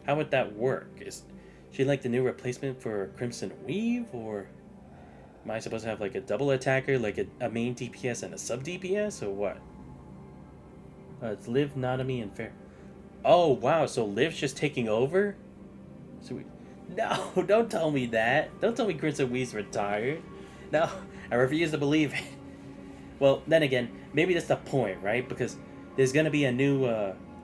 how would that work? Is she like the new replacement for Crimson Weave? Or am I supposed to have like a double attacker, like a main DPS and a sub DPS? Or what? It's Liv, Nanami, and Fair. Oh, wow, so Liv's just taking over? So no, don't tell me that. Don't tell me Crimson Weave's retired. No, I refuse to believe it. Well, then again, maybe that's the point, right? Because there's going to be a new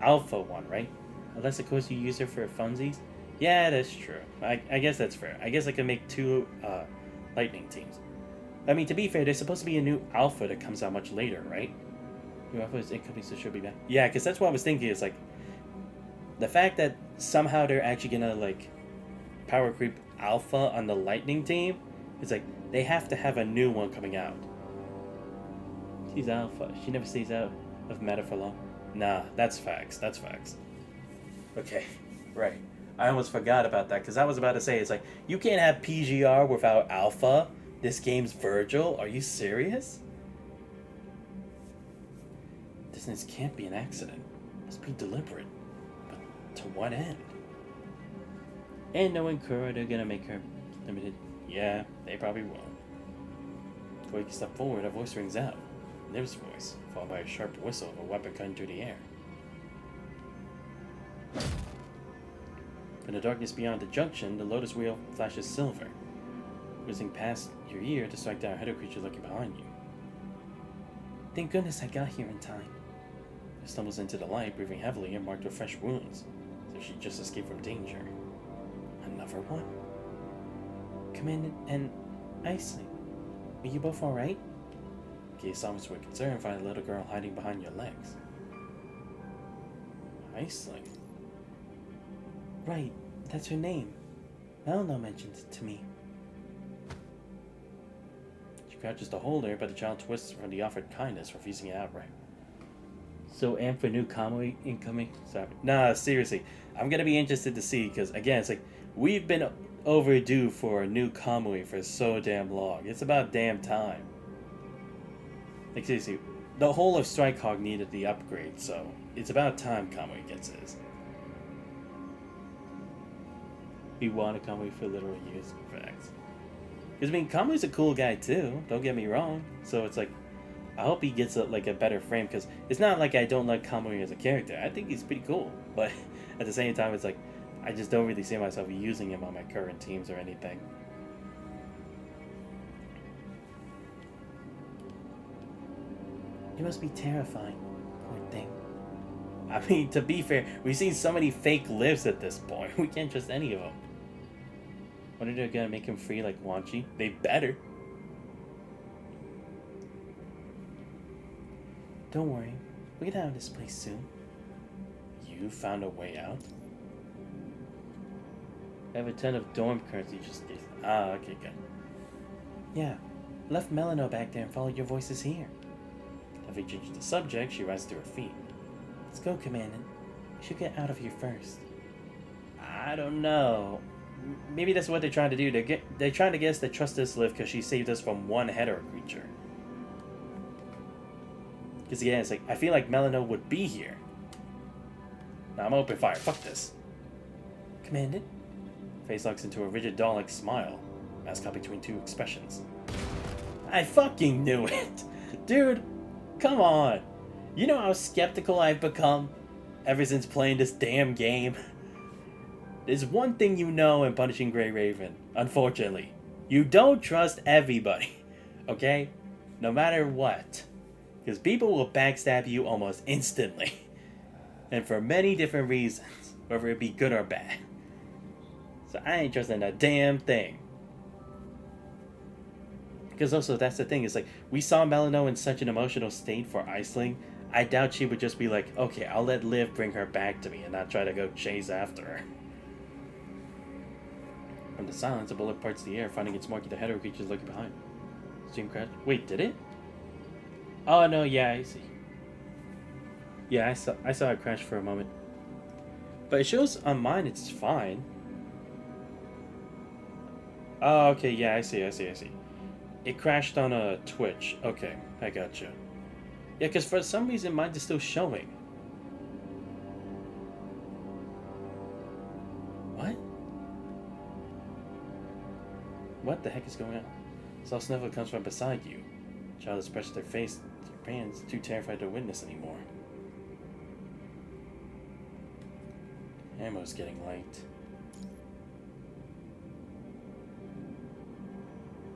alpha one, right? Unless, of course, you use her for funsies. Yeah, that's true. I guess that's fair. I guess I can make 2 lightning teams. I mean, to be fair, there's supposed to be a new alpha that comes out much later, right? New alpha is incoming, so should be back. Yeah, because that's what I was thinking. Is like the fact that somehow they're actually gonna like power creep alpha on the lightning team. It's like they have to have a new one coming out. She's alpha. She never stays out of meta for long. Nah, that's facts. That's facts. Okay, right. I almost forgot about that because I was about to say it's like you can't have PGR without alpha. This game's Virgil. Are you serious? This can't be an accident. It must be deliberate. But to what end? And knowing Kura, they're gonna make her limited. Yeah, they probably will. Before you can step forward, a voice rings out. Liv's voice, followed by a sharp whistle of a weapon cutting through the air. In the darkness beyond the junction, the lotus wheel flashes silver. whizzing past your ear to strike down a header creature lurking behind you. Thank goodness I got here in time. She stumbles into the light, breathing heavily and marked with fresh wounds, so she just escaped from danger. Another one? Commandant and Iceling, are you both alright? Gaze almost with concern and find a little girl hiding behind your legs. Iceling? Right, that's her name. Melino mentioned it to me. She crouches to hold her, but the child twists from the offered kindness, refusing it outright. So, and for new Kamui incoming? Sorry. Nah, seriously. I'm gonna be interested to see, because, again, it's like, we've been overdue for a new Kamui for so damn long. It's about damn time. Like, seriously, the whole of Strike Hog needed the upgrade, so it's about time Kamui gets his. We want a Kamui for literal use, in fact. Because, I mean, Kamui's a cool guy, too. Don't get me wrong. So, it's like, I hope he gets a better frame, because it's not like I don't like Kamui as a character. I think he's pretty cool. But at the same time, it's like, I just don't really see myself using him on my current teams or anything. It must be terrifying, poor thing. I mean, to be fair, we've seen so many fake lives at this point. We can't trust any of them. Wonder they're gonna make him free like Wanchi? They better. Don't worry, we'll get out of this place soon. You found a way out? I have a ton of dorm currency just in case. Ah, okay, good. Yeah, left Melino back there and followed your voices here. Having changed the subject, she rises to her feet. Let's go, Commandant. We should get out of here first. I don't know. Maybe that's what they're trying to do. They're trying to get us to trust this lift because she saved us from one hetero creature. Because again, it's like, I feel like Melino would be here. Now I'm open fire. Fuck this. Commandant? Face locks into a rigid doll-like smile. Mask caught between two expressions. I fucking knew it! Dude, come on. You know how skeptical I've become ever since playing this damn game? There's one thing you know in Punishing Grey Raven, unfortunately. You don't trust everybody, okay? No matter what. Because people will backstab you almost instantly. And for many different reasons, whether it be good or bad. So I ain't trusting a damn thing. Because also, that's the thing, is like, we saw Melino in such an emotional state for Iceling. I doubt she would just be like, okay, I'll let Liv bring her back to me and not try to go chase after her. From the silence, a bullet parts the air, finding its mark at the head of creatures looking behind. Stream crash. Wait, did it? Oh no, yeah, I see. Yeah, I saw it crash for a moment. But it shows on mine it's fine. Oh, okay, yeah, I see. It crashed on a Twitch. Okay, I gotcha. Yeah, because for some reason mine is still showing. What? What the heck is going on? Saw Sniffle comes from beside you. Child has pressed their face to your hands, too terrified to witness anymore. Ammo's getting light.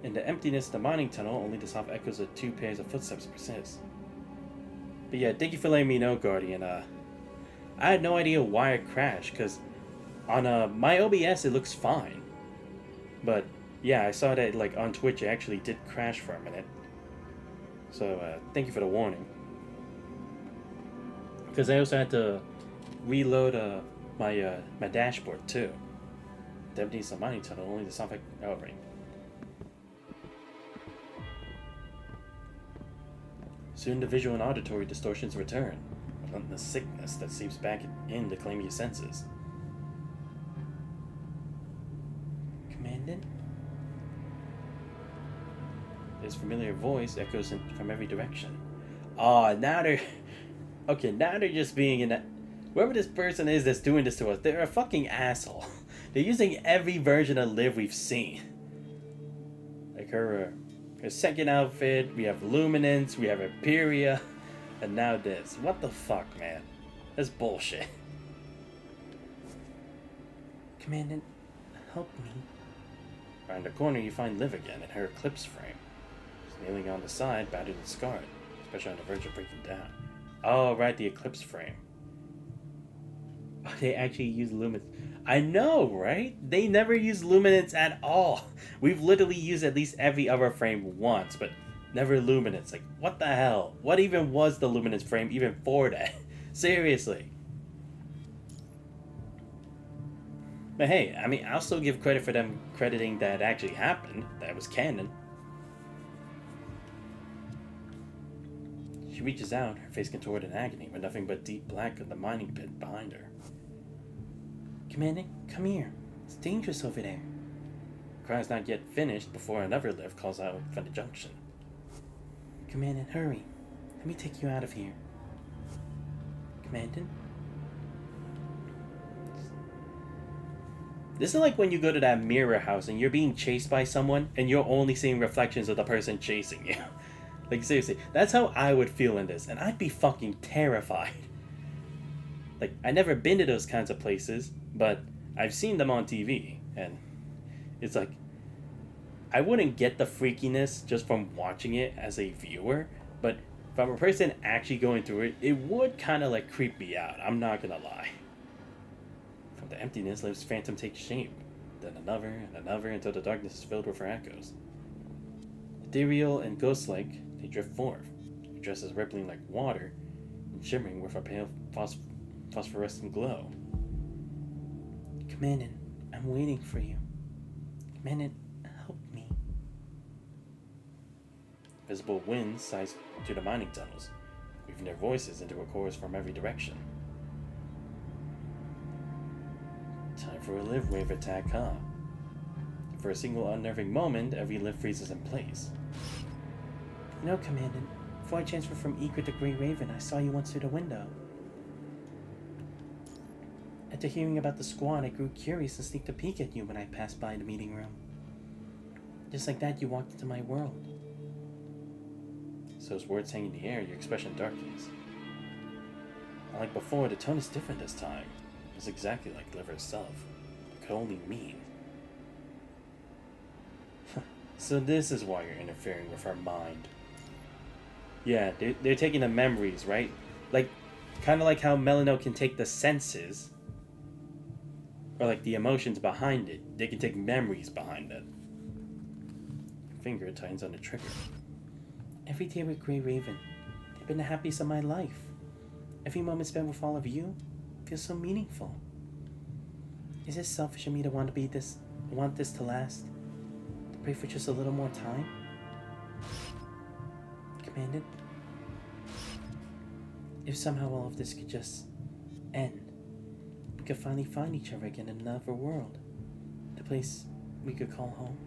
In the emptiness of the mining tunnel, only the soft echoes of two pairs of footsteps persist. But yeah, thank you for letting me know, Guardian. I had no idea why it crashed, because on my OBS it looks fine. But yeah, I saw that like on Twitch it actually did crash for a minute. So thank you for the warning. Because I also had to reload my my dashboard too. The emptiness of the mining tunnel, only the soft echo. Oh, right. Soon the visual and auditory distortions return, relentless sickness that seeps back in to claim your senses. Commandant? This familiar voice echoes from every direction. Oh, now they're... Okay, now they're just being in that... Whoever this person is that's doing this to us, they're a fucking asshole. They're using every version of Liv we've seen. Like her second outfit, we have Luminance, we have Imperia, and now this. What the fuck, man? That's bullshit. Commandant, help me. Around the corner, you find Liv again in her eclipse frame. She's kneeling on the side, battered and scarred, especially on the verge of breaking down. Oh, right, the eclipse frame. Oh, they actually use luminance. I know, right? They never use luminance at all. We've literally used at least every other frame once, but never luminance. Like, what the hell? What even was the luminance frame even for that? Seriously. But hey, I mean, I'll still give credit for them crediting that it actually happened. That was canon. She reaches out, her face contorted in agony, with nothing but deep black of the mining pit behind her. Commandant, come here. It's dangerous over there. The cry's not yet finished before another lift calls out from the junction. Commandant, hurry. Let me take you out of here. Commandant? This is like when you go to that mirror house and you're being chased by someone and you're only seeing reflections of the person chasing you. Like, seriously, that's how I would feel in this, and I'd be fucking terrified. Like, I've never been to those kinds of places, but I've seen them on TV, and it's like, I wouldn't get the freakiness just from watching it as a viewer, but from a person actually going through it, it would kind of like creep me out, I'm not gonna lie. From the emptiness, Liv's phantom takes shape, then another and another until the darkness is filled with her echoes. Ethereal and ghost-like, they drift forth, her dress is rippling like water and shimmering with a pale phosphorescent glow. Commandant, I'm waiting for you. Commandant, help me. Visible winds sighs through the mining tunnels, weaving their voices into a chorus from every direction. Time for a live wave attack, huh? For a single unnerving moment, every lift freezes in place. No, Commandant. Before I transferred from Egret to Grey Raven, I saw you once through the window. After hearing about the squad, I grew curious and sneaked a peek at you when I passed by the meeting room. Just like that, you walked into my world. So as words hang in the air, your expression darkens. Unlike before, the tone is different this time. It's exactly like Liv herself. It could only mean. So this is why you're interfering with her mind. Yeah, they're taking the memories, right? Like, kind of like how Melano can take the senses, or like the emotions behind it. They can take memories behind it. Your finger tightens on the trigger. Every day with Grey Raven, they've been the happiest of my life. Every moment spent with all of you feels so meaningful. Is it selfish of me to want this to last? To pray for just a little more time? Commandant, if somehow all of this could just end, we could finally find each other again in another world, the place we could call home.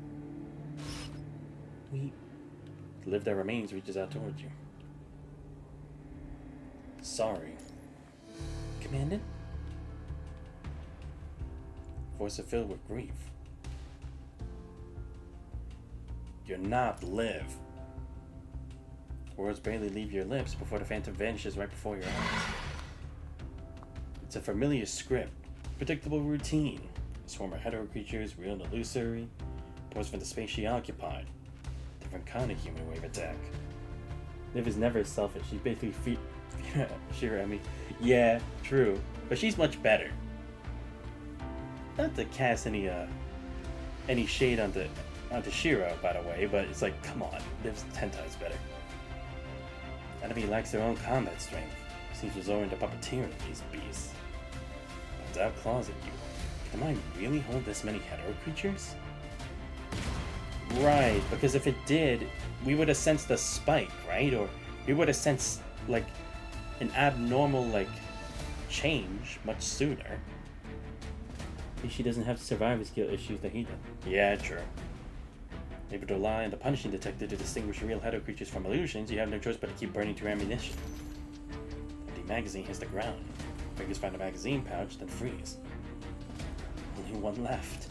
The live that remains reaches out towards you. Sorry. Commandant? Voice are filled with grief. You're not Liv. Words barely leave your lips before the phantom vanishes right before your eyes. It's a familiar script, predictable routine. A swarm of hetero creatures, real and illusory, poised from the space she occupied. Different kind of human wave attack. Liv is never selfish. She's basically Shira, I mean, yeah, true, but she's much better. Not to cast any shade onto Shira, by the way, but it's like, come on, Liv's 10 times better. Enemy lacks their own combat strength. Seems resorting to puppeteering these beasts. Without claws at you, can the mind really hold this many hetero creatures? Right, because if it did, we would have sensed a spike, right? Or we would have sensed, like, an abnormal, like, change much sooner. Maybe she doesn't have survivor skill issues that he does. Yeah, true. Able to rely on the punishing detector to distinguish real hetero creatures from illusions, you have no choice but to keep burning through ammunition. The magazine hits the ground. Fingers find a magazine pouch, then freeze. Only one left.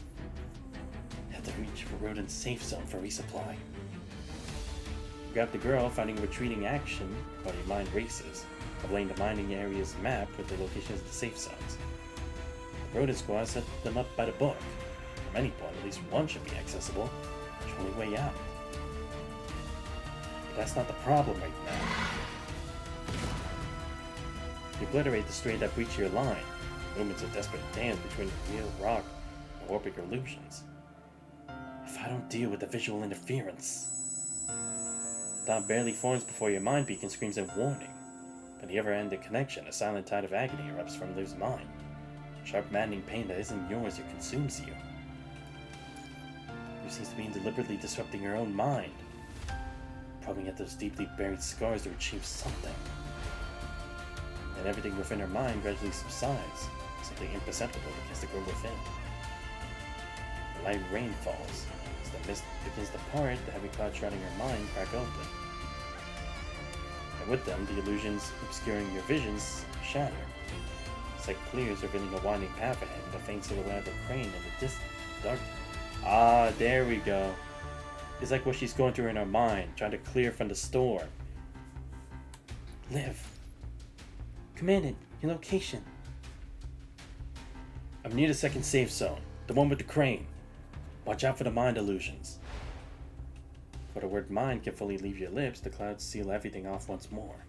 You have to reach for Rodent's safe zone for resupply. Grab the girl, finding retreating action while your mind races, overlaying the mining area's map with the locations of the safe zones. The Rodent squad set them up by the book. From any point, at least one should be accessible. There's only way out. But that's not the problem right now. You obliterate the stray that breach your line. Movements of desperate dance between the real rock and warping illusions. If I don't deal with the visual interference. Dawn barely forms before your mind beacon screams a warning. But the ever-ending connection, a silent tide of agony erupts from Liv's mind. Sharp, maddening pain that isn't yours or consumes you. Liv seems to be deliberately disrupting her own mind, probing at those deeply buried scars to achieve something. And everything within her mind gradually subsides, something imperceptible begins to grow within. A light rain falls, as the mist begins to part, the heavy clouds shrouding her mind crack open. And with them, the illusions obscuring your visions shatter. Sight clears, revealing a winding path ahead, the faint silhouette of a crane in the distant dark. Ah, there we go. It's like what she's going through in her mind, trying to clear from the storm. Liv. Commandant, your location. I'm near the second safe zone, the one with the crane. Watch out for the mind illusions. Before the word mind can fully leave your lips, the clouds seal everything off once more.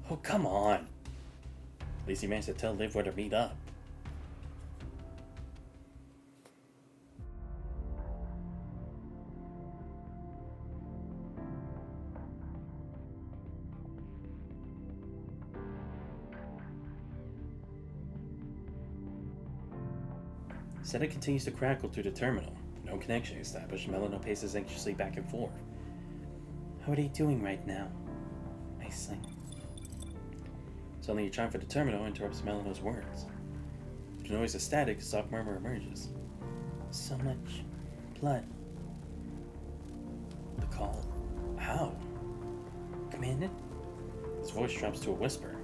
Oh, come on. At least he managed to tell Liv where to meet up. Static continues to crackle through the terminal. No connection established. Melino paces anxiously back and forth. How are they doing right now? Aisling. Suddenly, a chime for the terminal interrupts Melino's words. Through the noise of static, a soft murmur emerges. So much blood. The call. How? Commandant? His voice drops to a whisper.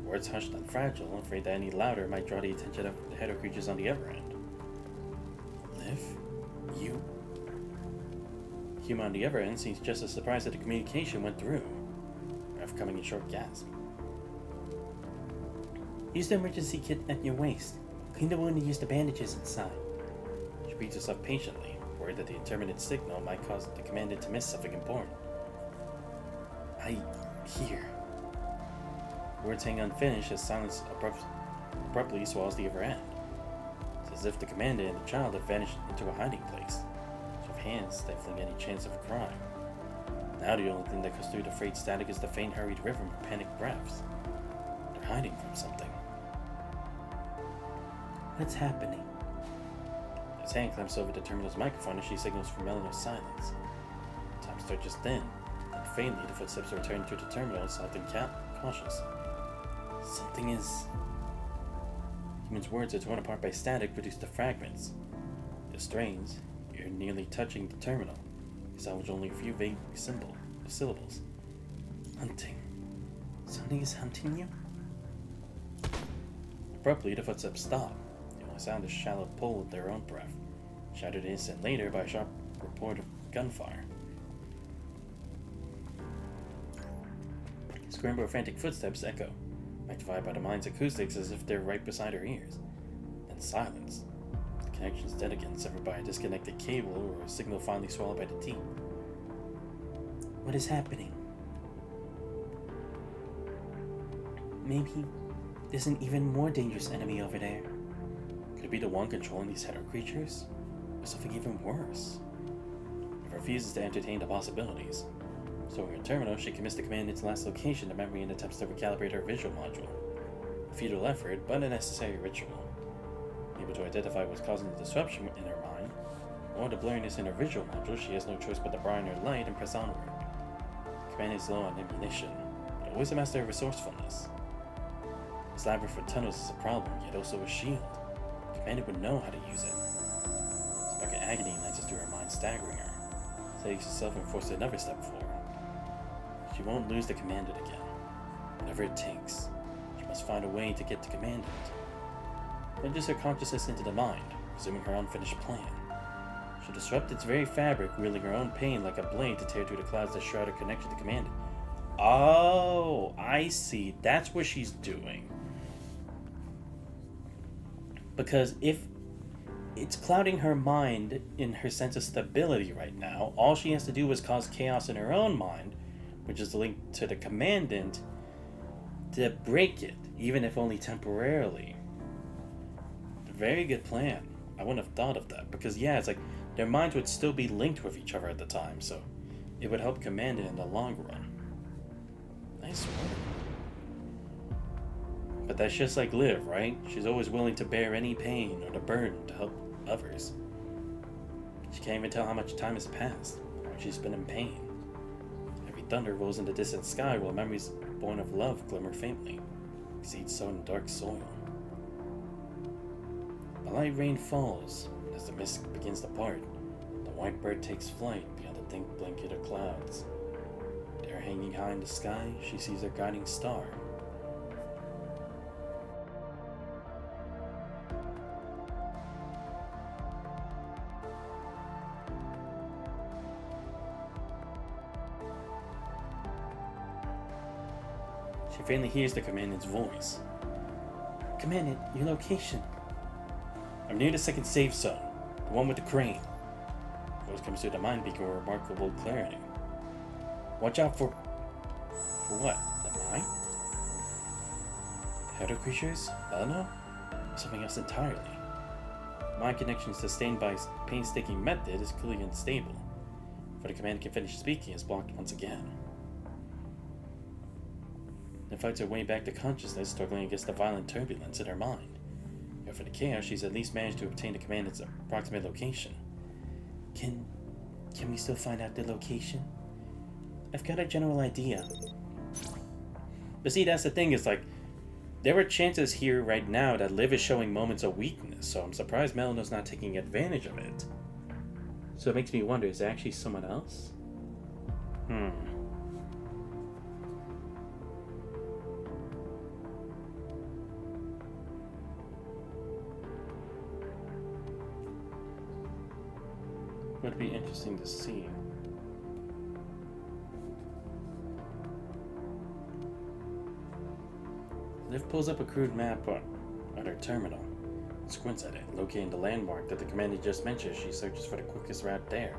Words hushed and fragile, afraid that any louder might draw the attention of the header creatures on the other end. Liv? You? Human on the other end seems just as surprised that the communication went through, breath coming in short gasps. Use the emergency kit at your waist. Clean the wound and use the bandages inside. She beats herself patiently, worried that the intermittent signal might cause the commandant to miss something important. I hear. Words hang unfinished as silence abruptly swallows the other end. It's as if the commandant and the child have vanished into a hiding place, with hands stifling any chance of a crime. Now the only thing that goes through the freight static is the faint hurried rhythm of panicked breaths. They're hiding from something. What's happening? His hand clamps over the terminal's microphone as she signals for Melino's silence. Time stretches thin, and faintly the footsteps return through the terminal, soft and cautious. Something is... Human's words are torn apart by static, reduced to fragments. The strains, you're nearly touching the terminal. You salvage only a few vague syllables. Hunting. Something is hunting you? Abruptly, the footsteps stop. The only sound is a shallow pull of their own breath, shattered an instant later by a sharp report of gunfire. A scramble of frantic footsteps echo, magnified by the mind's acoustics as if they're right beside her ears. Then silence. The connection's dead again, severed by a disconnected cable or a signal finally swallowed by the deep. What is happening? Maybe there's an even more dangerous enemy over there. Could it be the one controlling these header creatures? Or something even worse? It refuses to entertain the possibilities. So in her terminal, she commits the commandant's last location to memory and attempts to recalibrate her visual module. A futile effort, but a necessary ritual. Able to identify what's causing the disruption in her mind, or the blurriness in her visual module, she has no choice but to brighten her light and press onward. The commandant is low on ammunition, but always a master of resourcefulness. This labyrinth of tunnels is a problem, yet also a shield. The commandant would know how to use it. A spark of agony lances through her mind, staggering her. Steadies herself and forces another step forward. She won't lose the commandant again. Whatever it takes, she must find a way to get the commandant. Plunges her consciousness into the mind, resuming her unfinished plan. She'll disrupt its very fabric, wielding her own pain like a blade to tear through the clouds that shroud her connection to the commandant. Oh, I see. That's what she's doing. Because if it's clouding her mind in her sense of stability right now. All she has to do is cause chaos in her own mind, which is linked to the commandant, to break it, even if only temporarily. Very good plan. I wouldn't have thought of that, because yeah, it's like their minds would still be linked with each other at the time, so it would help Commandant in the long run. Nice work. But that's just like Liv, right? She's always willing to bear any pain or the burden to help others. She can't even tell how much time has passed when she's been in pain. Every thunder rolls in the distant sky while memories born of love glimmer faintly, seeds sown in dark soil. A light rain falls as the mist begins to part. The white bird takes flight beyond the thick blanket of clouds. There, hanging high in the sky, she sees her guiding star. She faintly hears the commandant's voice. Commandant, your location. I'm near the second safe zone, the one with the crane. The voice comes through the mind beacon with remarkable clarity. Watch out for what? The mine? Shadow creatures? Melano? Or something else entirely? Mind connection sustained by painstaking method is clearly unstable. Before the commander can finish speaking, is blocked once again. Then fights her way back to consciousness, struggling against the violent turbulence in her mind. Yet for the chaos, she's at least managed to obtain the commandant's approximate location. Can we still find out the location? I've got a general idea. But see, that's the thing, is like, there are chances here right now that Liv is showing moments of weakness, so I'm surprised Melano's not taking advantage of it. So it makes me wonder, is it actually someone else? Would be interesting to see. Liv pulls up a crude map at her terminal, squints at it, locating the landmark that the commander just mentioned. She searches for the quickest route there.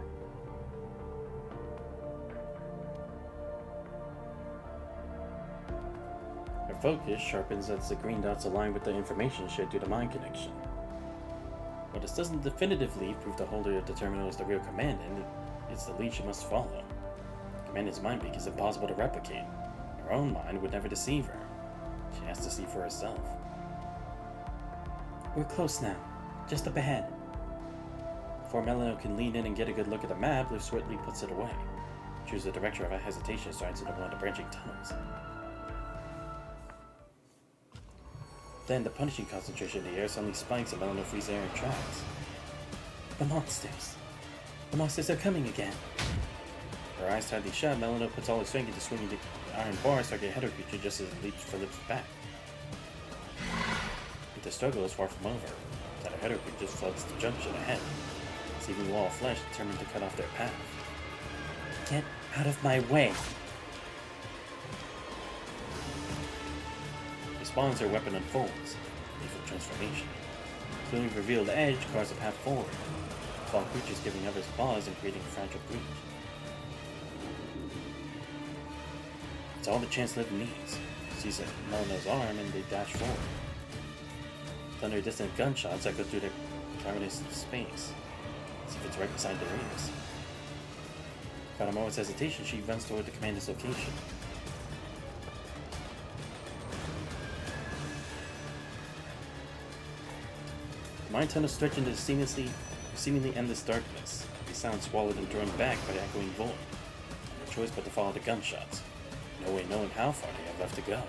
Her focus sharpens as the green dots align with the information shared through the mind connection. While this doesn't definitively prove the holder of the terminal is the real commandant, it's the lead she must follow. The commandant's mind peak is impossible to replicate. Her own mind would never deceive her. She has to see for herself. We're close now. Just up ahead. Before Melano can lean in and get a good look at the map, Liv swiftly puts it away. Chooses the direction of her hesitation, strides into one of the branching tunnels. Then the punishing concentration in the air suddenly spikes and Melano frees air in tracks. The monsters! The monsters are coming again! Her eyes tightly shut, Melano puts all his strength into swinging the iron bars to target a header creature just as it leaps for Liv's back. But the struggle is far from over. That a header creature just floods the junction ahead, seeming wall of flesh determined to cut off their path. Get out of my way! Spawns, her weapon unfolds, lethal transformation. Clearly revealed edge carves a path forward. Fall creatures giving others pause and creating a fragile breach. It's all the chance Liv needs. Sees Melano's arm and they dash forward. Thunder distant gunshots echo through the cavernous space, as if it's right beside their ears. Without a moment's hesitation, she runs toward the commander's location. Mind tunnels stretch into seemingly endless darkness, the sound swallowed and drawn back by the echoing void. No choice but to follow the gunshots. No way knowing how far they have left to go.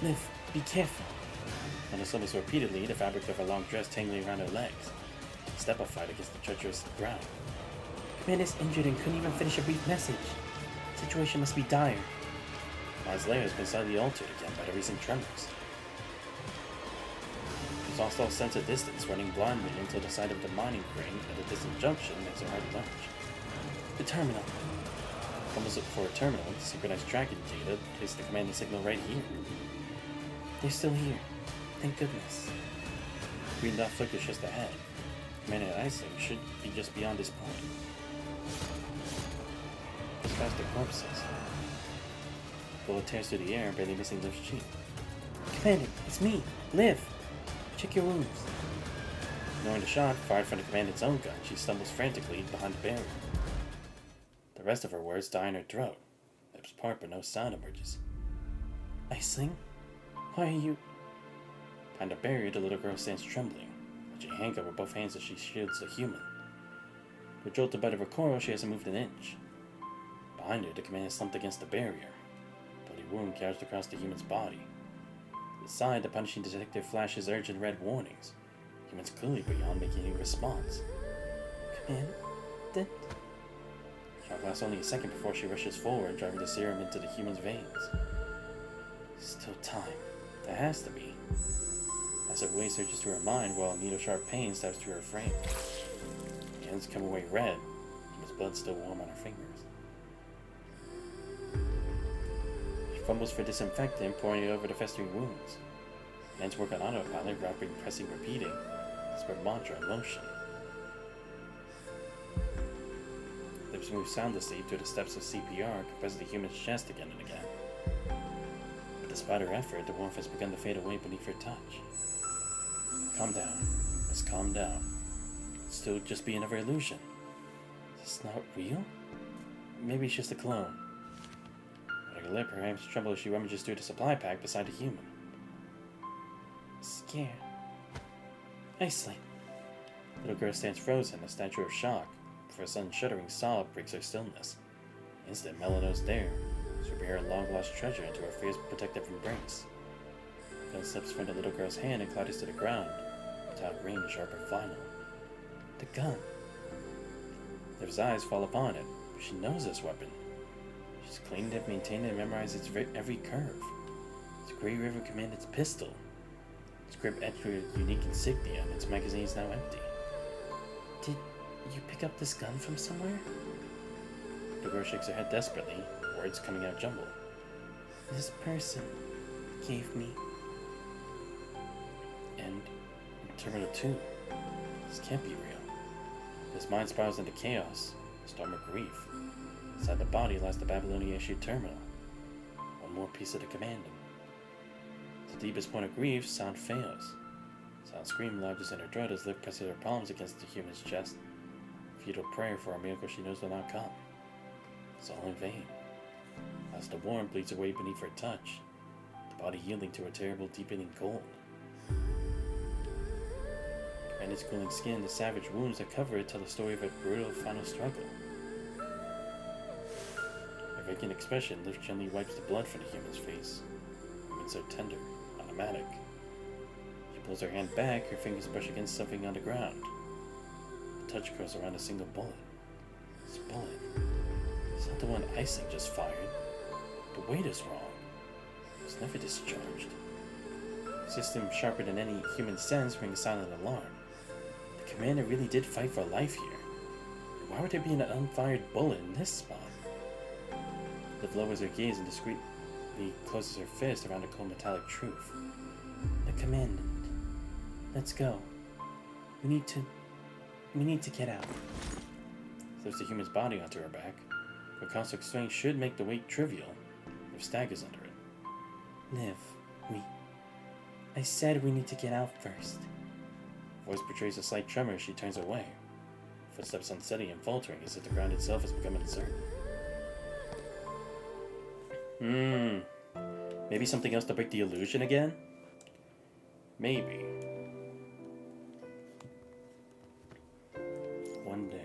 Liv, be careful. Melano summons repeatedly, the fabric of her long dress tangling around her legs. Step a fight against the treacherous ground. Commander's injured and couldn't even finish a brief message. The situation must be dire. Mind's lair has been slightly altered again by the recent tremors. She's lost all sense of distance, running blindly until the sight of the mining crane at a distant junction makes her heart lunge. The terminal. Almost for a terminal, the synchronized tracking data placed the commanding signal right here. They're still here. Thank goodness. Green dot flickers just ahead. Commander Iceling should be just beyond this point. As fast as corpses. Bullet tears through the air, barely missing Liv's cheek. Commander, it's me, Liv. Check your wounds. Ignoring the shot fired from the Commandant's own gun, she stumbles frantically behind the barrier. The rest of her words die in her throat. Lips part, but no sound emerges. Iceling? Why are you... Behind the barrier, the little girl stands trembling, clutching a handgun with both hands as she shields the human. But jolted by the recoil, she hasn't moved an inch. Behind her, the Commander slumped against the barrier. A bloody wound gouged across the human's body. To the side, the punishing detective flashes urgent red warnings. The human's clearly beyond making any response. Commander? Shock lasts only a second before she rushes forward, driving the serum into the human's veins. Still time. There has to be. As her weight surges through her mind while a needle-sharp pain stabs through her frame. The hands come away red, and his blood still warm on her fingers. She fumbles for disinfectant, pouring it over the festering wounds. Hands work on autopilot, rapping, pressing, repeating. Spread mantra in motion. Lips move soundlessly through the steps of CPR, compressing the human's chest again and again. But despite her effort, the warmth has begun to fade away beneath her touch. Calm down. Let's calm down. It'll still just be another illusion. Is this not real? Maybe it's just a clone. With her lip, her hands tremble as she rummages through the supply pack beside the human. Scared. Iceling. The little girl stands frozen, a statue of shock, before a sudden shuddering sob breaks her stillness. Instant, Melino's there, sweeping her long-lost treasure into her fierce protective embrace. The gun slips from the little girl's hand and clatters to the ground, without ring, sharp or final. The gun. Liv's eyes fall upon it, but she knows this weapon. She's cleaned it, maintained it, and memorized its every curve. It's Grey River Commandant's pistol. Its grip etched with unique insignia, and its magazine is now empty. Did you pick up this gun from somewhere? The girl shakes her head desperately, words coming out jumbled. This person gave me... And Terminal 2. This can't be real. His mind spirals into chaos, a storm of grief. Inside the body lies the Babylonian-issued terminal. One more piece of the commandant. At the deepest point of grief, sound fails. Sound scream lodges in her throat as Liv presses her palms against the human's chest. Futile prayer for a miracle she knows will not come. It's all in vain. As the warmth bleeds away beneath her touch, the body yielding to a terrible, deepening cold. And its cooling skin, the savage wounds that cover it tell the story of a brutal final struggle. A vacant expression, Liv gently wipes the blood from the human's face. Movements are tender, automatic. She pulls her hand back, her fingers brush against something on the ground. The touch curls around a single bullet. This bullet. It's not the one Iceling just fired. The weight is wrong. It was never discharged. A system sharper than any human sense rings a silent alarm. The commander really did fight for life here. Why would there be an unfired bullet in this spot? Liv lowers her gaze and discreetly closes her fist around a cold metallic truth. The commandant. Let's go. We need to get out. Lifts the human's body onto her back. Her construct strength should make the weight trivial. Liv staggers under it. Liv, I said we need to get out first. Her voice betrays a slight tremor as she turns away. Footsteps unsteady and faltering as if the ground itself has become uncertain. Maybe something else to break the illusion again? Maybe. One day.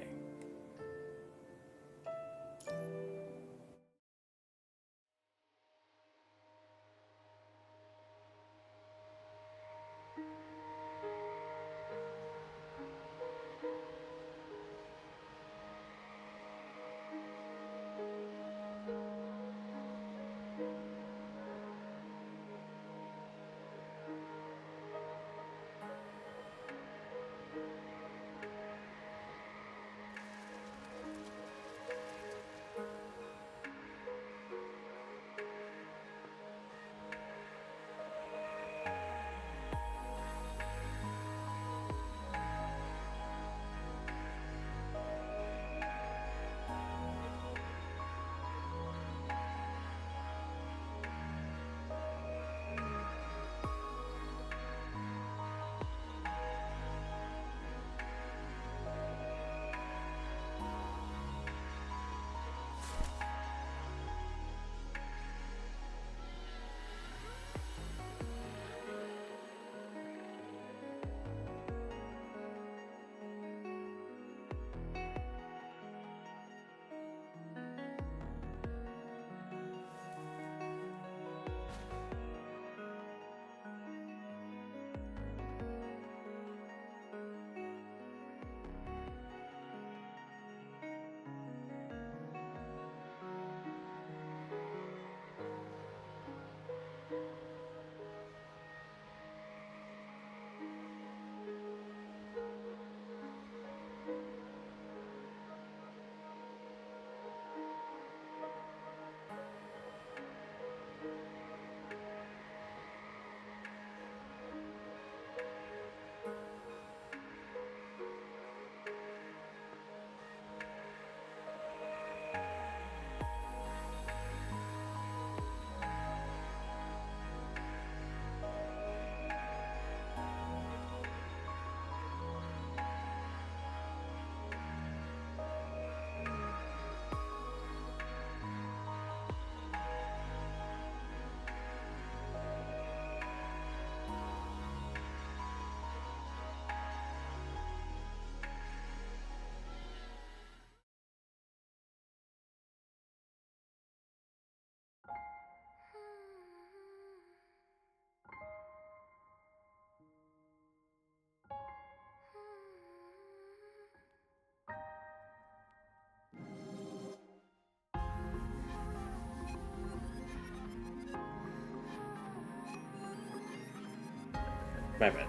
My bad.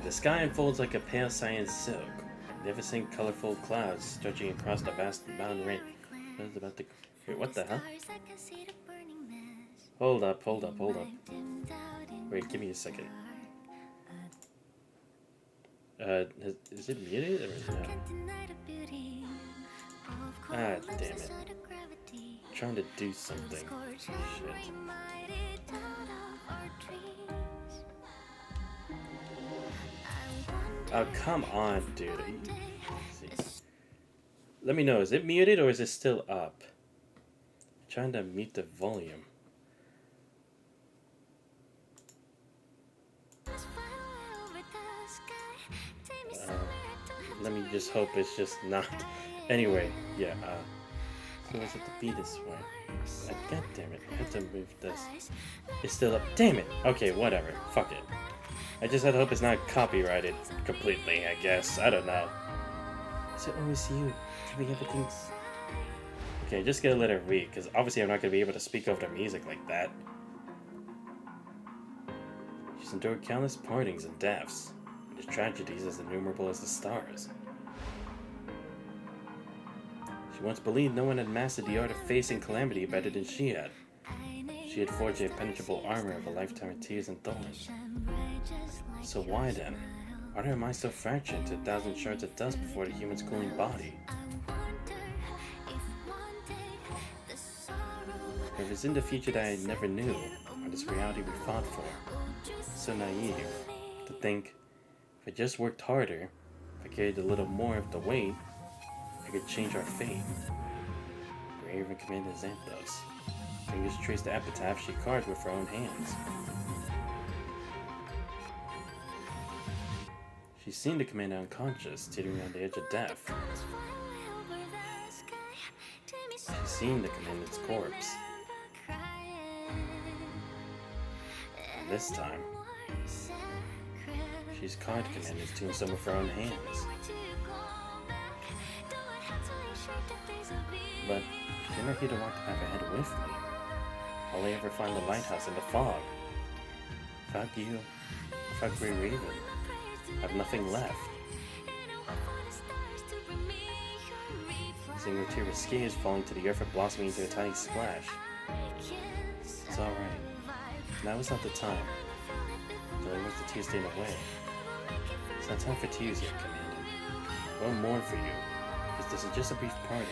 The sky unfolds like a pale cyan silk. Magnificent, colorful clouds stretching across the vast mountain range. What is about to... Wait, what the hell? Hold up. Wait, give me a second. Is it muted or no? Ah, damn it. I'm trying to do something. Shit. Oh, come on, dude. Let me know, is it muted or is it still up? I'm trying to mute the volume. Let me just hope it's just not. Anyway, yeah, so is it to be this way? God damn it, I had to move this. It's still up. Damn it! Okay, whatever. Fuck it. I just had to hope it's not copyrighted completely, I guess. I don't know. Is it always you? Do we everything's... Okay, just gonna let it read, because obviously I'm not gonna be able to speak over the music like that. She's endured countless partings and deaths, and his tragedies as innumerable as the stars. She once believed no one had mastered the art of facing calamity better than she had. She had forged the impenetrable armor of a lifetime of tears and thorns. So why then? Why am I so fractured into 1,000 shards of dust before the human's cooling body? Or if it's in the future that I never knew, or this reality we fought for. So naive to think, if I just worked harder, if I carried a little more of the weight, I could change our fate. Grave and Commander Xanthos. Fingers traced the epitaph she carved with her own hands. She's seen the commander unconscious, teetering on the edge of death. She's seen the commander's corpse. And this time, she's carved commander's tombstone with her own hands. But she's not here to walk the path ahead with me. I'll ever find the lighthouse in the fog. Without you, without Grey Raven, I have nothing left. Seeing her tear risque is falling to the earth and blossoming into a tiny splash. It's alright. Now is not the time. Don't let the tears stain away. It's not time for tears yet, Commander. I won't mourn for you, because this is just a brief parting.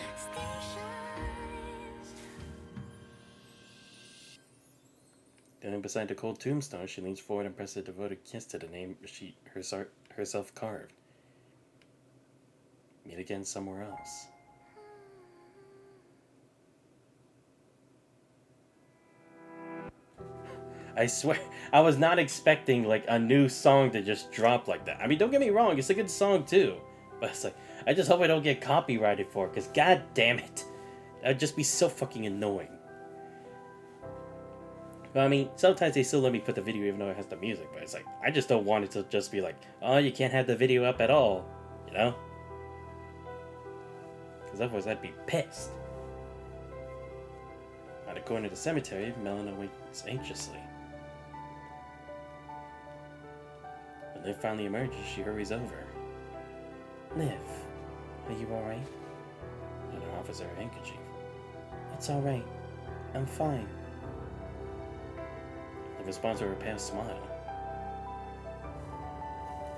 Standing beside the cold tombstone, she leans forward and presses a devoted kiss to the name she herself carved. Meet again somewhere else. I swear, I was not expecting like a new song to just drop like that. I mean, don't get me wrong, it's a good song too. But it's like, I just hope I don't get copyrighted for it, because god damn it. That'd just be so fucking annoying. But I mean, sometimes they still let me put the video even though it has the music, but it's like, I just don't want it to just be like, oh, you can't have the video up at all, you know? Because otherwise I'd be pissed. At the corner of the cemetery, Melina waits anxiously. When Liv finally emerges, she hurries over. Liv, are you alright? And her offers her handkerchief. It's alright. I'm fine. Liv responds with a pale smile.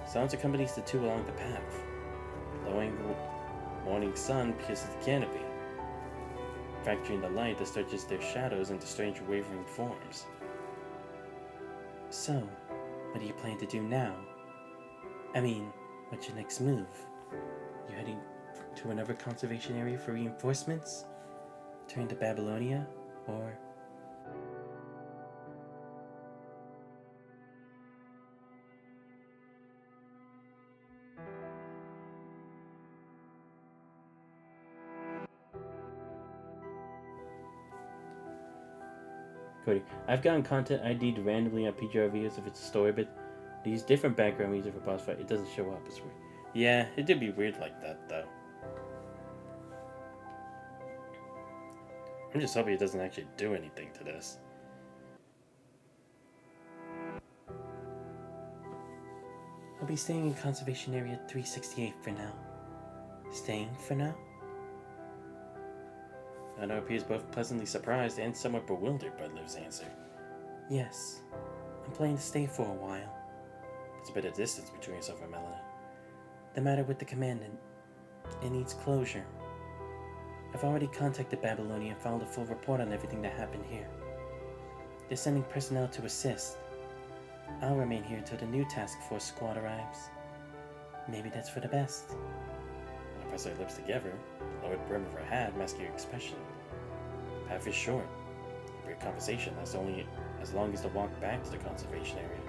Silence accompanies the two along the path. The glowing morning sun pierces the canopy, fracturing the light that stretches their shadows into strange wavering forms. So, what do you plan to do now? I mean, what's your next move? You heading to another conservation area for reinforcements? Turn to Babylonia? Or... Cody, I've gotten content ID'd randomly on PGR videos if it's a story, but these different background music for boss fight, it doesn't show up. It's weird. Yeah, it did be weird like that, though. I'm just hoping it doesn't actually do anything to this. I'll be staying in Conservation Area 368 for now. Staying for now? Melina appears both pleasantly surprised and somewhat bewildered by Liv's answer. Yes. I'm planning to stay for a while. There's a bit of distance between yourself and Melina. The matter with the commandant, it needs closure. I've already contacted Babylonia and filed a full report on everything that happened here. They're sending personnel to assist. I'll remain here until the new task force squad arrives. Maybe that's for the best. Melina presses her lips together, the lowered brim of her hat masking her expression. The path is short. A brief conversation lasts only as long as the walk back to the conservation area.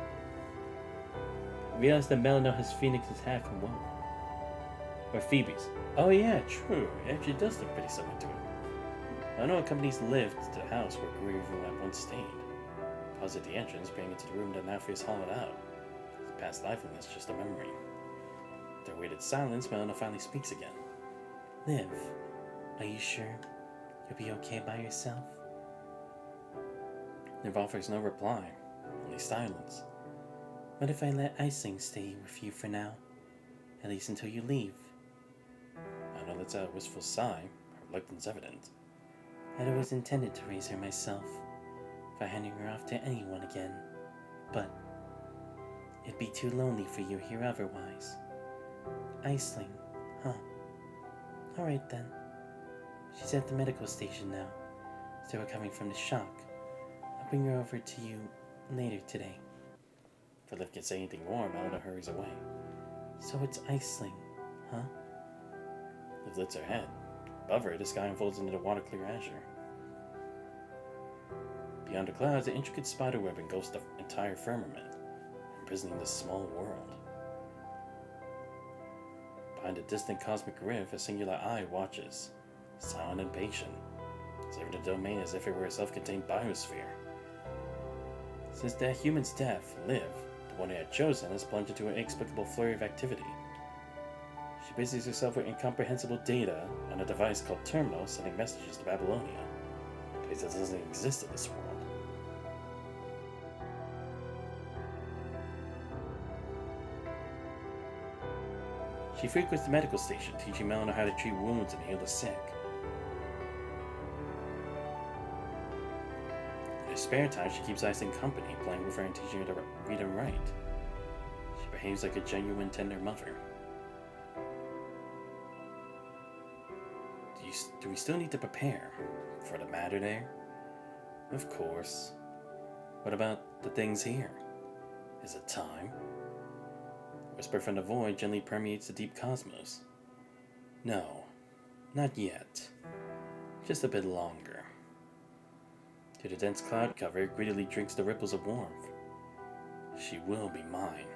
Realize that Melina has Phoenix's hat from one. Or Phoebe's. Oh yeah, true. It actually does look pretty similar to it. I know accompanies lived to the house where Grievel had once stayed. Paused at the entrance, peering into the room that now feels hollowed out. His past liveliness just a memory. After a weighted silence, Melina finally speaks again. Liv, are you sure you'll be okay by yourself? Liv offers no reply, only silence. What if I let Icing stay with you for now? At least until you leave. Melina lets out a wistful sigh, her reluctance evident. I'd always intended to raise her myself, by handing her off to anyone again. But it'd be too lonely for you here otherwise. Iceling, huh? Alright then. She's at the medical station now, still recovering from the shock. I'll bring her over to you later today. Before Liv can say anything more, Melina hurries away. So it's Iceling, huh? Liv lifts her head. Above her, the sky unfolds into the water-clear azure. Beyond the clouds, an intricate spiderweb engulfs the entire firmament, imprisoning this small world. Behind a distant cosmic rift, a singular eye watches, silent and patient, saving the domain as if it were a self-contained biosphere. Since that human's death, Liv, the one he had chosen, has plunged into an inexplicable flurry of activity. She busies herself with incomprehensible data on a device called Terminal, sending messages to Babylonia, a place that doesn't exist in this world. She frequents the medical station, teaching Melina how to treat wounds and heal the sick. In her spare time, she keeps Icing company, playing with her and teaching her to read and write. She behaves like a genuine, tender mother. Do we still need to prepare for the matter there? Of course. What about the things here? Is it time? A whisper from the void gently permeates the deep cosmos. No, not yet. Just a bit longer. Through the dense cloud cover, it greedily drinks the ripples of warmth. She will be mine.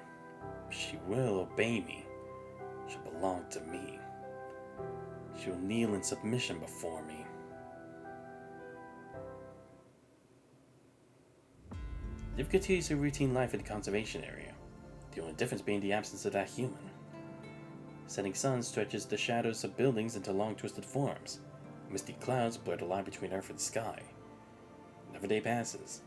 She will obey me. She'll belong to me. She will kneel in submission before me. Liv continues her routine life in the conservation area, the only difference being the absence of that human. The setting sun stretches the shadows of buildings into long twisted forms. Misty clouds blur the line between earth and sky. Another day passes.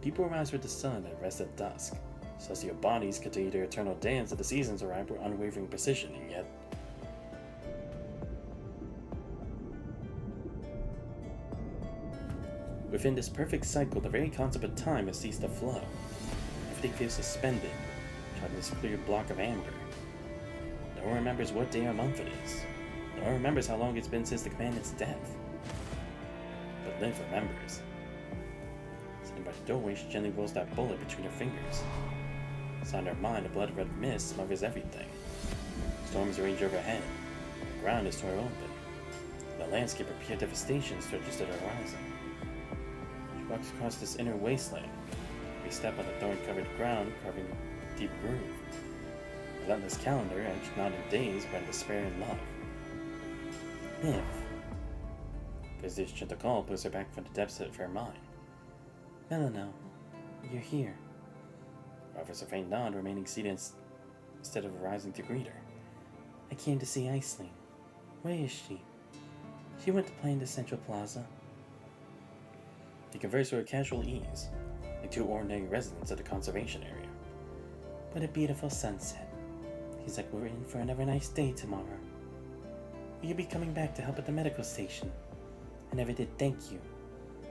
People rise with the sun and rest at dusk. Celestial bodies continue their eternal dance of the seasons arrive with unwavering precision, and yet within this perfect cycle, the very concept of time has ceased to flow. Everything feels suspended, trapped in this clear block of amber. No one remembers what day or month it is. No one remembers how long it's been since the commandant's death. But Liv remembers. Sitting by the doorway, she gently rolls that bullet between her fingers. Inside her mind, a blood-red mist smothers everything. Storms rage overhead. The ground is torn open. The landscape of pure devastation stretches to the horizon. She walks across this inner wasteland. Every step on the thorn-covered ground carving a deep groove. A relentless calendar edged not in days, but in despair and love. Liv. Visitor's gentle call pulls her back from the depths of her mind. Melina, you're here. Offers a faint nod, remaining seated instead of rising to greet her. I came to see Iceling. Where is she? She went to play in the Central Plaza. They converse with casual ease, like two ordinary residents of the conservation area. What a beautiful sunset. Feels like we're in for another nice day tomorrow. Will you be coming back to help at the medical station? I never did thank you.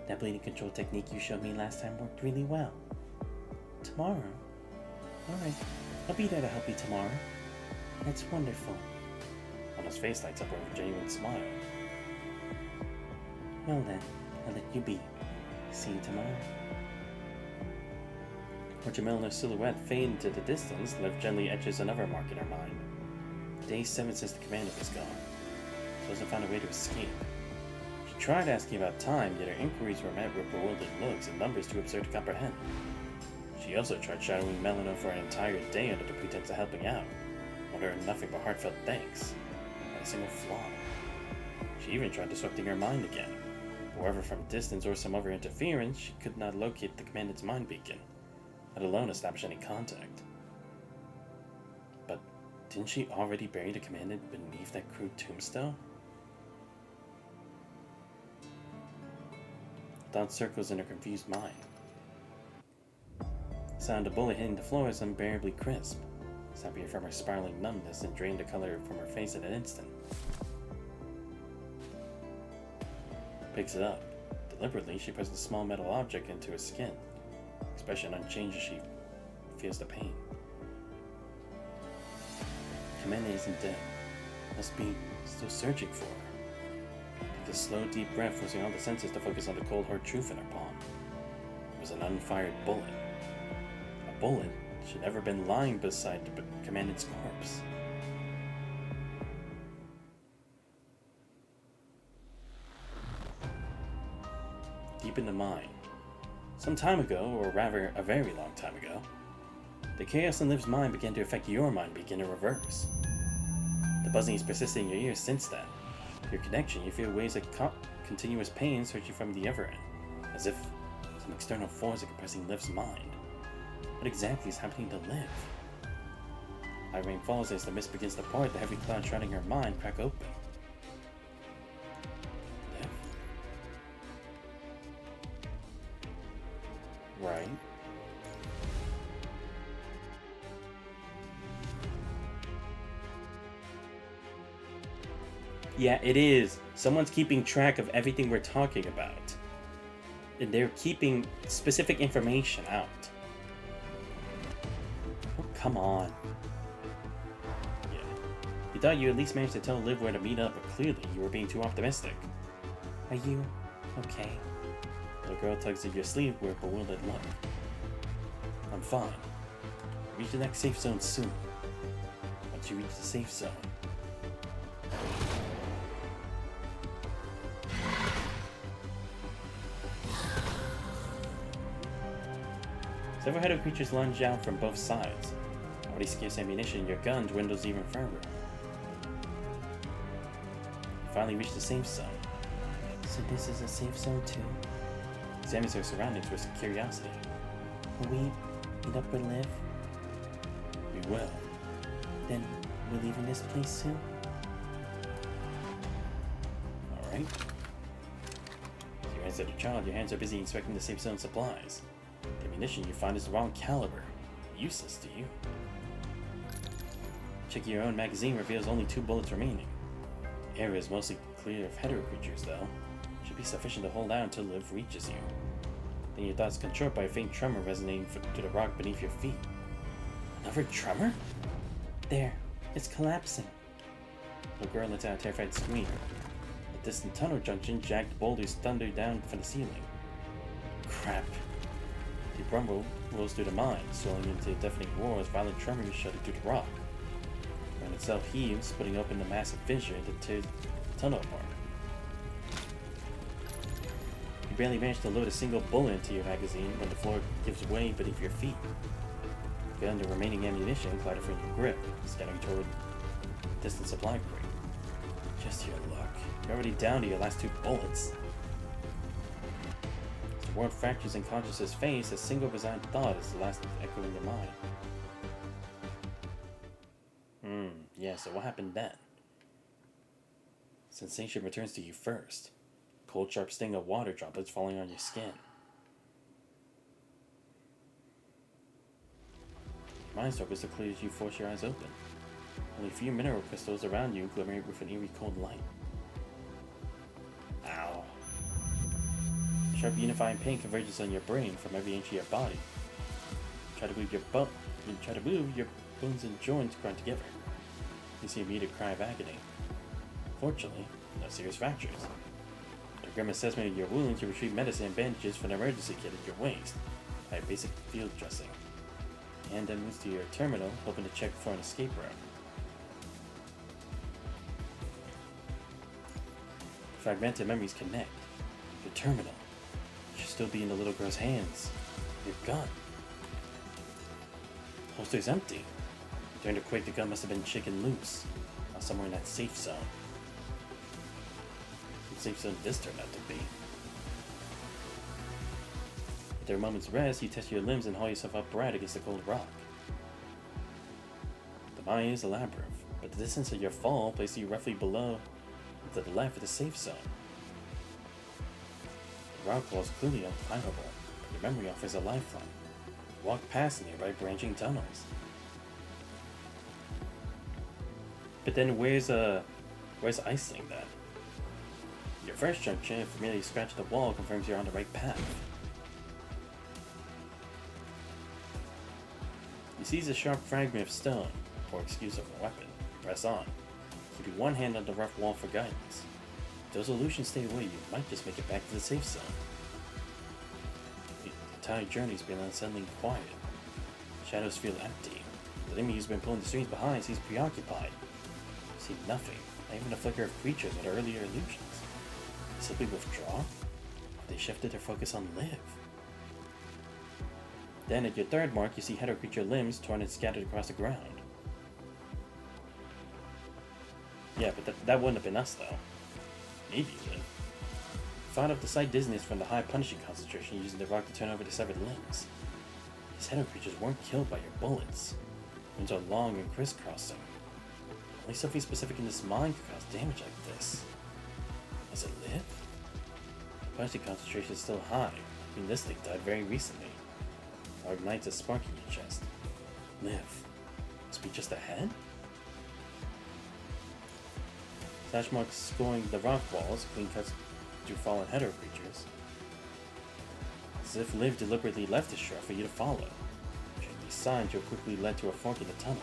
That bleeding control technique you showed me last time worked really well. Tomorrow? Alright, I'll be there to help you tomorrow. That's wonderful. Anna's face lights up with a genuine smile. Well then, I'll let you be. See you tomorrow. Watch Milner's silhouette fade into the distance, Liv gently etches another mark in her mind. Day 7 since the commander was gone. She hasn't found a way to escape. She tried asking about time, yet her inquiries were met with bewildered looks and numbers too absurd to comprehend. She also tried shadowing Melina for an entire day under the pretense of helping out, uttering nothing but heartfelt thanks, not a single flaw. She even tried disrupting her mind again. However, from distance or some other interference, she could not locate the commandant's mind beacon, let alone establish any contact. But didn't she already bury the commandant beneath that crude tombstone? Thoughts circles in her confused mind. The sound of a bullet hitting the floor is unbearably crisp, snapping her from her spiraling numbness and drained the color from her face in an instant. Picks it up. Deliberately, she presses a small metal object into her skin, expression unchanged as she feels the pain. Commander isn't dead. Must be still searching for her. Takes a slow, deep breath, forcing all the senses to focus on the cold, hard truth in her palm. It was an unfired bullet. A bullet should never have been lying beside the commandant's corpse. Deep in the mine. Some time ago, or rather a very long time ago, the chaos in Liv's mind began to affect your mind beacon in reverse. The buzzing has persisted in your ears since then. Your connection, you feel waves of continuous pain searching from the other end, as if some external force is compressing Liv's mind. What exactly is happening to Liv? High rain falls as the mist begins to part, the heavy cloud shrouding her mind crack open. Liv? Right. Yeah, it is. Someone's keeping track of everything we're talking about. And they're keeping specific information out. Oh, come on. Yeah. You thought you at least managed to tell Liv where to meet up, but clearly you were being too optimistic. Are you okay? The girl tugs at your sleeve with a bewildered look. I'm fine. Reach the next safe zone soon. Once you reach the safe zone. Several headed creatures lunge out from both sides. Already scarce ammunition, your gun dwindles even further. You finally reach the safe zone. So this is a safe zone too? Examines her surroundings with curiosity. Will we meet up with Liv? We will. Then we're leaving this place soon? Alright. As you answer the child, your hands are busy inspecting the safe zone supplies. The ammunition you find is the wrong caliber. Useless to you. Checking your own magazine reveals only 2 bullets remaining. The area is mostly clear of hetero creatures, though. Should be sufficient to hold out until Liv reaches you. Then your thoughts contort by a faint tremor resonating to the rock beneath your feet. Another tremor? There, it's collapsing. The girl lets out a terrified scream. At a distant tunnel junction, jagged boulders thunder down from the ceiling. Crap. The rumble rolls through the mine, swelling into a deafening roar as violent tremors shudder through the rock. The ground itself heaves, splitting open the massive fissure that tears the tunnel apart. You barely manage to load a single bullet into your magazine when the floor gives way beneath your feet. The gun, the remaining ammunition clatter from your grip, scattering toward the distant supply crate. Just your luck. You're already down to your last 2 bullets. As the world fractures in consciousness face, a single resigned thought is the last to echo in your mind. Yeah, so what happened then? Sensation returns to you first. Cold, sharp sting of water droplets falling on your skin. Mind circles so clear as you force your eyes open. Only a few mineral crystals around you glimmer with an eerie cold light. Ow. Sharp unifying pain converges on your brain from every inch of your body. Try to move your bones and joints grind together. You see a muted cry of agony. Fortunately, no serious fractures. To grim assessment of your wounds, you retrieve medicine and bandages from an emergency kit at your waist. By a basic field dressing. And then moves to your terminal, hoping to check for an escape route. Fragmented memories connect. Your terminal should still be in the little girl's hands. Your gun. Holster's empty. During the quake, the gun must have been shaken loose. Now somewhere in that safe zone. What safe zone this turned out to be. After a moment's rest, you test your limbs and haul yourself upright against the cold rock. The mine is a labyrinth, but the distance of your fall places you roughly below and to the left of the safe zone. The rock wall is clearly unclimbable, but your memory offers a lifeline. You walk past nearby branching tunnels. But then where's Iceling then? Your first junction, if familiar scratch at the wall, confirms you're on the right path. You seize a sharp fragment of stone, or excuse of a weapon, and press on, keeping one hand on the rough wall for guidance. If those illusions stay away, you might just make it back to the safe zone. The entire journey's been unsettling quiet. Shadows feel empty. The enemy who's been pulling the strings behind seems preoccupied. You see nothing, not even a flicker of creatures with earlier illusions. They simply withdraw? Or they shifted their focus on live? Then at your third mark, you see head or creature limbs torn and scattered across the ground. Yeah, but that wouldn't have been us, though. Maybe you would. Fought up the slight dizziness from the high punishing concentration using the rock to turn over the severed limbs. These head or creatures weren't killed by your bullets. Limbs are long and crisscrossing. Only something specific in this mine could cause damage like this. Does it live? The punishing concentration is still high. I mean, this thing died very recently. Or ignites a spark in your chest. Live. Must be just ahead? Slash marks scoring the rock walls, clean cuts through fallen header creatures. As if Liv deliberately left the shore for you to follow. Checking these signs, you're quickly led to a fork in the tunnel.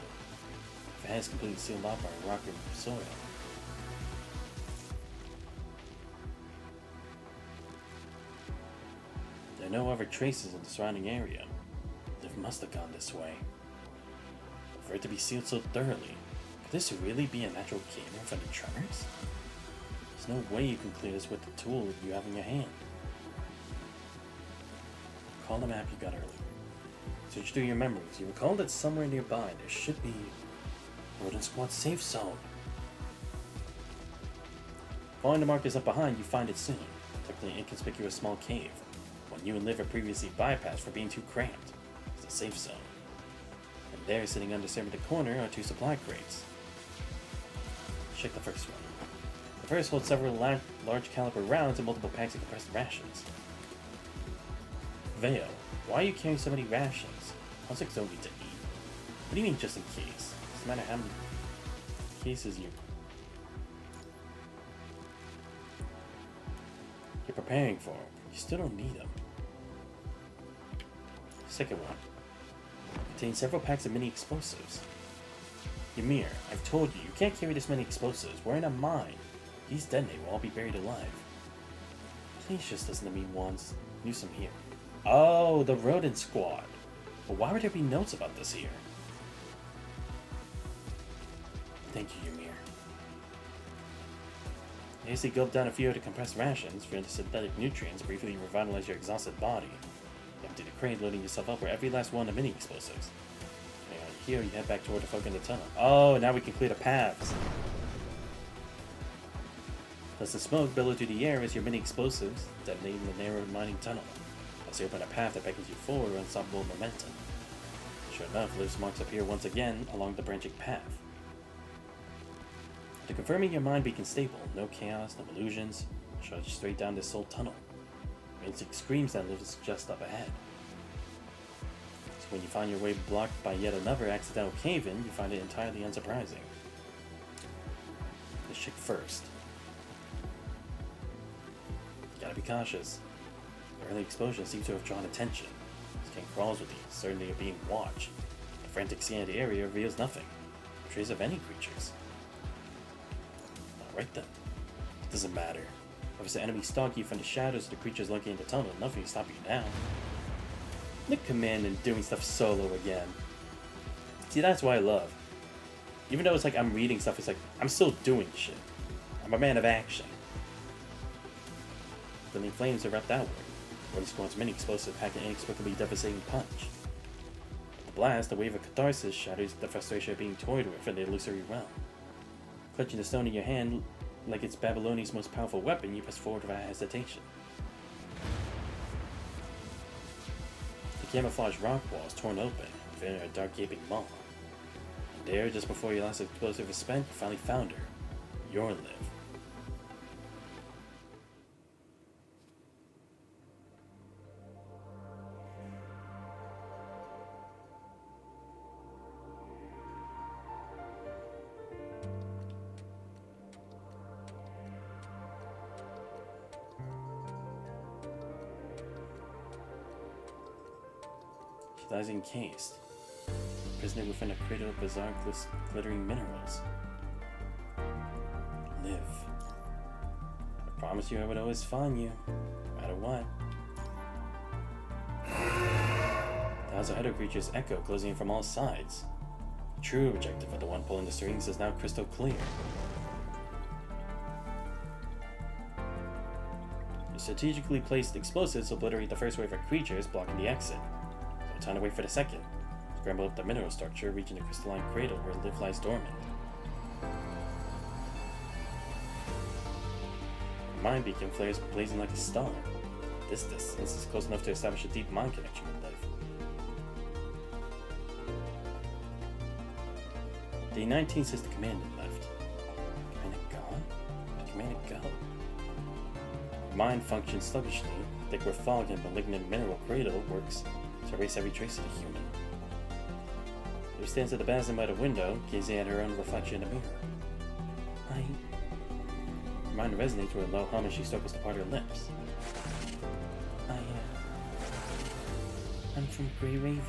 The head is completely sealed off by rock and soil. There are no other traces of the surrounding area. Liv must have gone this way. For it to be sealed so thoroughly, could this really be a natural camera from the tremors? There's no way you can clear this with the tool you have in your hand. Recall the map you got earlier. Search through your memories. You recall that somewhere nearby there should be a Rodent Squad safe zone. Following the markers up behind, you find it soon. Tucked in an inconspicuous small cave. One you and Liv had previously bypassed for being too cramped. It's a safe zone. And there, sitting undisturbed in the corner, are two supply crates. Check the first one. The first holds several large caliber rounds and multiple packs of compressed rations. Veo, why are you carrying so many rations? Consects don't need to eat. What do you mean just in case? Doesn't matter how many cases you're preparing for. You still don't need them. Second one. Contains several packs of mini explosives. Ymir, I've told you, you can't carry this many explosives. We're in a mine. These detonate will all be buried alive. Please just listen to me once. Knew some here. Oh, the Rodent Squad. But why would there be notes about this here? Thank you, Ymir. You hastily gulp down a few of the compressed rations, feeling the synthetic nutrients briefly revitalize your exhausted body. You empty the crate, loading yourself up for every last one of the mini explosives. Here, you head back toward the folk in the tunnel. Oh, now we can clear the paths. Plus the smoke billowed through the air as your mini explosives detonate in the narrow mining tunnel. As you open a path that beckons you forward with unstoppable momentum. Sure enough, Liv's marks appear once again along the branching path. After confirming your mind beacon stable, no chaos, no illusions, trudge straight down this soul tunnel. Your instinct screams that Liv is just up ahead. As you When you find your way blocked by yet another accidental cave-in, you find it entirely unsurprising. The chick first. You gotta be cautious. The early explosion seems to have drawn attention. This king crawls with the certainty of being watched. The frantic scan of the area reveals nothing. No trace of any creatures. Alright then. It doesn't matter. If it's the enemy stalking you from the shadows of the creatures lurking in the tunnel, nothing can stop you now. Look, command and doing stuff solo again. See, that's what I love. Even though it's like I'm reading stuff, it's like I'm still doing shit. I'm a man of action. Flaming flames erupt outward. One squad's mini explosive pack an inexplicably devastating punch. The blast, a wave of catharsis, shatters the frustration of being toyed with in the illusory realm. Clutching the stone in your hand like it's Babylonia's most powerful weapon, you press forward without hesitation. The camouflaged rock wall is torn open, revealing a dark gaping maw. And there, just before your last explosive is spent, you finally found her. Your Liv. She lies encased, prisoner within a cradle of bizarre glittering minerals. Liv. I promised you I would always find you, no matter what. The house of Heddo creatures echo, closing in from all sides. The true objective of the one pulling the strings is now crystal clear. The strategically placed explosives obliterate the first wave of creatures, blocking the exit. So time to wait for the second. Scramble up the mineral structure, reaching the crystalline cradle where Liv lies dormant. The mind beacon flares blazing like a star. This distance is close enough to establish a deep mind connection with Liv. Day 19 says the commandant left. Commandant gone? Where'd the commandant go? Mind functions sluggishly, thick with fog and malignant mineral cradle works to erase every trace of the human. Liv stands at the basin by the window, gazing at her own reflection in the mirror. Her mind resonates with a low hum as she struggles to part her lips. I'm from Grey Raven.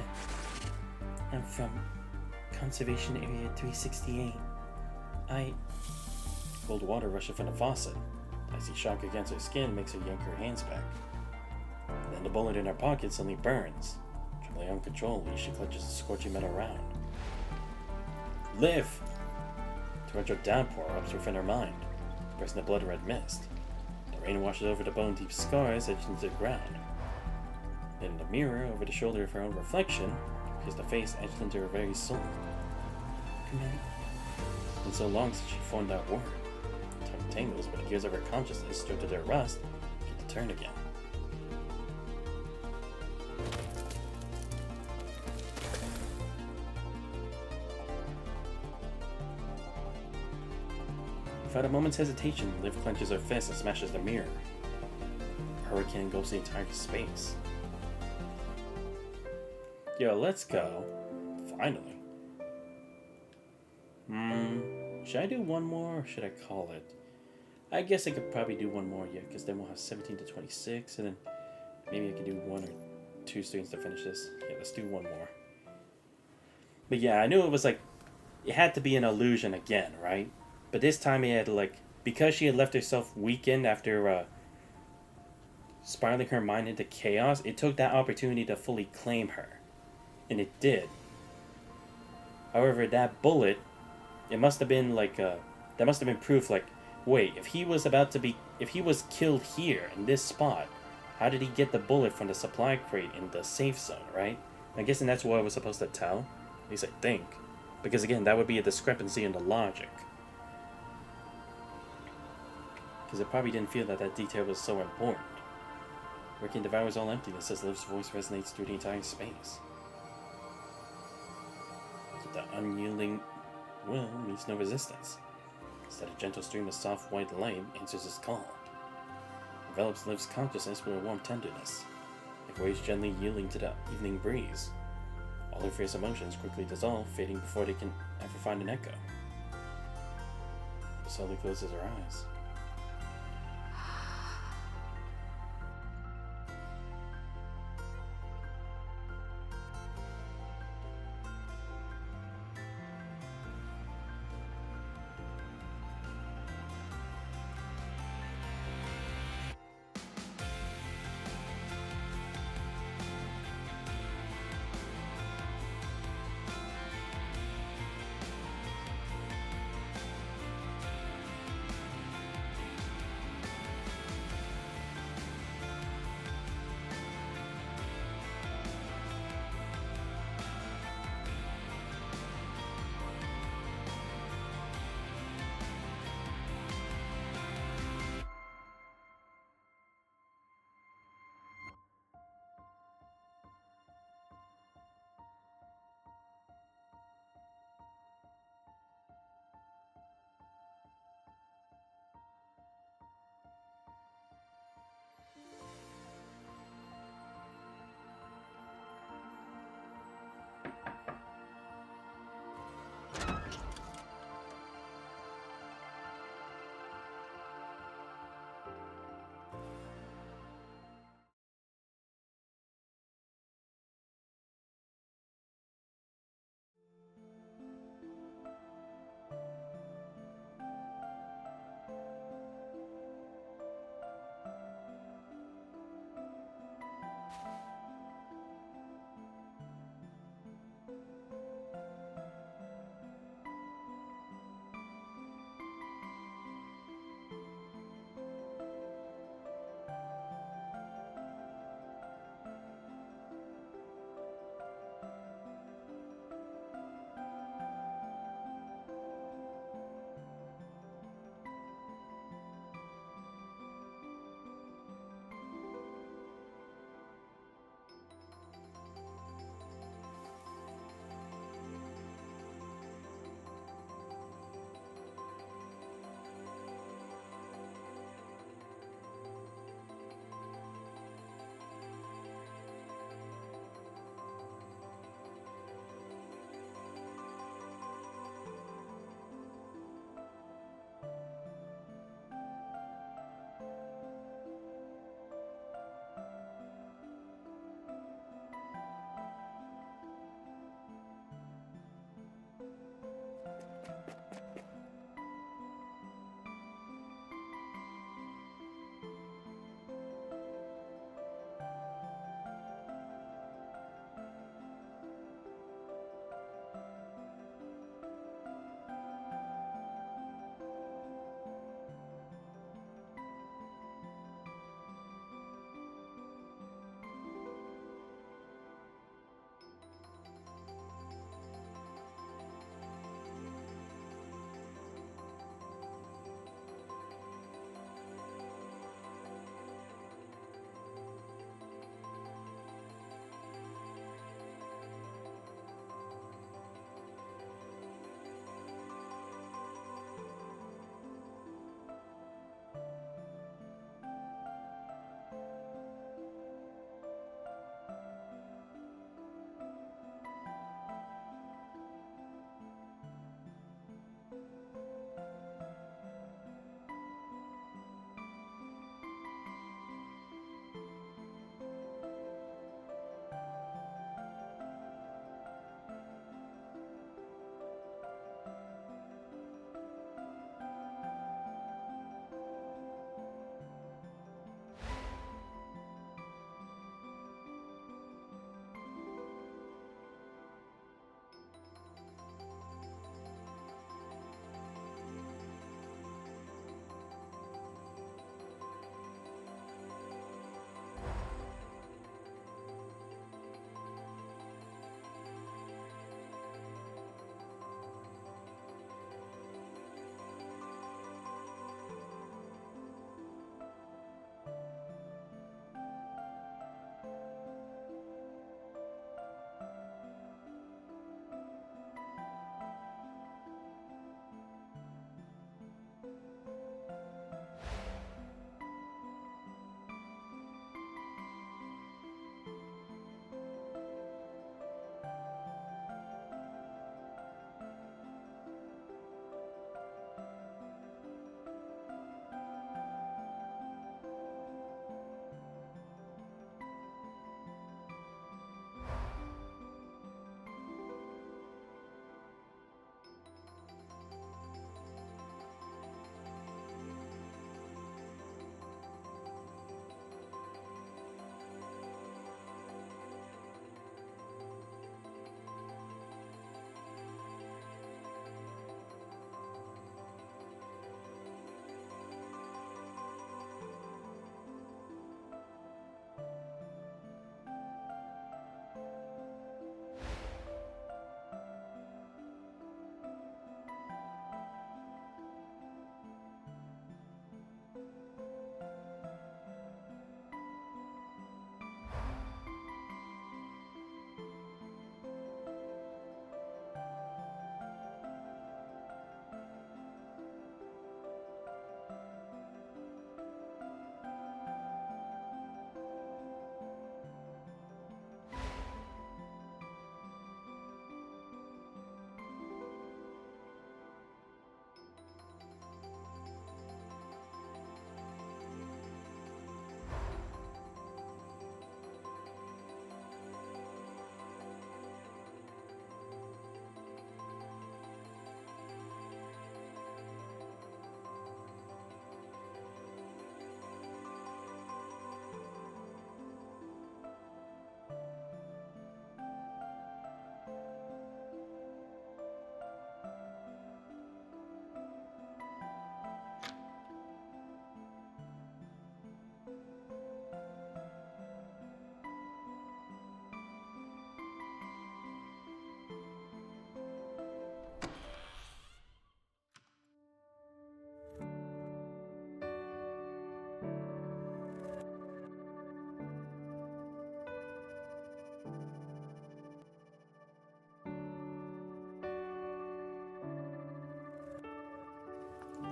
I'm from Conservation Area 368. Cold water rushes from the faucet. Icy shock against her skin makes her yank her hands back. Then the bullet in her pocket suddenly burns. Trembling uncontrollably, she clutches the scorching metal round. Liv! Torrential downpour erupts within her mind, pressing the blood-red mist. The rain washes over the bone-deep scars etched into the ground. Then in the mirror, over the shoulder of her own reflection, appears the face etched into her very soul. Command. It's been so long since she formed that word. Tongue tangles, but the gears of her consciousness, stripped to their rust, get to turn again. Without a moment's hesitation, Liv clenches her fist and smashes the mirror. A hurricane engulfs the entire space. Yo, let's go. Finally. Should I do one more, or should I call it? I guess I could probably do one more, yeah, because then we'll have 17 to 26, and then maybe I could do one or two streams to finish this. Yeah, let's do one more. But yeah, I knew it was like, it had to be an illusion again, right? But this time it had like, because she had left herself weakened after spiraling her mind into chaos, it took that opportunity to fully claim her. And it did. However, that bullet, it must have been like, that must have been proof like, wait, if he was killed here, in this spot, how did he get the bullet from the supply crate in the safe zone, right? I'm guessing that's what I was supposed to tell. At least I think. Because again, that would be a discrepancy in the logic. Because it probably didn't feel that that detail was so important. Working devours all emptiness as Liv's voice resonates through the entire space. So the unyielding will meets no resistance. Instead, a gentle stream of soft white light answers his call. Envelops Liv's consciousness with a warm tenderness, like waves gently yielding to the evening breeze. All her fierce emotions quickly dissolve, fading before they can ever find an echo. Slowly closes her eyes.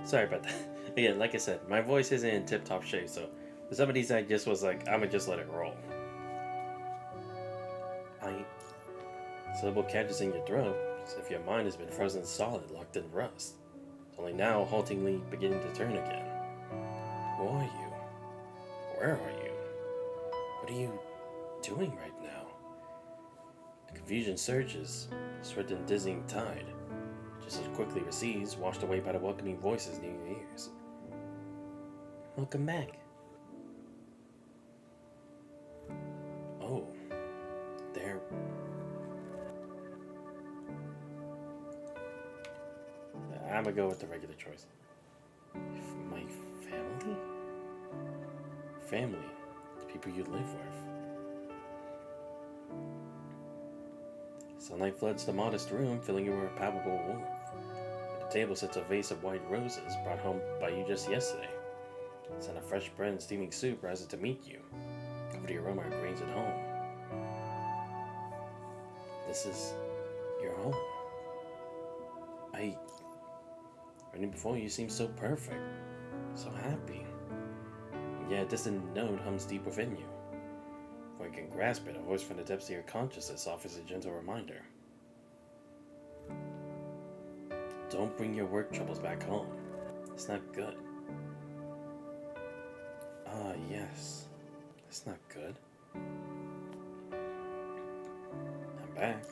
Sorry about that. Again, like I said, my voice isn't in tip-top shape, so for some of these I just was like, I'ma just let it roll. Syllable catches in your throat, as if your mind has been frozen solid, locked in rust. It's only now haltingly beginning to turn again. Who are you? Where are you? What are you doing right now? The confusion surges, swift and dizzying tide, just as quickly recedes, washed away by the welcoming voices near your ears. Welcome back. Oh, they're... I'm gonna go with the regular choice. My family? Family. The people you live with. Sunlight floods the modest room, filling you with a palpable warmth. At the table sits a vase of white roses, brought home by you just yesterday. The scent of fresh bread and steaming soup rises to meet you, cover the aroma of grains at home. This is your home. Running before you seem so perfect, so happy. And yet a distant note hums deep within you. Before you can grasp it, a voice from the depths of your consciousness offers a gentle reminder. Don't bring your work troubles back home. It's not good. Ah, yes. It's not good. I'm back.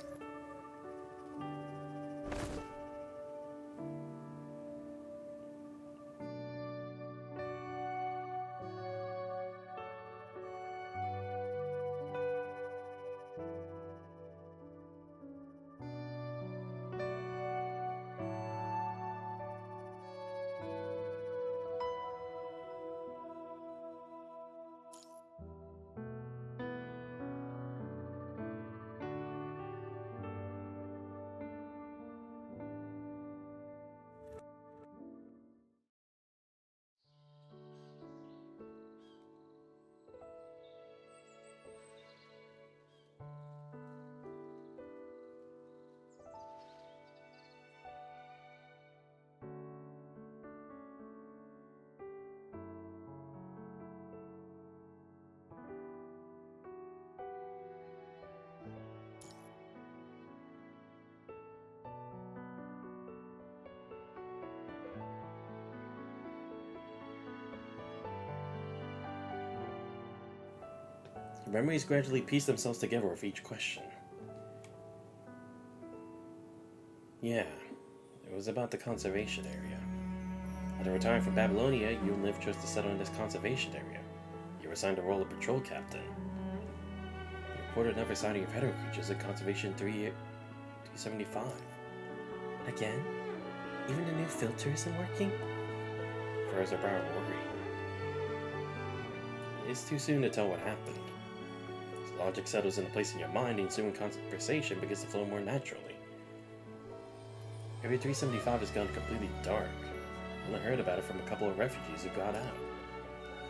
Your memories gradually piece themselves together with each question. Yeah, it was about the conservation area. After retiring from Babylonia, you and Liv chose to settle in this conservation area. You were assigned the role of patrol captain. You reported another sighting of predator creatures at Conservation 375. Again? Even the new filter isn't working? Furrows her brow in worry. It's too soon to tell what happened. As logic settles into place in your mind, the ensuing conversation begins to flow more naturally. Area 375 has gone completely dark. I only heard about it from a couple of refugees who got out.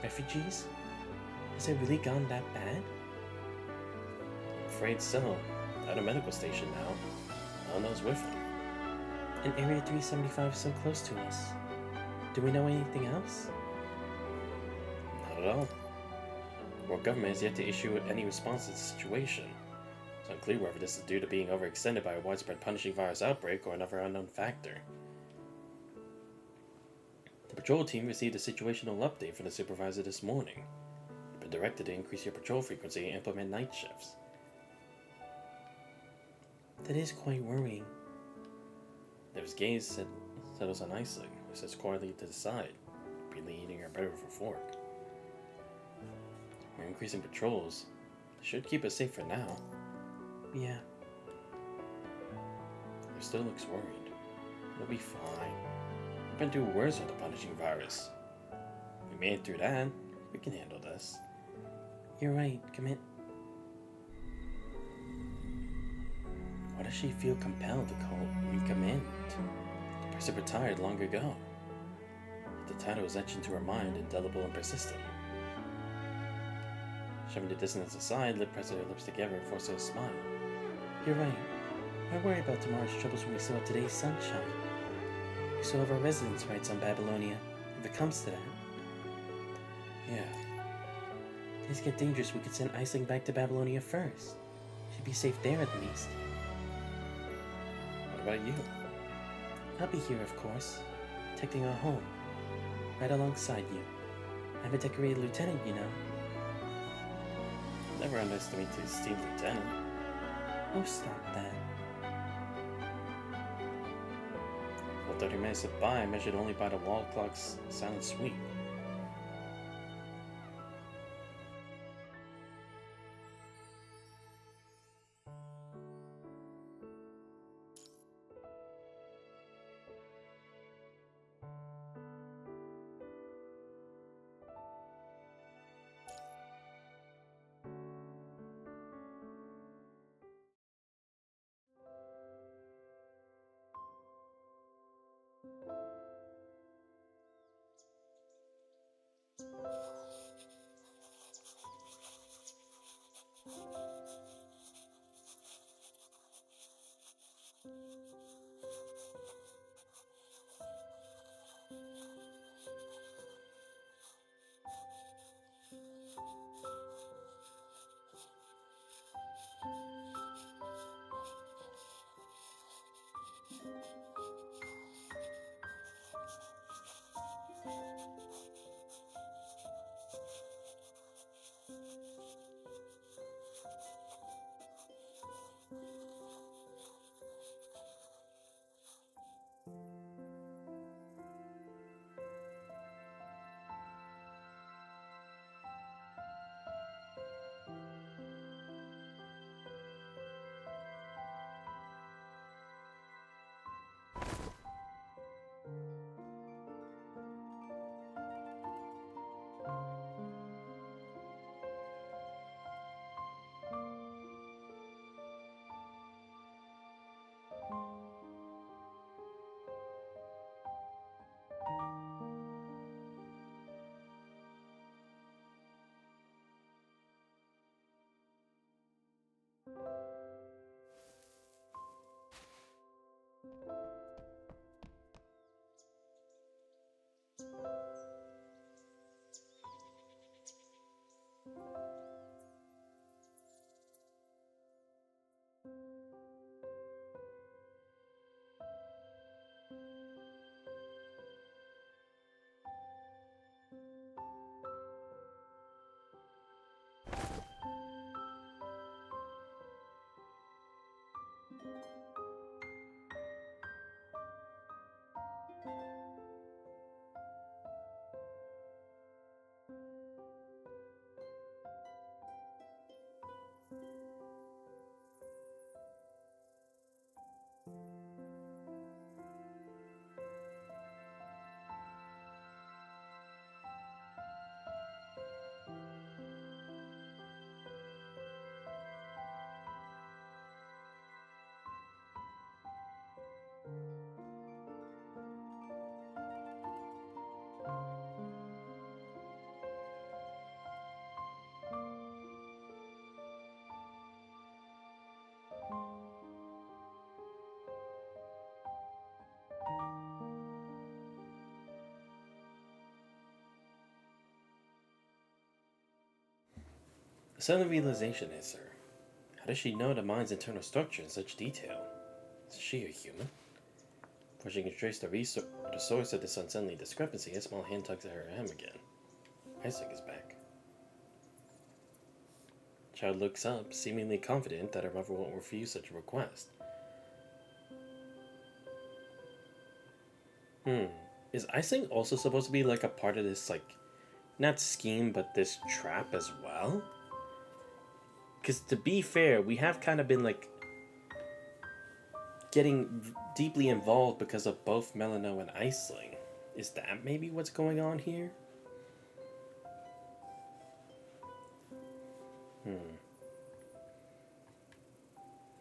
Refugees? Has it really gone that bad? I'm afraid so. At a medical station now. No one knows with them. And Area 375 is so close to us. Do we know anything else? Not at all. The world government has yet to issue any response to the situation. It's unclear whether this is due to being overextended by a widespread punishing virus outbreak or another unknown factor. The patrol team received a situational update from the supervisor this morning. You've been directed to increase your patrol frequency and implement night shifts. That is quite worrying. Liv's gaze settles on Isling, who sits quietly to the side, repeatedly eating her bread with a fork. We're increasing patrols. It should keep us safe for now. Yeah. Liv still looks worried. It'll be fine. We've been through worse with the punishing virus. We made it through that. We can handle this. You're right, commit. Why does she feel compelled to call me command? The person retired long ago. The title was etched into her mind, indelible and persistent. Shoving the dissonance aside, Liv pressed her lips together and forced her to smile. You're right. I worry about tomorrow's troubles when we saw today's sunshine. We still have our residence rights on Babylonia, if it comes to that. Yeah. Things get dangerous, we could send Aisling back to Babylonia first. She'd be safe there at least. What about you? I'll be here, of course, protecting our home, right alongside you. I'm a decorated lieutenant, you know. Never underestimate the esteemed lieutenant. Oh, stop that. Well, 30 minutes of by, measured only by the wall clock's silent sweep. A sudden realization hits her. How does she know the mind's internal structure in such detail? Is she a human? Before she can trace the source of this unsettling discrepancy, a small hand tugs at her hem again. Isaac is back. The child looks up, seemingly confident that her mother won't refuse such a request. Is Ising also supposed to be like a part of this, like, not scheme, but this trap as well? Because to be fair, we have kind of been like getting deeply involved because of both Melano and Aisling. Is that maybe what's going on here?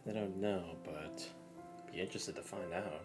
I don't know, but be interested to find out.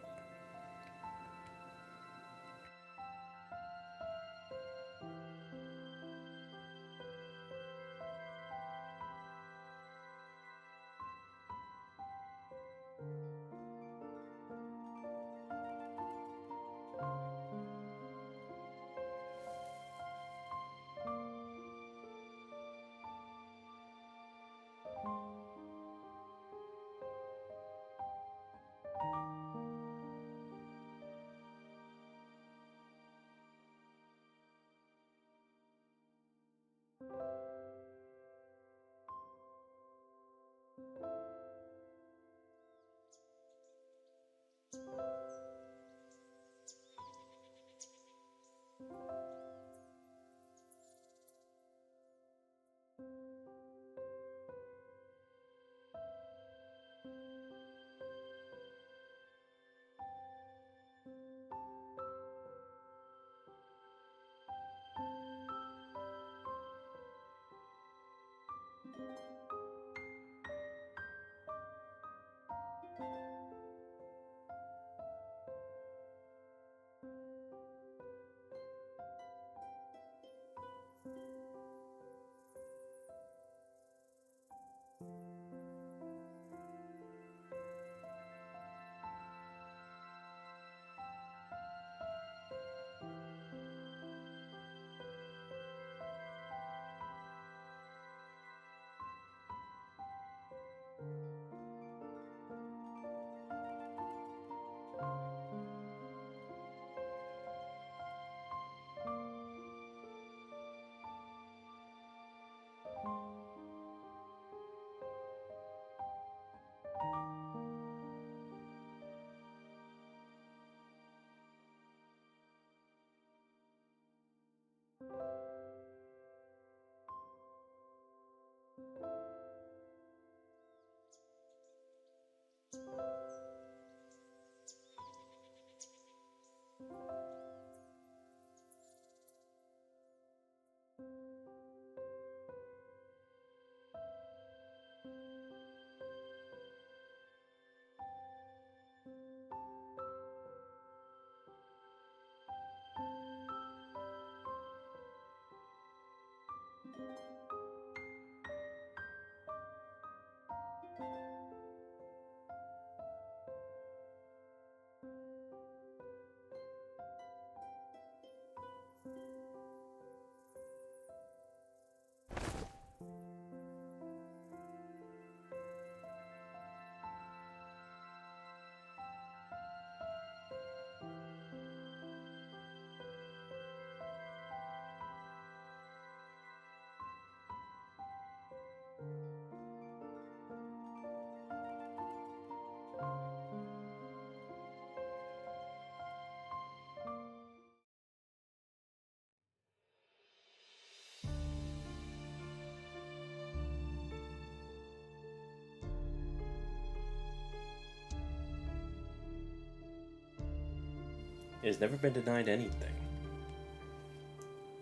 has never been denied anything.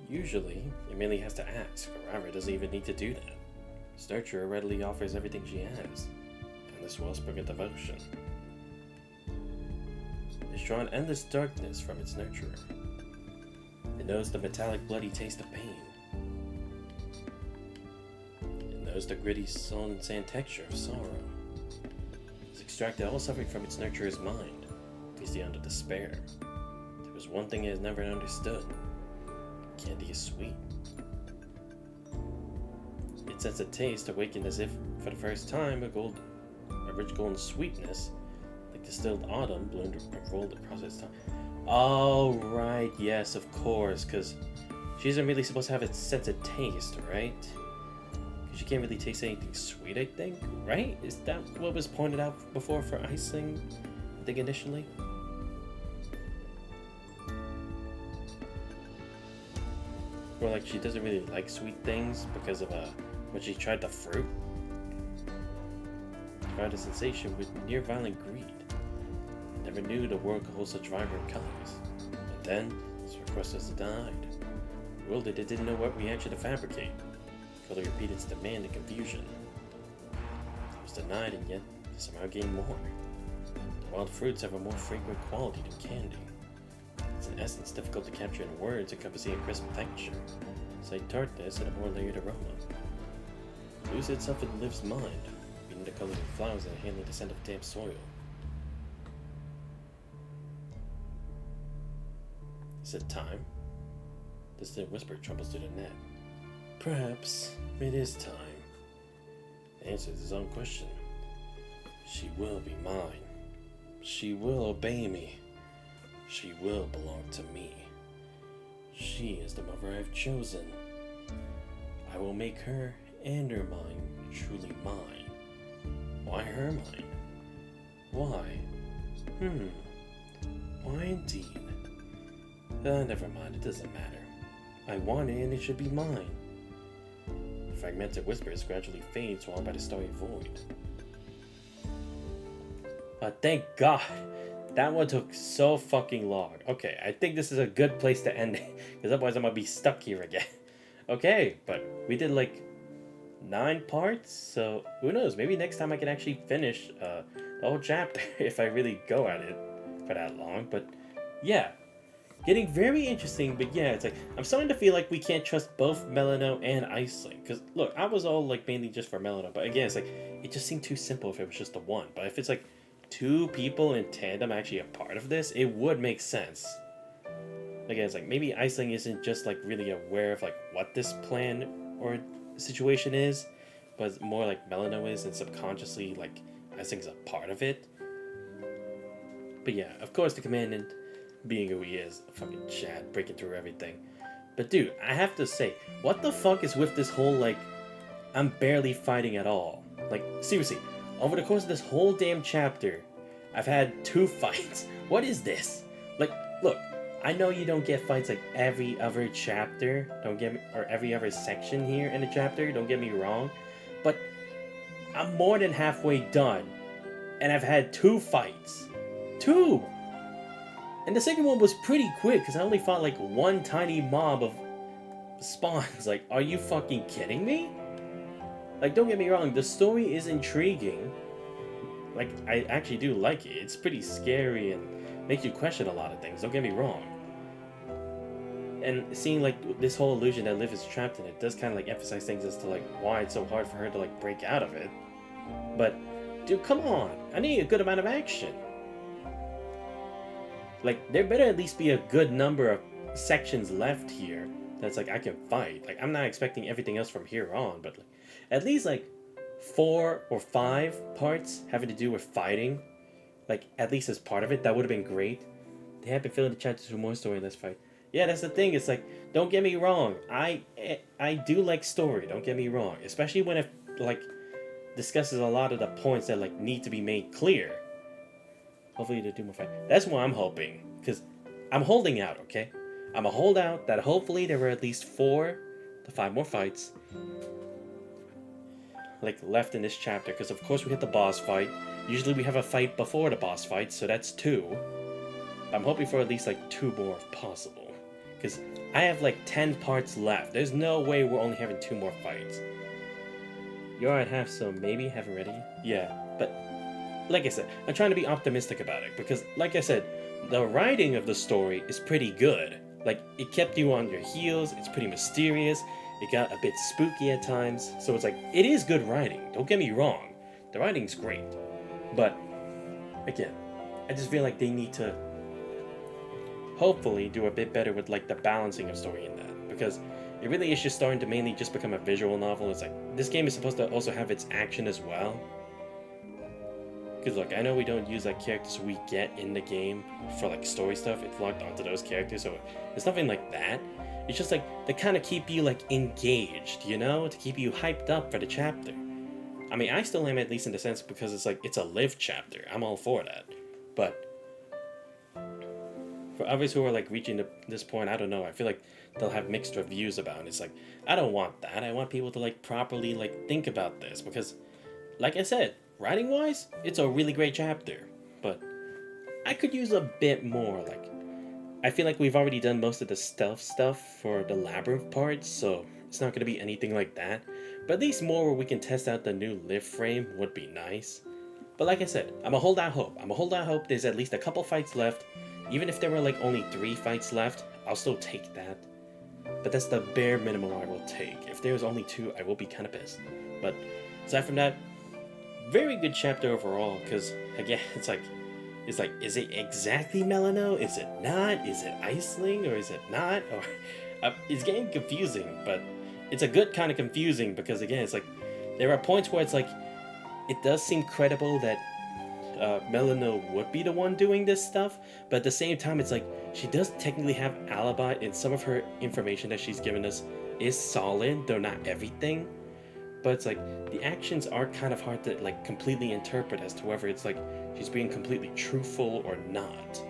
Usually, it merely has to ask, or rather, doesn't even need to do that. Its nurturer readily offers everything she has, and this wellspring of devotion. It's drawn endless darkness from its nurturer. It knows the metallic, bloody taste of pain. It knows the gritty, salt and sand texture of sorrow. It's extracted all suffering from its nurturer's mind, placed the end of despair. There was one thing it has never understood. Candy is sweet. It sets a taste awakened as if, for the first time, a rich golden sweetness, like distilled autumn, bloomed and rolled across its tongue. Oh, right, yes, of course, because she isn't really supposed to have a sense of taste, right? Because she can't really taste anything sweet, I think, right? Is that what was pointed out before for Aisling, I think, initially? Or like she doesn't really like sweet things because of when she tried the fruit. She found a sensation with near violent greed. Never knew the world could hold such vibrant colors. And then, this request was denied. Bewildered, it didn't know what reaction to fabricate. Further repeated its demand and confusion. It was denied and yet somehow gained more. The wild fruits have a more fragrant quality than candy. It's in essence difficult to capture in words, encompassing a crisp texture, slight tartness, and a more layered aroma. It loses itself in the live's mind, reading the colors of flowers and handling the scent of damp soil. Is it time? The distant whisper trembles through the net. Perhaps it is time. It answers his own question. She will be mine. She will obey me. She will belong to me. She is the mother I have chosen. I will make her and her mind truly mine. Why her mind? Why? Why indeed? Never mind, it doesn't matter. I want it and it should be mine. The fragmented whispers gradually fade, swallowed by the starry void. Thank God! That one took so fucking long. Okay, I think this is a good place to end it, because otherwise I'm gonna be stuck here again. Okay, but we did like 9 parts, so who knows? Maybe next time I can actually finish the whole chapter if I really go at it for that long. But yeah, getting very interesting. But yeah, it's like I'm starting to feel like we can't trust both Melano and Aisling. Because look, I was all like mainly just for Melano, but again, it's like it just seemed too simple if it was just the one. But if it's like 2 people in tandem actually a part of this, it would make sense. Again, it's like maybe Aisling isn't just like really aware of like what this plan or situation is, but it's more like Melano is, and subconsciously like Aisling's a part of it. But yeah, of course the commandant, being who he is, a fucking Chad, breaking through everything. But dude, I have to say, what the fuck is with this whole like I'm barely fighting at all? Like seriously, over the course of this whole damn chapter, I've had 2 fights. What is this? Like, look, I know you don't get fights like every other chapter, don't get me, or every other section here in the chapter, don't get me wrong, but I'm more than halfway done, and I've had 2 fights. 2! And the second one was pretty quick, because I only fought like 1 tiny mob of spawns. Like, are you fucking kidding me? Like, don't get me wrong, the story is intriguing. Like, I actually do like it. It's pretty scary and makes you question a lot of things, don't get me wrong. And seeing, like, this whole illusion that Liv is trapped in it does kind of, like, emphasize things as to, like, why it's so hard for her to, like, break out of it. But, dude, come on. I need a good amount of action. Like, there better at least be a good number of sections left here that's, like, I can fight. Like, I'm not expecting everything else from here on, but, like, at least, like, 4 or 5 parts having to do with fighting, like, at least as part of it, that would have been great. They have been filling the chapters with more story in this fight. Yeah, that's the thing, it's like, don't get me wrong, I do like story, don't get me wrong, especially when it, like, discusses a lot of the points that, like, need to be made clear. Hopefully they do more fight. That's what I'm hoping, because I'm holding out, okay? I'm a holdout that hopefully there were at least 4 to 5 more fights, like, left in this chapter, because of course we hit the boss fight. Usually we have a fight before the boss fight, so that's 2. I'm hoping for at least like 2 more if possible. Because I have like 10 parts left. There's no way we're only having 2 more fights. You already have some, maybe? Haven't read it? Yeah, but like I said, I'm trying to be optimistic about it. Because, like I said, the writing of the story is pretty good. Like, it kept you on your heels, it's pretty mysterious, it got a bit spooky at times. So it's like, it is good writing, don't get me wrong. The writing's great. But, again, I just feel like they need to hopefully do a bit better with like the balancing of story in that, because it really is just starting to mainly just become a visual novel. It's like this game is supposed to also have its action as well, because look, I know we don't use like characters we get in the game for like story stuff. It's locked onto those characters, so it's nothing like that. It's just like to kind of keep you like engaged, you know, to keep you hyped up for the chapter. I mean, I still am, at least in the sense, because it's like it's a live chapter. I'm all for that. But for others who are like reaching this point, I don't know. I feel like they'll have mixed reviews about it. It's like, I don't want that. I want people to like properly like think about this, because like I said, writing wise, it's a really great chapter. But I could use a bit more. Like, I feel like we've already done most of the stealth stuff for the labyrinth parts, so it's not going to be anything like that. But at least more where we can test out the new live frame would be nice. But like I said, I'm a hold out hope. There's at least a couple fights left. Even if there were like only 3 fights left, I'll still take that. But that's the bare minimum I will take. If there's only 2, I will be kind of pissed. But aside from that, very good chapter overall. Because again, it's like, is it exactly Melano? Is it not? Is it Iceling or is it not? Or it's getting confusing. But it's a good kind of confusing, because again, it's like there are points where it's like it does seem credible that Melano would be the one doing this stuff, but at the same time, it's like she does technically have alibi, and some of her information that she's given us is solid, though not everything. But it's like the actions are kind of hard to like completely interpret as to whether it's like she's being completely truthful or not.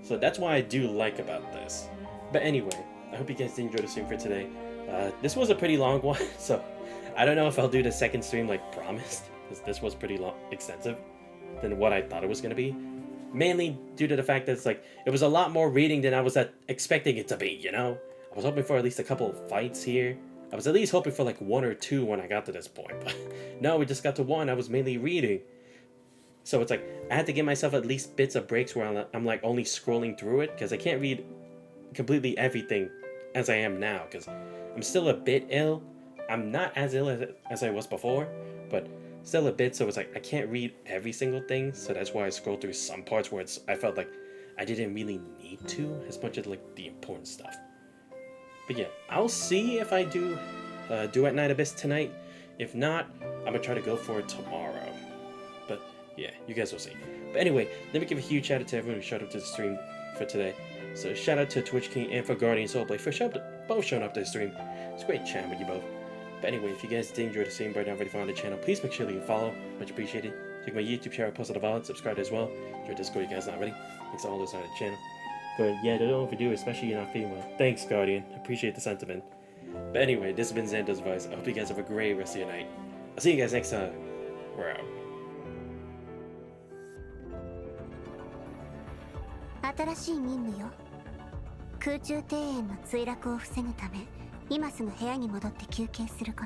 So that's why I do like about this. But anyway, I hope you guys did enjoy the stream for today. This was a pretty long one, so I don't know if I'll do the second stream like promised, because this was pretty extensive than what I thought it was going to be. Mainly due to the fact that it's like, it was a lot more reading than I was expecting it to be, you know? I was hoping for at least a couple of fights here. I was at least hoping for like 1 or 2 when I got to this point, but no, we just got to 1. I was mainly reading. So it's like, I had to give myself at least bits of breaks where I'm like only scrolling through it, because I can't read completely everything as I am now, because I'm still a bit ill. I'm not as ill as I was before, but still a bit, so it's like I can't read every single thing, so that's why I scroll through some parts where I felt like I didn't really need to, as much as like the important stuff. But yeah, I'll see if I do Duet Night Abyss tonight. If not, I'm gonna try to go for it tomorrow. But yeah, you guys will see. But anyway, let me give a huge shout out to everyone who showed up to the stream for today. So shout out to Twitch King and for Guardian Soulblade for both showing up to the stream. It's great chatting with you both. But anyway, if you guys did enjoy the stream right now, already found the channel, please make sure that you follow. Much appreciated. Check my YouTube channel, post on the VOD, subscribe as well. Join Discord, you guys not ready. Thanks to all those on the channel. But yeah, don't overdo it, especially you're not feeling well. Thanks, Guardian. Appreciate the sentiment. But anyway, this has been Xando's Advice. I hope you guys have a great rest of your night. I'll see you guys next time. We're out. 新しい任務よ。空中庭園の墜落を防ぐため、今すぐ部屋に戻って休憩するこ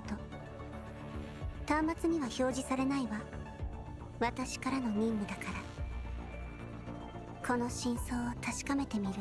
と。端末には表示されないわ。私からの任務だから。この真相を確かめてみる。